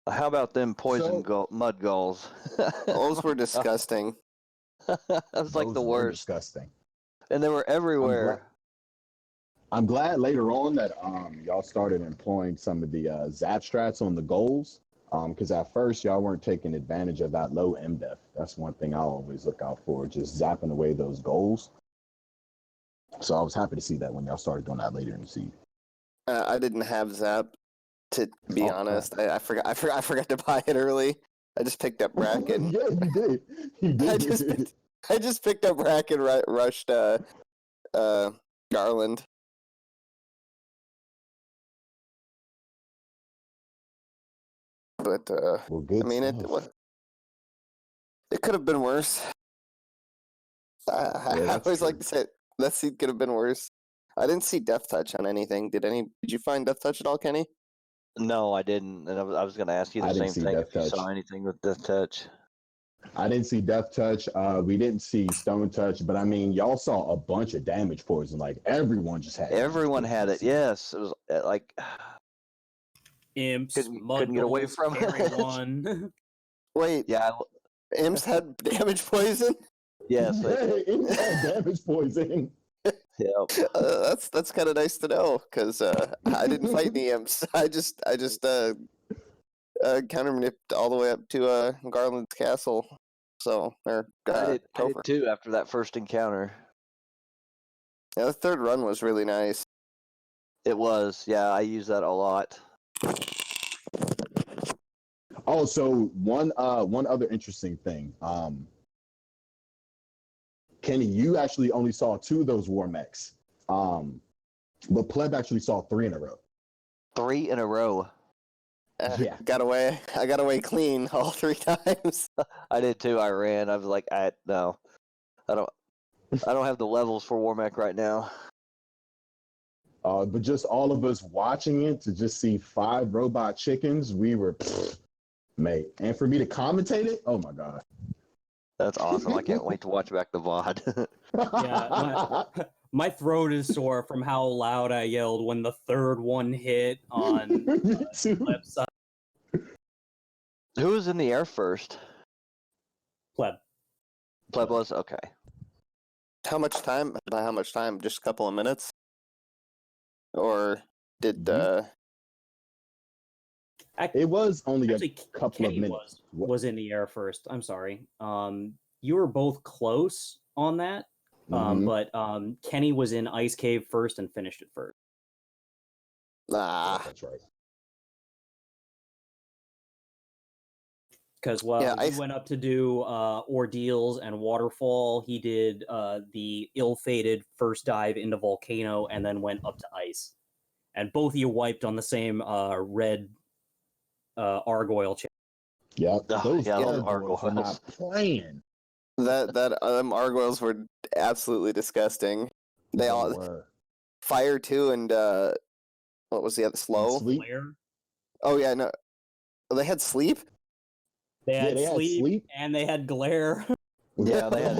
How about them poison So- mud gulls? Those were disgusting. That was like Those the were worst, disgusting. and they were everywhere. I'm glad later on that y'all started employing some of the zap strats on the goals. Because at first y'all weren't taking advantage of that low MDEF. That's one thing I always look out for, just zapping away those goals. So I was happy to see that when y'all started doing that later in the season. I didn't have Zap, to be Oh, honest. I forgot to buy it early. I just picked up Bracken. Yeah, you did. You did. I just picked up Bracken, rushed Garland. But Well, good I mean, stuff. it could have been worse. I that's always true. like to say that seed could have been worse. I didn't see Death Touch on anything. Did you find Death Touch at all, Kenny? No, I didn't, and I was going to ask you the I didn't same see thing Death if you saw Touch. anything with Death Touch. I didn't see Death Touch. We didn't see Stone Touch, but I mean, y'all saw a bunch of damage poison. Like everyone just had. Everyone had it. Yes, it was like Imps, couldn't get away from Carry it. 1. Wait, Yeah, Imps had damage poison. yes, they did. It had damage poison. Yep. That's kind of nice to know because I didn't fight any imps. I just counter manipulated all the way up to Garland's castle. So or I did Topher. too after that first encounter. Yeah, the third run was really nice. It was, yeah, I use that a lot. Oh, so one other interesting thing. Kenny, you actually only saw 2 of those war mechs. But Pleb actually saw 3 in a row. 3 in a row. Yeah. I got away clean all 3 times. I did too. I ran. I was like, no, I don't have the levels for Warmech right now. But just all of us watching it to just see 5 robot chickens, we were, mate. And for me to commentate it, oh my god. That's awesome. I can't wait to watch back the VOD. Yeah, my throat is sore from how loud I yelled when the third one hit on Me too. website. Who was in the air first? Pleb. Pleb was? Okay. How much time? By how much time? Just a couple of minutes? Or did It was only Actually, a couple Kenny of minutes. was in the air first. I'm sorry. You were both close on that, Mhm. but Kenny was in Ice Cave first and finished it first. Nah. That's right. Because, well, Yeah, you went up to do Ordeals and Waterfall. He did the ill-fated first dive into Volcano and then went up to Ice. And both of you wiped on the same red Argoyle channel. Yep. Oh, Those yeah, those gargoyles are not gargoyles. playing. That Argoyles were absolutely disgusting. They all were. Fire too, and what was the other? Slow. Sleep. Glare. Oh yeah, no. Oh, they had sleep. They had, they had sleep. and they had glare. Yeah, they had.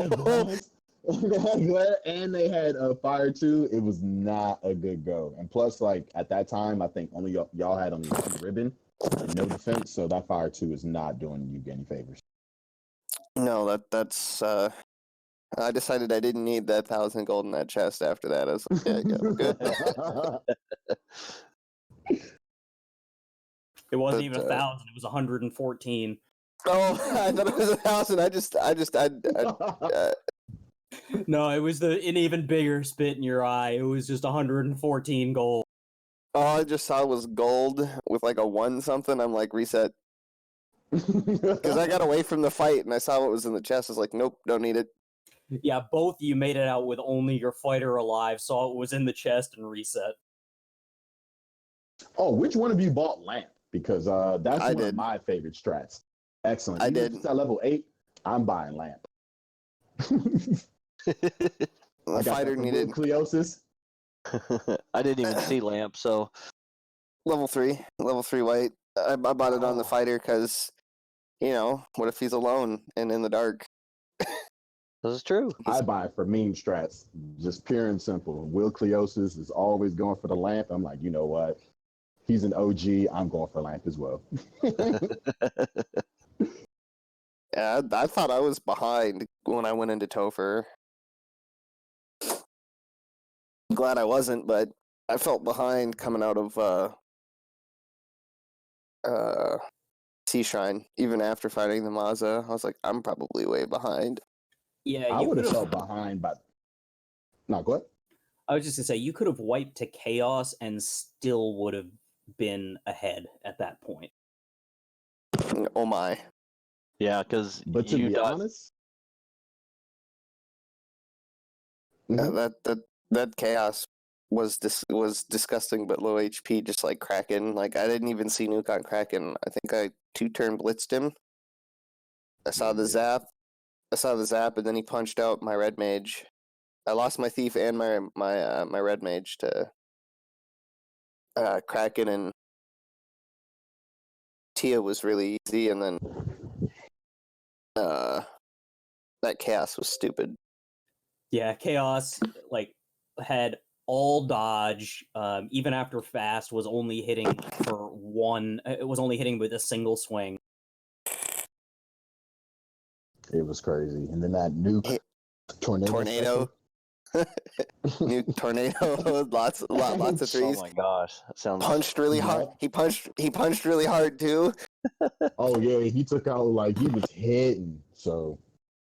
They had glare and they had fire too. It was not a good go. And plus, like at that time, I think only y'all had only one ribbon and no defense. So that fire two is not doing you any favors. No, that's. I decided I didn't need that 1,000 gold in that chest after that. I was like, yeah, good. It wasn't But, even 1,000. It was 114. Oh, I thought it was 1,000. No, it was an even bigger spit in your eye. It was just 114 gold. All I just saw was gold with like a 1 something. I'm like, reset. Because I got away from the fight and I saw what was in the chest. I was like, nope, don't need it. Yeah, both of you made it out with only your fighter alive, saw it was in the chest and reset. Oh, which one of you bought lamp? Because that's I one did. of my favorite strats. Excellent. I Even did. if it's at level 8, I'm buying lamp. The fighter needed Cleosis. I didn't even see lamp, so level 3 white. I bought it on the Oh. fighter because, what if he's alone and in the dark? this is true. I buy it for meme strats. Just pure and simple. Will Cleosis is always going for the lamp. I'm like, you know what? He's an OG. I'm going for lamp as well. Yeah, I thought I was behind when I went into Topher. Glad I wasn't, but I felt behind coming out of Sea Shrine. Even after fighting the Maza, I was like, I'm probably way behind. Yeah, I you would could have have. felt behind, but no, go ahead. I was just gonna say you could have wiped to chaos and still would have been ahead at that point. Oh my! Yeah, because But to be honest, That chaos was disgusting, but low HP, just like Kraken. Like I didn't even see Nuke on Kraken. I think I 2-turn blitzed him. I saw the zap, and then he punched out my red mage. I lost my thief and my red mage to Kraken, and Tia was really easy, and then that chaos was stupid. Yeah, chaos had all dodge. Even after fast, was only hitting for one. It was only hitting with a single swing. it was crazy. And then that nuke tornado. Nuke tornado, lots of threes. Oh my gosh, that sounds Punched really hard. He punched really hard too. Oh yeah, he took out like he was hitting, so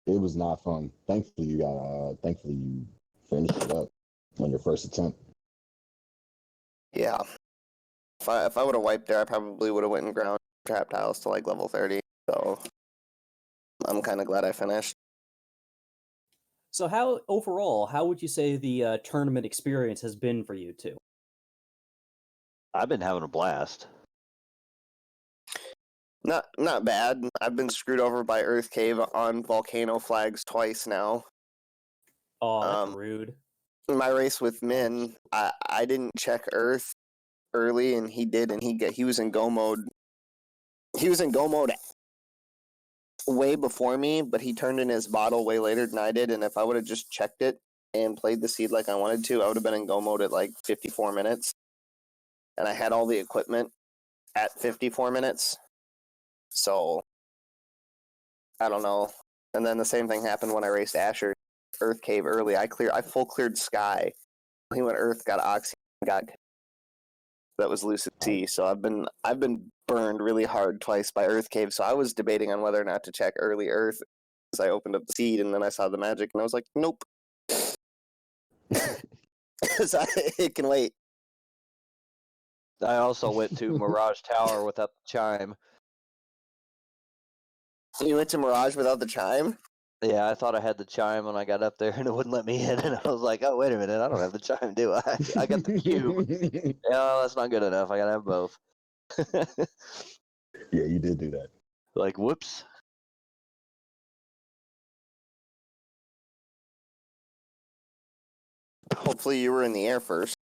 it was not fun. Thankfully you finished it up on your first attempt. Yeah. If I would have wiped there, I probably would have went and ground trap tiles to like level 30. So I'm kind of glad I finished. So how would you say the tournament experience has been for you two? I've been having a blast. Not bad. I've been screwed over by Earth Cave on volcano flags twice now. Oh, that's rude. In my race with Min, I didn't check Earth early, and he did, and he was in go mode. He was in go mode way before me, but he turned in his bottle way later than I did. And if I would have just checked it and played the seed like I wanted to, I would have been in go mode at like 54 minutes. And I had all the equipment at 54 minutes. So I don't know. And then the same thing happened when I raced Asher Earth Cave early. I full cleared Sky. He went Earth, got Oxy, got that was Lucid Sea. So I've been burned really hard twice by Earth Cave. So I was debating on whether or not to check early Earth as I opened up the seed, and then I saw the magic, and I was like, nope. So it can wait. I also went to Mirage Tower without the chime. So you went to Mirage without the chime? Yeah, I thought I had the chime when I got up there, and it wouldn't let me in. And I was like, "Oh, wait a minute! I don't have the chime, do I? I got the cube. Yeah, that's not good enough. I gotta have both." Yeah, you did do that. Like, whoops. Hopefully you were in the air first.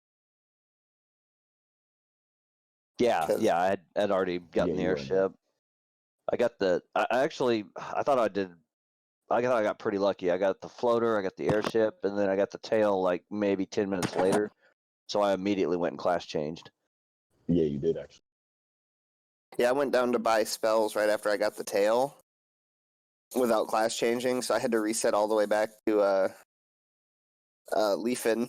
Yeah, 'Cause- yeah. I'd already gotten the you were in there. airship. I got the. I actually. I thought I did. I thought I got pretty lucky. I got the floater. I got the airship, and then I got the tail like maybe 10 minutes later. So I immediately went and class changed. Yeah, you did actually. Yeah, I went down to buy spells right after I got the tail without class changing, so I had to reset all the way back to Leafin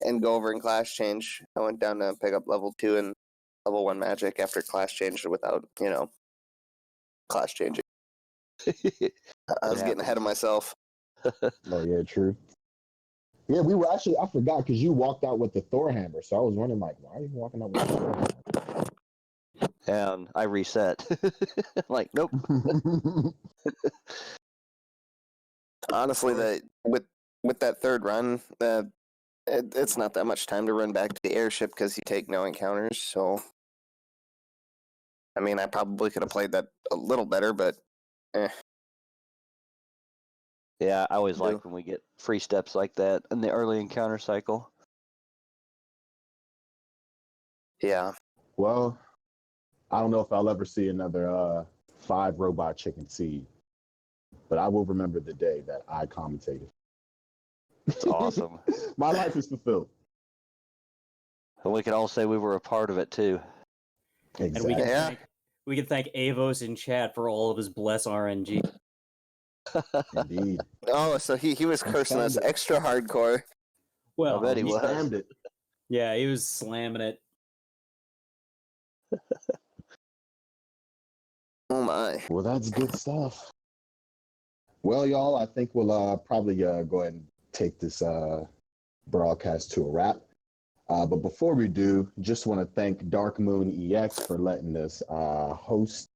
and go over and class change. I went down to pick up level 2 and level 1 magic after class changed without, class changing. I was getting ahead of myself. Oh yeah, true. Yeah, we were actually. I forgot because you walked out with the Thor hammer, so I was wondering like, why are you walking out with the Thor And I reset. Like, nope. hammer? Honestly, with that third run, it's not that much time to run back to the airship because you take no encounters. So, I mean, I probably could have played that a little better, but Yeah, I always Do. like when we get free steps like that in the early encounter cycle. yeah. Well, I don't know if I'll ever see another 5 robot chicken seed, but I will remember the day that I commentated. It's awesome. My life is fulfilled. And we can all say we were a part of it too. And Exactly. Yeah. we can thank Avos in chat for all of his bless RNG. Indeed. Oh, so he was cursing us extra hardcore. Well, I bet he He was. spammed it. yeah, he was slamming it. Oh my. Well, that's good stuff. Well, y'all, I think we'll probably go ahead and take this broadcast to a wrap. But before we do, just want to thank Dark Moon EX for letting us host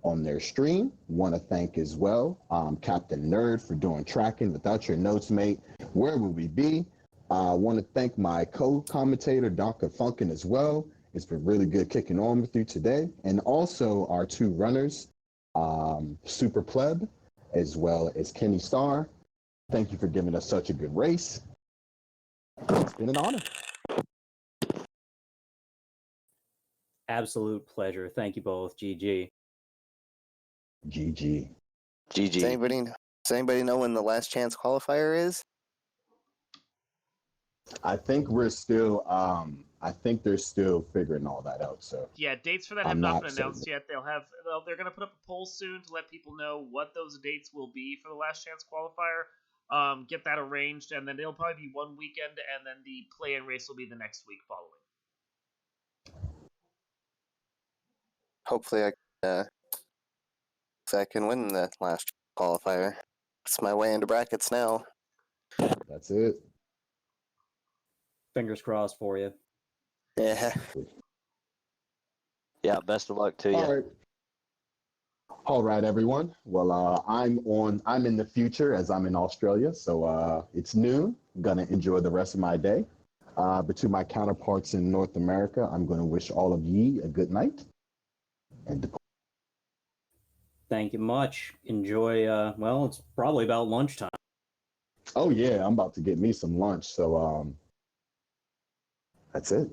on their stream. Want to thank as well Captain Nerd for doing tracking. Without your notes, mate, where would we be? Want to thank my co-commentator, Dr. Funkin, as well. It's been really good kicking on with you today. And also our 2 runners, Super Pleb, as well as Kenny Starr. Thank you for giving us such a good race. It's been an honor. Absolute pleasure. Thank you both. GG. GG. GG. Does anybody know when the last chance qualifier is? I think we're still I think they're still figuring all that out. So Yeah, dates for that have I'm not not been announced yet. They're going to put up a poll soon to let people know what those dates will be for the last chance qualifier. Get that arranged, and then it'll probably be one weekend, and then the play-in race will be the next week following. Hopefully I can win the last qualifier. It's my way into brackets now. that's it. Fingers crossed for you. Yeah. Yeah, best of luck to you. All right, everyone. Well, I'm in the future as I'm in Australia, so it's noon. Gonna enjoy the rest of my day. But to my counterparts in North America, I'm gonna wish all of ye a good night. And Thank you much. Enjoy. Well, it's probably about lunchtime. oh yeah, I'm about to get me some lunch. So that's it.